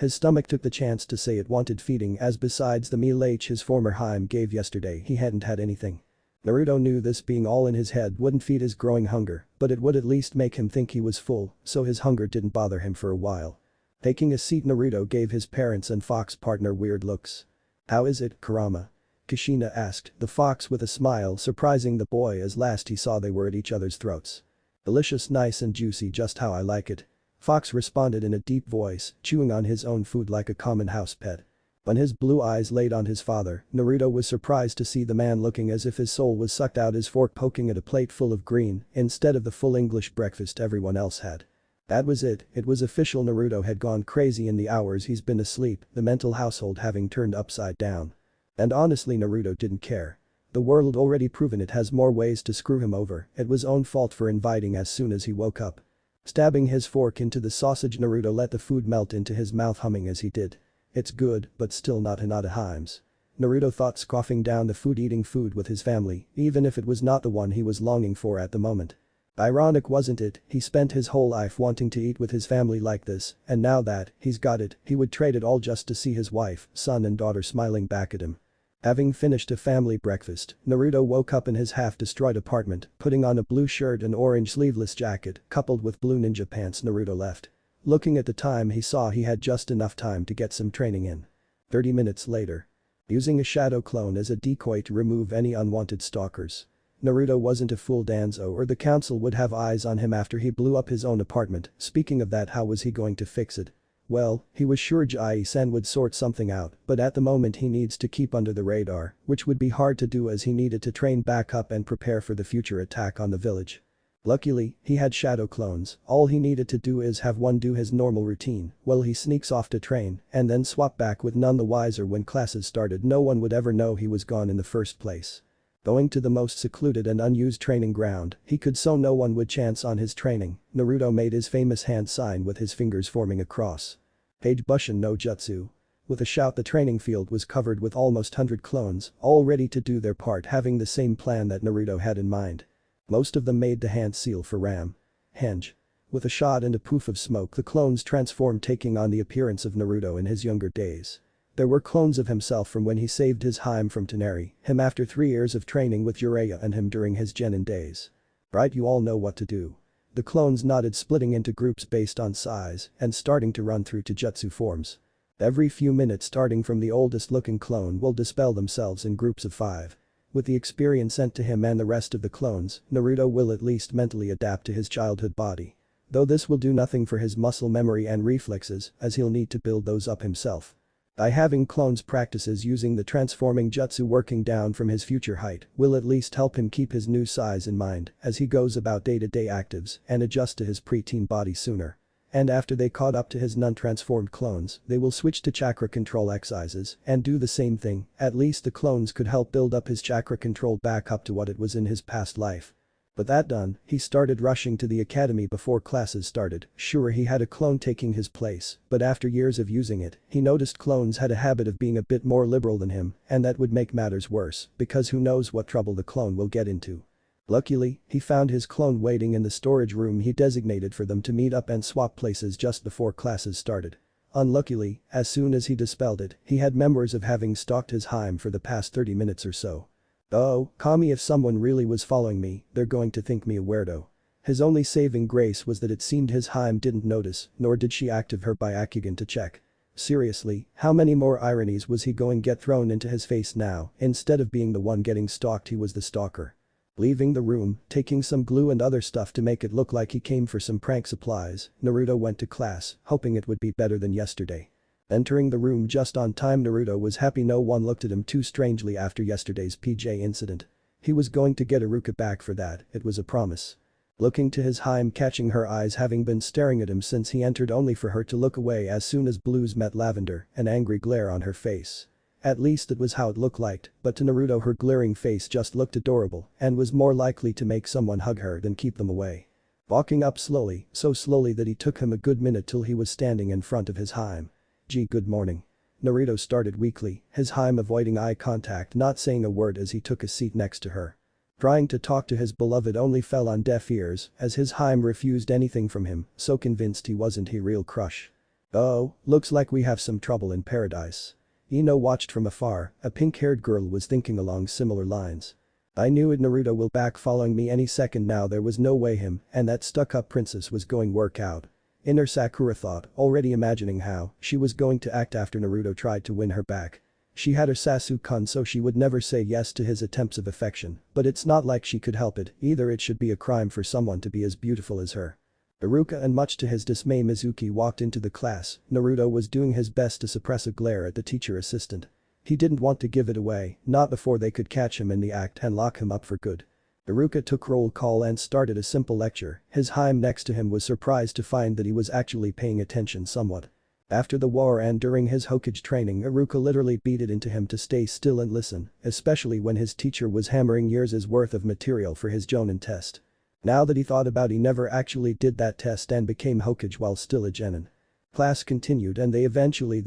His stomach took the chance to say it wanted feeding as besides the meal his former Heim gave yesterday he hadn't had anything. Naruto knew this being all in his head wouldn't feed his growing hunger, but it would at least make him think he was full, so his hunger didn't bother him for a while. Taking a seat, Naruto gave his parents and fox partner weird looks. "How is it, Kurama?" Kushina asked, the fox with a smile surprising the boy as last he saw they were at each other's throats. "Delicious, nice and juicy, just how I like it." Fox responded in a deep voice, chewing on his own food like a common house pet. When his blue eyes laid on his father, Naruto was surprised to see the man looking as if his soul was sucked out, his fork poking at a plate full of green instead of the full English breakfast everyone else had. That was it was official, Naruto had gone crazy in the hours he's been asleep, the mental household having turned upside down. And honestly, Naruto didn't care. The world already proven it has more ways to screw him over, it was own fault for inviting as soon as he woke up. Stabbing his fork into the sausage, Naruto let the food melt into his mouth, humming as he did. "It's good, but still not Hinata Himes." Naruto thought, scoffing down the food, eating food with his family, even if it was not the one he was longing for at the moment. Ironic, wasn't it? He spent his whole life wanting to eat with his family like this, and now that he's got it, he would trade it all just to see his wife, son and daughter smiling back at him. Having finished a family breakfast, Naruto woke up in his half-destroyed apartment, putting on a blue shirt and orange sleeveless jacket, coupled with blue ninja pants. Naruto left. Looking at the time, he saw he had just enough time to get some training in. 30 minutes later. Using a shadow clone as a decoy to remove any unwanted stalkers. Naruto wasn't a fool. Danzo or the council would have eyes on him after he blew up his own apartment. Speaking of that, how was he going to fix it? Well, he was sure Jai-san would sort something out, but at the moment he needs to keep under the radar, which would be hard to do as he needed to train back up and prepare for the future attack on the village. Luckily, he had shadow clones, all he needed to do is have one do his normal routine while he sneaks off to train and then swap back with none the wiser when classes started. No one would ever know he was gone in the first place. Going to the most secluded and unused training ground, he could so no one would chance on his training. Naruto made his famous hand sign with his fingers forming a cross. Page Bushin no Jutsu. With a shout, the training field was covered with almost 100 clones, all ready to do their part, having the same plan that Naruto had in mind. Most of them made the hand seal for Ram. Henge. With a shot and a poof of smoke, the clones transformed, taking on the appearance of Naruto in his younger days. There were clones of himself from when he saved his Heim from Toneri, him after 3 years of training with Jiraiya, and him during his Genin days. Right, you all know what to do. The clones nodded, splitting into groups based on size and starting to run through Taijutsu forms. Every few minutes, starting from the oldest looking clone, will dispel themselves in groups of 5. With the experience sent to him and the rest of the clones, Naruto will at least mentally adapt to his childhood body. Though this will do nothing for his muscle memory and reflexes, as he'll need to build those up himself. By having clones practices using the transforming jutsu working down from his future height will at least help him keep his new size in mind as he goes about day-to-day actives and adjust to his preteen body sooner. And after they caught up to his non-transformed clones, they will switch to chakra control exercises and do the same thing. At least the clones could help build up his chakra control back up to what it was in his past life. But that done, he started rushing to the academy before classes started. Sure, he had a clone taking his place, but after years of using it, he noticed clones had a habit of being a bit more liberal than him, and that would make matters worse, because who knows what trouble the clone will get into. Luckily, he found his clone waiting in the storage room he designated for them to meet up and swap places just before classes started. Unluckily, as soon as he dispelled it, he had memories of having stalked his Heim for the past 30 minutes or so. Oh, Kami, if someone really was following me, they're going to think me a weirdo. His only saving grace was that it seemed his Heim didn't notice, nor did she active her Byakugan to check. Seriously, how many more ironies was he going to get thrown into his face now? Instead of being the one getting stalked, he was the stalker. Leaving the room, taking some glue and other stuff to make it look like he came for some prank supplies, Naruto went to class, hoping it would be better than yesterday. Entering the room just on time, Naruto was happy no one looked at him too strangely after yesterday's PJ incident. He was going to get Iruka back for that, it was a promise. Looking to his Heim, catching her eyes having been staring at him since he entered, only for her to look away as soon as blues met lavender, an angry glare on her face. At least it was how it looked like, but to Naruto her glaring face just looked adorable and was more likely to make someone hug her than keep them away. Walking up slowly, so slowly that he took him a good minute till he was standing in front of his Heim. "Gee, good morning." Naruto started weakly, his Heim avoiding eye contact, not saying a word as he took a seat next to her. Trying to talk to his beloved only fell on deaf ears as his Heim refused anything from him, so convinced he wasn't her real crush. Oh, looks like we have some trouble in paradise. Ino watched from afar, a pink-haired girl was thinking along similar lines. I knew it, Naruto will back following me any second now. There was no way him and that stuck-up princess was going work out. Inner Sakura thought, already imagining how she was going to act after Naruto tried to win her back. She had her Sasuke-kun, so she would never say yes to his attempts of affection, but it's not like she could help it, either. It should be a crime for someone to be as beautiful as her. Iruka, and much to his dismay Mizuki walked into the class. Naruto was doing his best to suppress a glare at the teacher assistant. He didn't want to give it away, not before they could catch him in the act and lock him up for good. Iruka took roll call and started a simple lecture. His Haim next to him was surprised to find that he was actually paying attention somewhat. After the war and during his Hokage training, Iruka literally beat it into him to stay still and listen, especially when his teacher was hammering years' worth of material for his Jonin test. Now that he thought about, he never actually did that test and became Hokage while still a genin. Class continued and they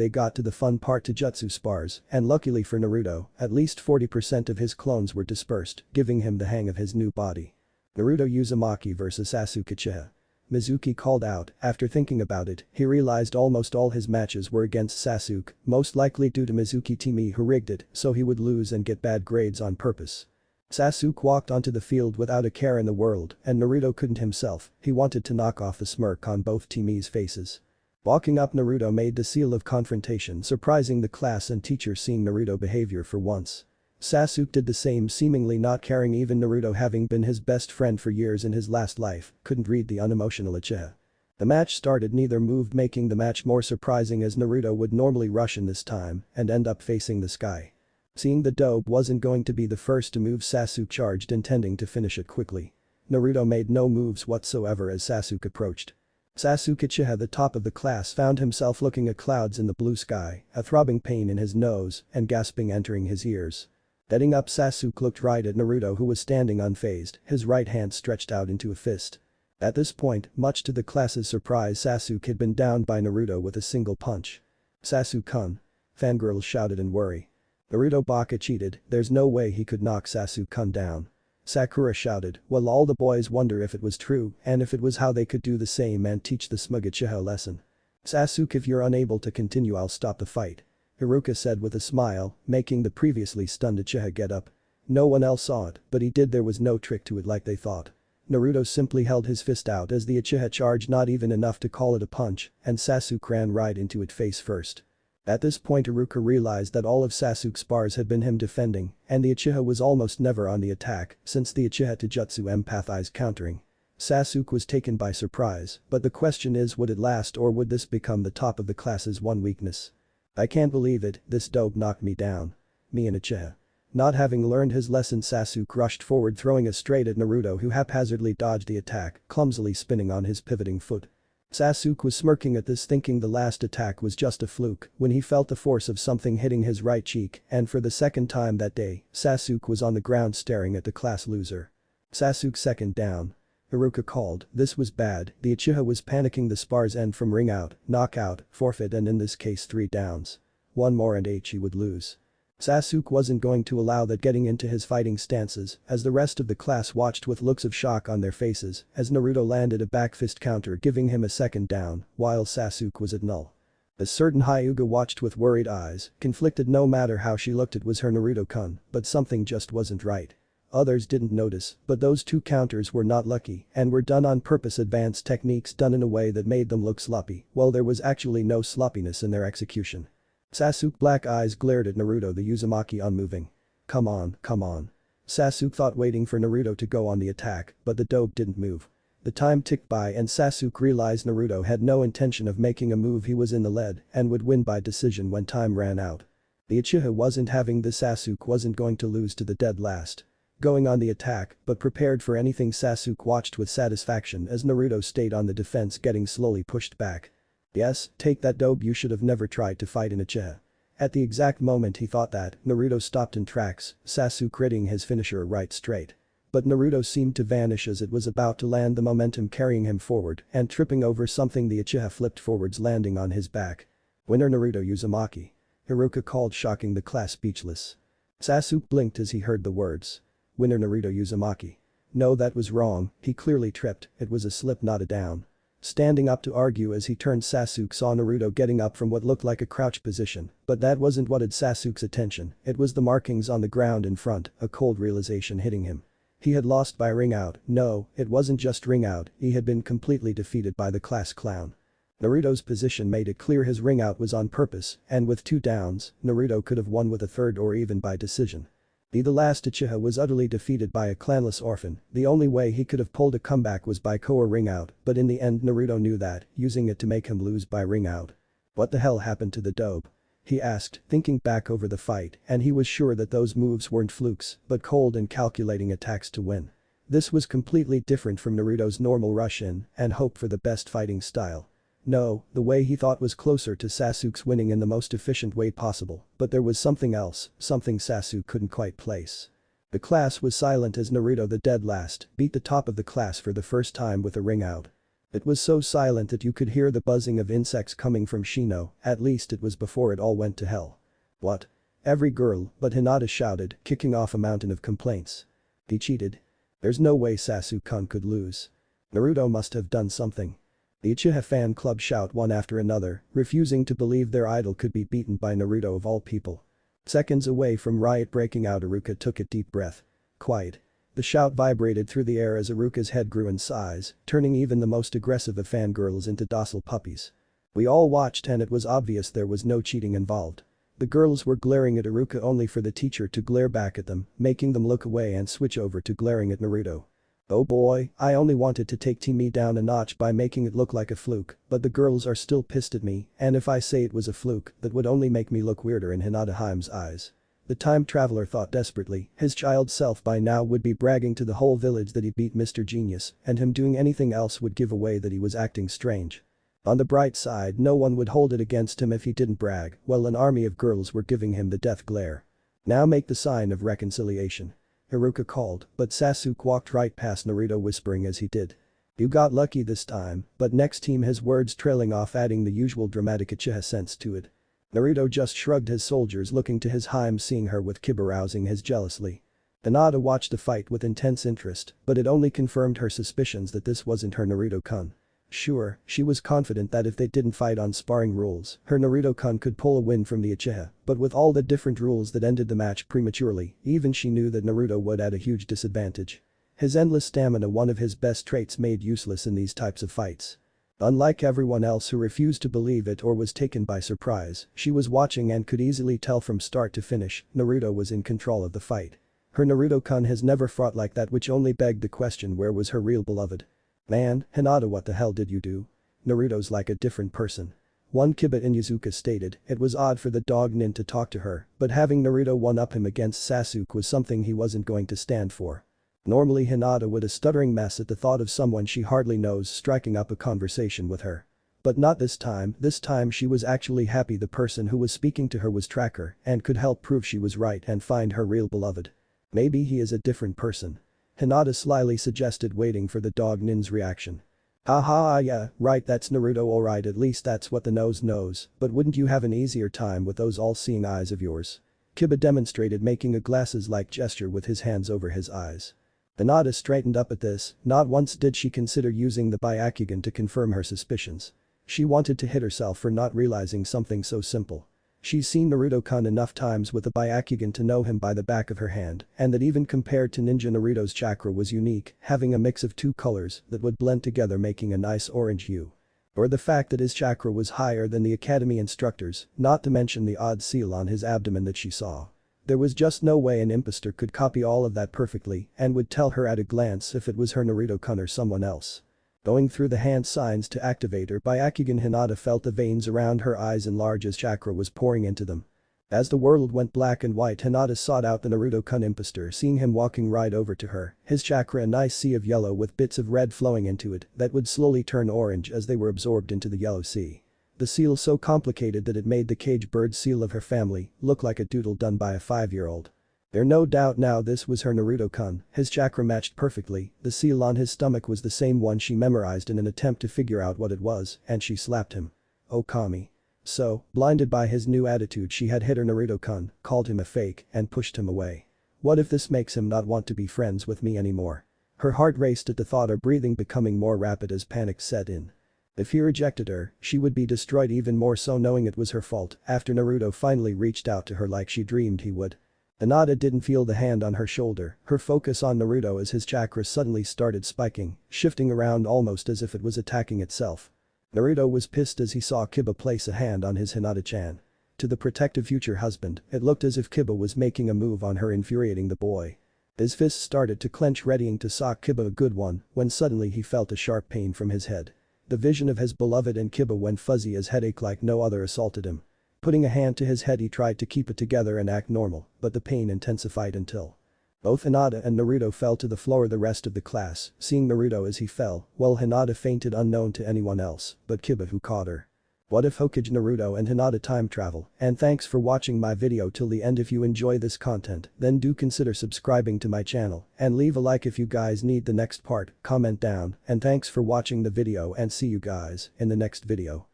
got to the fun part, to jutsu spars, and luckily for Naruto, at least 40% of his clones were dispersed, giving him the hang of his new body. Naruto Uzumaki vs Sasuke Uchiha. Mizuki called out. After thinking about it, he realized almost all his matches were against Sasuke, most likely due to Mizuki Timi who rigged it so he would lose and get bad grades on purpose. Sasuke walked onto the field without a care in the world and Naruto couldn't himself, he wanted to knock off the smirk on both Timi's faces. Walking up, Naruto made the seal of confrontation, surprising the class and teacher seeing Naruto behavior for once. Sasuke did the same, seemingly not caring. Even Naruto, having been his best friend for years in his last life, couldn't read the unemotional Uchiha. The match started, neither moved, making the match more surprising as Naruto would normally rush in this time and end up facing the sky. Seeing the dope wasn't going to be the first to move, Sasuke charged, intending to finish it quickly. Naruto made no moves whatsoever as Sasuke approached. Sasuke Uchiha, the top of the class, found himself looking at clouds in the blue sky, a throbbing pain in his nose and gasping entering his ears. Heading up, Sasuke looked right at Naruto, who was standing unfazed, his right hand stretched out into a fist. At this point, much to the class's surprise, Sasuke had been downed by Naruto with a single punch. Sasuke-kun. Fangirls shouted in worry. Naruto Baka cheated, there's no way he could knock Sasuke-kun down. Sakura shouted, while all the boys wonder if it was true and if it was how they could do the same and teach the smug Uchiha a lesson. Sasuke, if you're unable to continue, I'll stop the fight. Iruka said with a smile, making the previously stunned Uchiha get up. No one else saw it, but he did. There was no trick to it like they thought. Naruto simply held his fist out as the Uchiha charged, not even enough to call it a punch, and Sasuke ran right into it face first. At this point, Iruka realized that all of Sasuke's bars had been him defending, and the Uchiha was almost never on the attack since the Uchiha Taijutsu empathized countering. Sasuke was taken by surprise, but the question is, would it last or would this become the top of the class's one weakness? I can't believe it, this dope knocked me down. Me and Uchiha. Not having learned his lesson, Sasuke rushed forward, throwing it straight at Naruto, who haphazardly dodged the attack, clumsily spinning on his pivoting foot. Sasuke was smirking at this, thinking the last attack was just a fluke, when he felt the force of something hitting his right cheek, and for the second time that day, Sasuke was on the ground staring at the class loser. Sasuke second down. Iruka called, this was bad, the Uchiha was panicking, the spars end from ring out, knockout, forfeit, and in this case 3 downs. One more and he would lose. Sasuke wasn't going to allow that getting into his fighting stances, as the rest of the class watched with looks of shock on their faces as Naruto landed a back fist counter, giving him a second down, while Sasuke was at null. A certain Hyuga watched with worried eyes, conflicted. No matter how she looked, it was her Naruto-kun, but something just wasn't right. Others didn't notice, but those 2 counters were not lucky and were done on purpose, advanced techniques done in a way that made them look sloppy, while there was actually no sloppiness in their execution. Sasuke black eyes glared at Naruto, the Uzumaki unmoving. Come on, come on. Sasuke thought, waiting for Naruto to go on the attack, but the dope didn't move. The time ticked by and Sasuke realized Naruto had no intention of making a move. He was in the lead and would win by decision when time ran out. The Uchiha wasn't having this. Sasuke wasn't going to lose to the dead last. Going on the attack, but prepared for anything. Sasuke watched with satisfaction as Naruto stayed on the defense, getting slowly pushed back. Yes, take that dope, you should have never tried to fight an Uchiha. At the exact moment he thought that, Naruto stopped in tracks, Sasuke hitting his finisher right straight. But Naruto seemed to vanish as it was about to land, the momentum carrying him forward and tripping over something. The Uchiha flipped forwards, landing on his back. Winner Naruto Uzumaki. Iruka called, shocking the class speechless. Sasuke blinked as he heard the words. Winner Naruto Uzumaki. No, that was wrong, he clearly tripped, it was a slip, not a down. standing up to argue as he turned. Sasuke saw Naruto getting up from what looked like a crouch position, but that wasn't what had Sasuke's attention, it was the markings on the ground in front, a cold realization hitting him. He had lost by ring out. No, it wasn't just ring out, he had been completely defeated by the class clown. Naruto's position made it clear his ring out was on purpose, and with 2 downs, Naruto could have won with a third or even by decision. The last Uchiha was utterly defeated by a clanless orphan, the only way he could have pulled a comeback was by Koa ring out, but in the end Naruto knew that, using it to make him lose by ring out. What the hell happened to the dope? He asked, thinking back over the fight, and he was sure that those moves weren't flukes, but cold and calculating attacks to win. This was completely different from Naruto's normal rush in and hope for the best fighting style. No, the way he thought was closer to Sasuke's winning in the most efficient way possible, but there was something else, something Sasuke couldn't quite place. The class was silent as Naruto, the dead last, beat the top of the class for the first time with a ring out. It was so silent that you could hear the buzzing of insects coming from Shino, at least it was before it all went to hell. What? Every girl but Hinata shouted, kicking off a mountain of complaints. He cheated. There's no way Sasuke-kun could lose. Naruto must have done something. The Uchiha fan club shout one after another, refusing to believe their idol could be beaten by Naruto of all people. Seconds away from riot breaking out, Iruka took a deep breath. Quiet. The shout vibrated through the air as Iruka's head grew in size, turning even the most aggressive of fangirls into docile puppies. We all watched and it was obvious there was no cheating involved. The girls were glaring at Iruka only for the teacher to glare back at them, making them look away and switch over to glaring at Naruto. Oh boy, I only wanted to take me down a notch by making it look like a fluke, but the girls are still pissed at me, and if I say it was a fluke, that would only make me look weirder in Hinata-Hime's eyes. The time traveler thought desperately, his child self by now would be bragging to the whole village that he beat Mr. Genius, and him doing anything else would give away that he was acting strange. On the bright side, no one would hold it against him if he didn't brag, while an army of girls were giving him the death glare. Now make the sign of reconciliation. Iruka called, but Sasuke walked right past Naruto whispering as he did. You got lucky this time, but next team, his words trailing off, adding the usual dramatic Uchiha sense to it. Naruto just shrugged his shoulders, looking to his Hime, seeing her with Kiba rousing his jealousy. Hinata watched the fight with intense interest, but it only confirmed her suspicions that this wasn't her Naruto-kun. Sure, she was confident that if they didn't fight on sparring rules, her Naruto-kun could pull a win from the Uchiha, but with all the different rules that ended the match prematurely, even she knew that Naruto would at a huge disadvantage. His endless stamina, one of his best traits, made useless in these types of fights. Unlike everyone else who refused to believe it or was taken by surprise, she was watching and could easily tell from start to finish, Naruto was in control of the fight. Her Naruto-kun has never fought like that, which only begged the question, where was her real beloved? Man, Hinata, what the hell did you do? Naruto's like a different person. One Kiba in Inuzuka stated, it was odd for the dog Nin to talk to her, but having Naruto one-up him against Sasuke was something he wasn't going to stand for. Normally Hinata would a stuttering mess at the thought of someone she hardly knows striking up a conversation with her. But not this time she was actually happy the person who was speaking to her was Tracker and could help prove she was right and find her real beloved. Maybe he is a different person. Hinata slyly suggested, waiting for the dog Nin's reaction. Haha, yeah, right, that's Naruto, alright, at least that's what the nose knows, but wouldn't you have an easier time with those all-seeing eyes of yours? Kiba demonstrated, making a glasses-like gesture with his hands over his eyes. Hinata straightened up at this, not once did she consider using the Byakugan to confirm her suspicions. She wanted to hit herself for not realizing something so simple. She's seen Naruto-kun enough times with the Byakugan to know him by the back of her hand, and that even compared to Ninja Naruto's chakra was unique, having a mix of 2 colors that would blend together making a nice orange hue. Or the fact that his chakra was higher than the academy instructors, not to mention the odd seal on his abdomen that she saw. There was just no way an imposter could copy all of that perfectly and would tell her at a glance if it was her Naruto-kun or someone else. Going through the hand signs to activate her Byakugan, Hinata felt the veins around her eyes enlarge as chakra was pouring into them. As the world went black and white, Hinata sought out the Naruto-kun imposter, seeing him walking right over to her, his chakra a nice sea of yellow with bits of red flowing into it that would slowly turn orange as they were absorbed into the yellow sea. The seal so complicated that it made the cage bird seal of her family look like a doodle done by a 5-year-old. There's no doubt now this was her Naruto-kun, his chakra matched perfectly, the seal on his stomach was the same one she memorized in an attempt to figure out what it was, and she slapped him. Oh Kami. So, blinded by his new attitude, she had hit her Naruto-kun, called him a fake, and pushed him away. What if this makes him not want to be friends with me anymore? Her heart raced at the thought, her breathing becoming more rapid as panic set in. If he rejected her, she would be destroyed even more so knowing it was her fault after Naruto finally reached out to her like she dreamed he would. Hinata didn't feel the hand on her shoulder, her focus on Naruto as his chakra suddenly started spiking, shifting around almost as if it was attacking itself. Naruto was pissed as he saw Kiba place a hand on his Hinata-chan. To the protective future husband, it looked as if Kiba was making a move on her, infuriating the boy. His fists started to clench, readying to sock Kiba a good one, when suddenly he felt a sharp pain from his head. The vision of his beloved and Kiba went fuzzy as headache like no other assaulted him. Putting a hand to his head, he tried to keep it together and act normal, but the pain intensified until both Hinata and Naruto fell to the floor. The rest of the class, seeing Naruto as he fell, while Hinata fainted unknown to anyone else but Kiba, who caught her. What if Hokage Naruto and Hinata time travel? And thanks for watching my video till the end. If you enjoy this content, then do consider subscribing to my channel and leave a like if you guys need the next part, comment down, and thanks for watching the video and see you guys in the next video.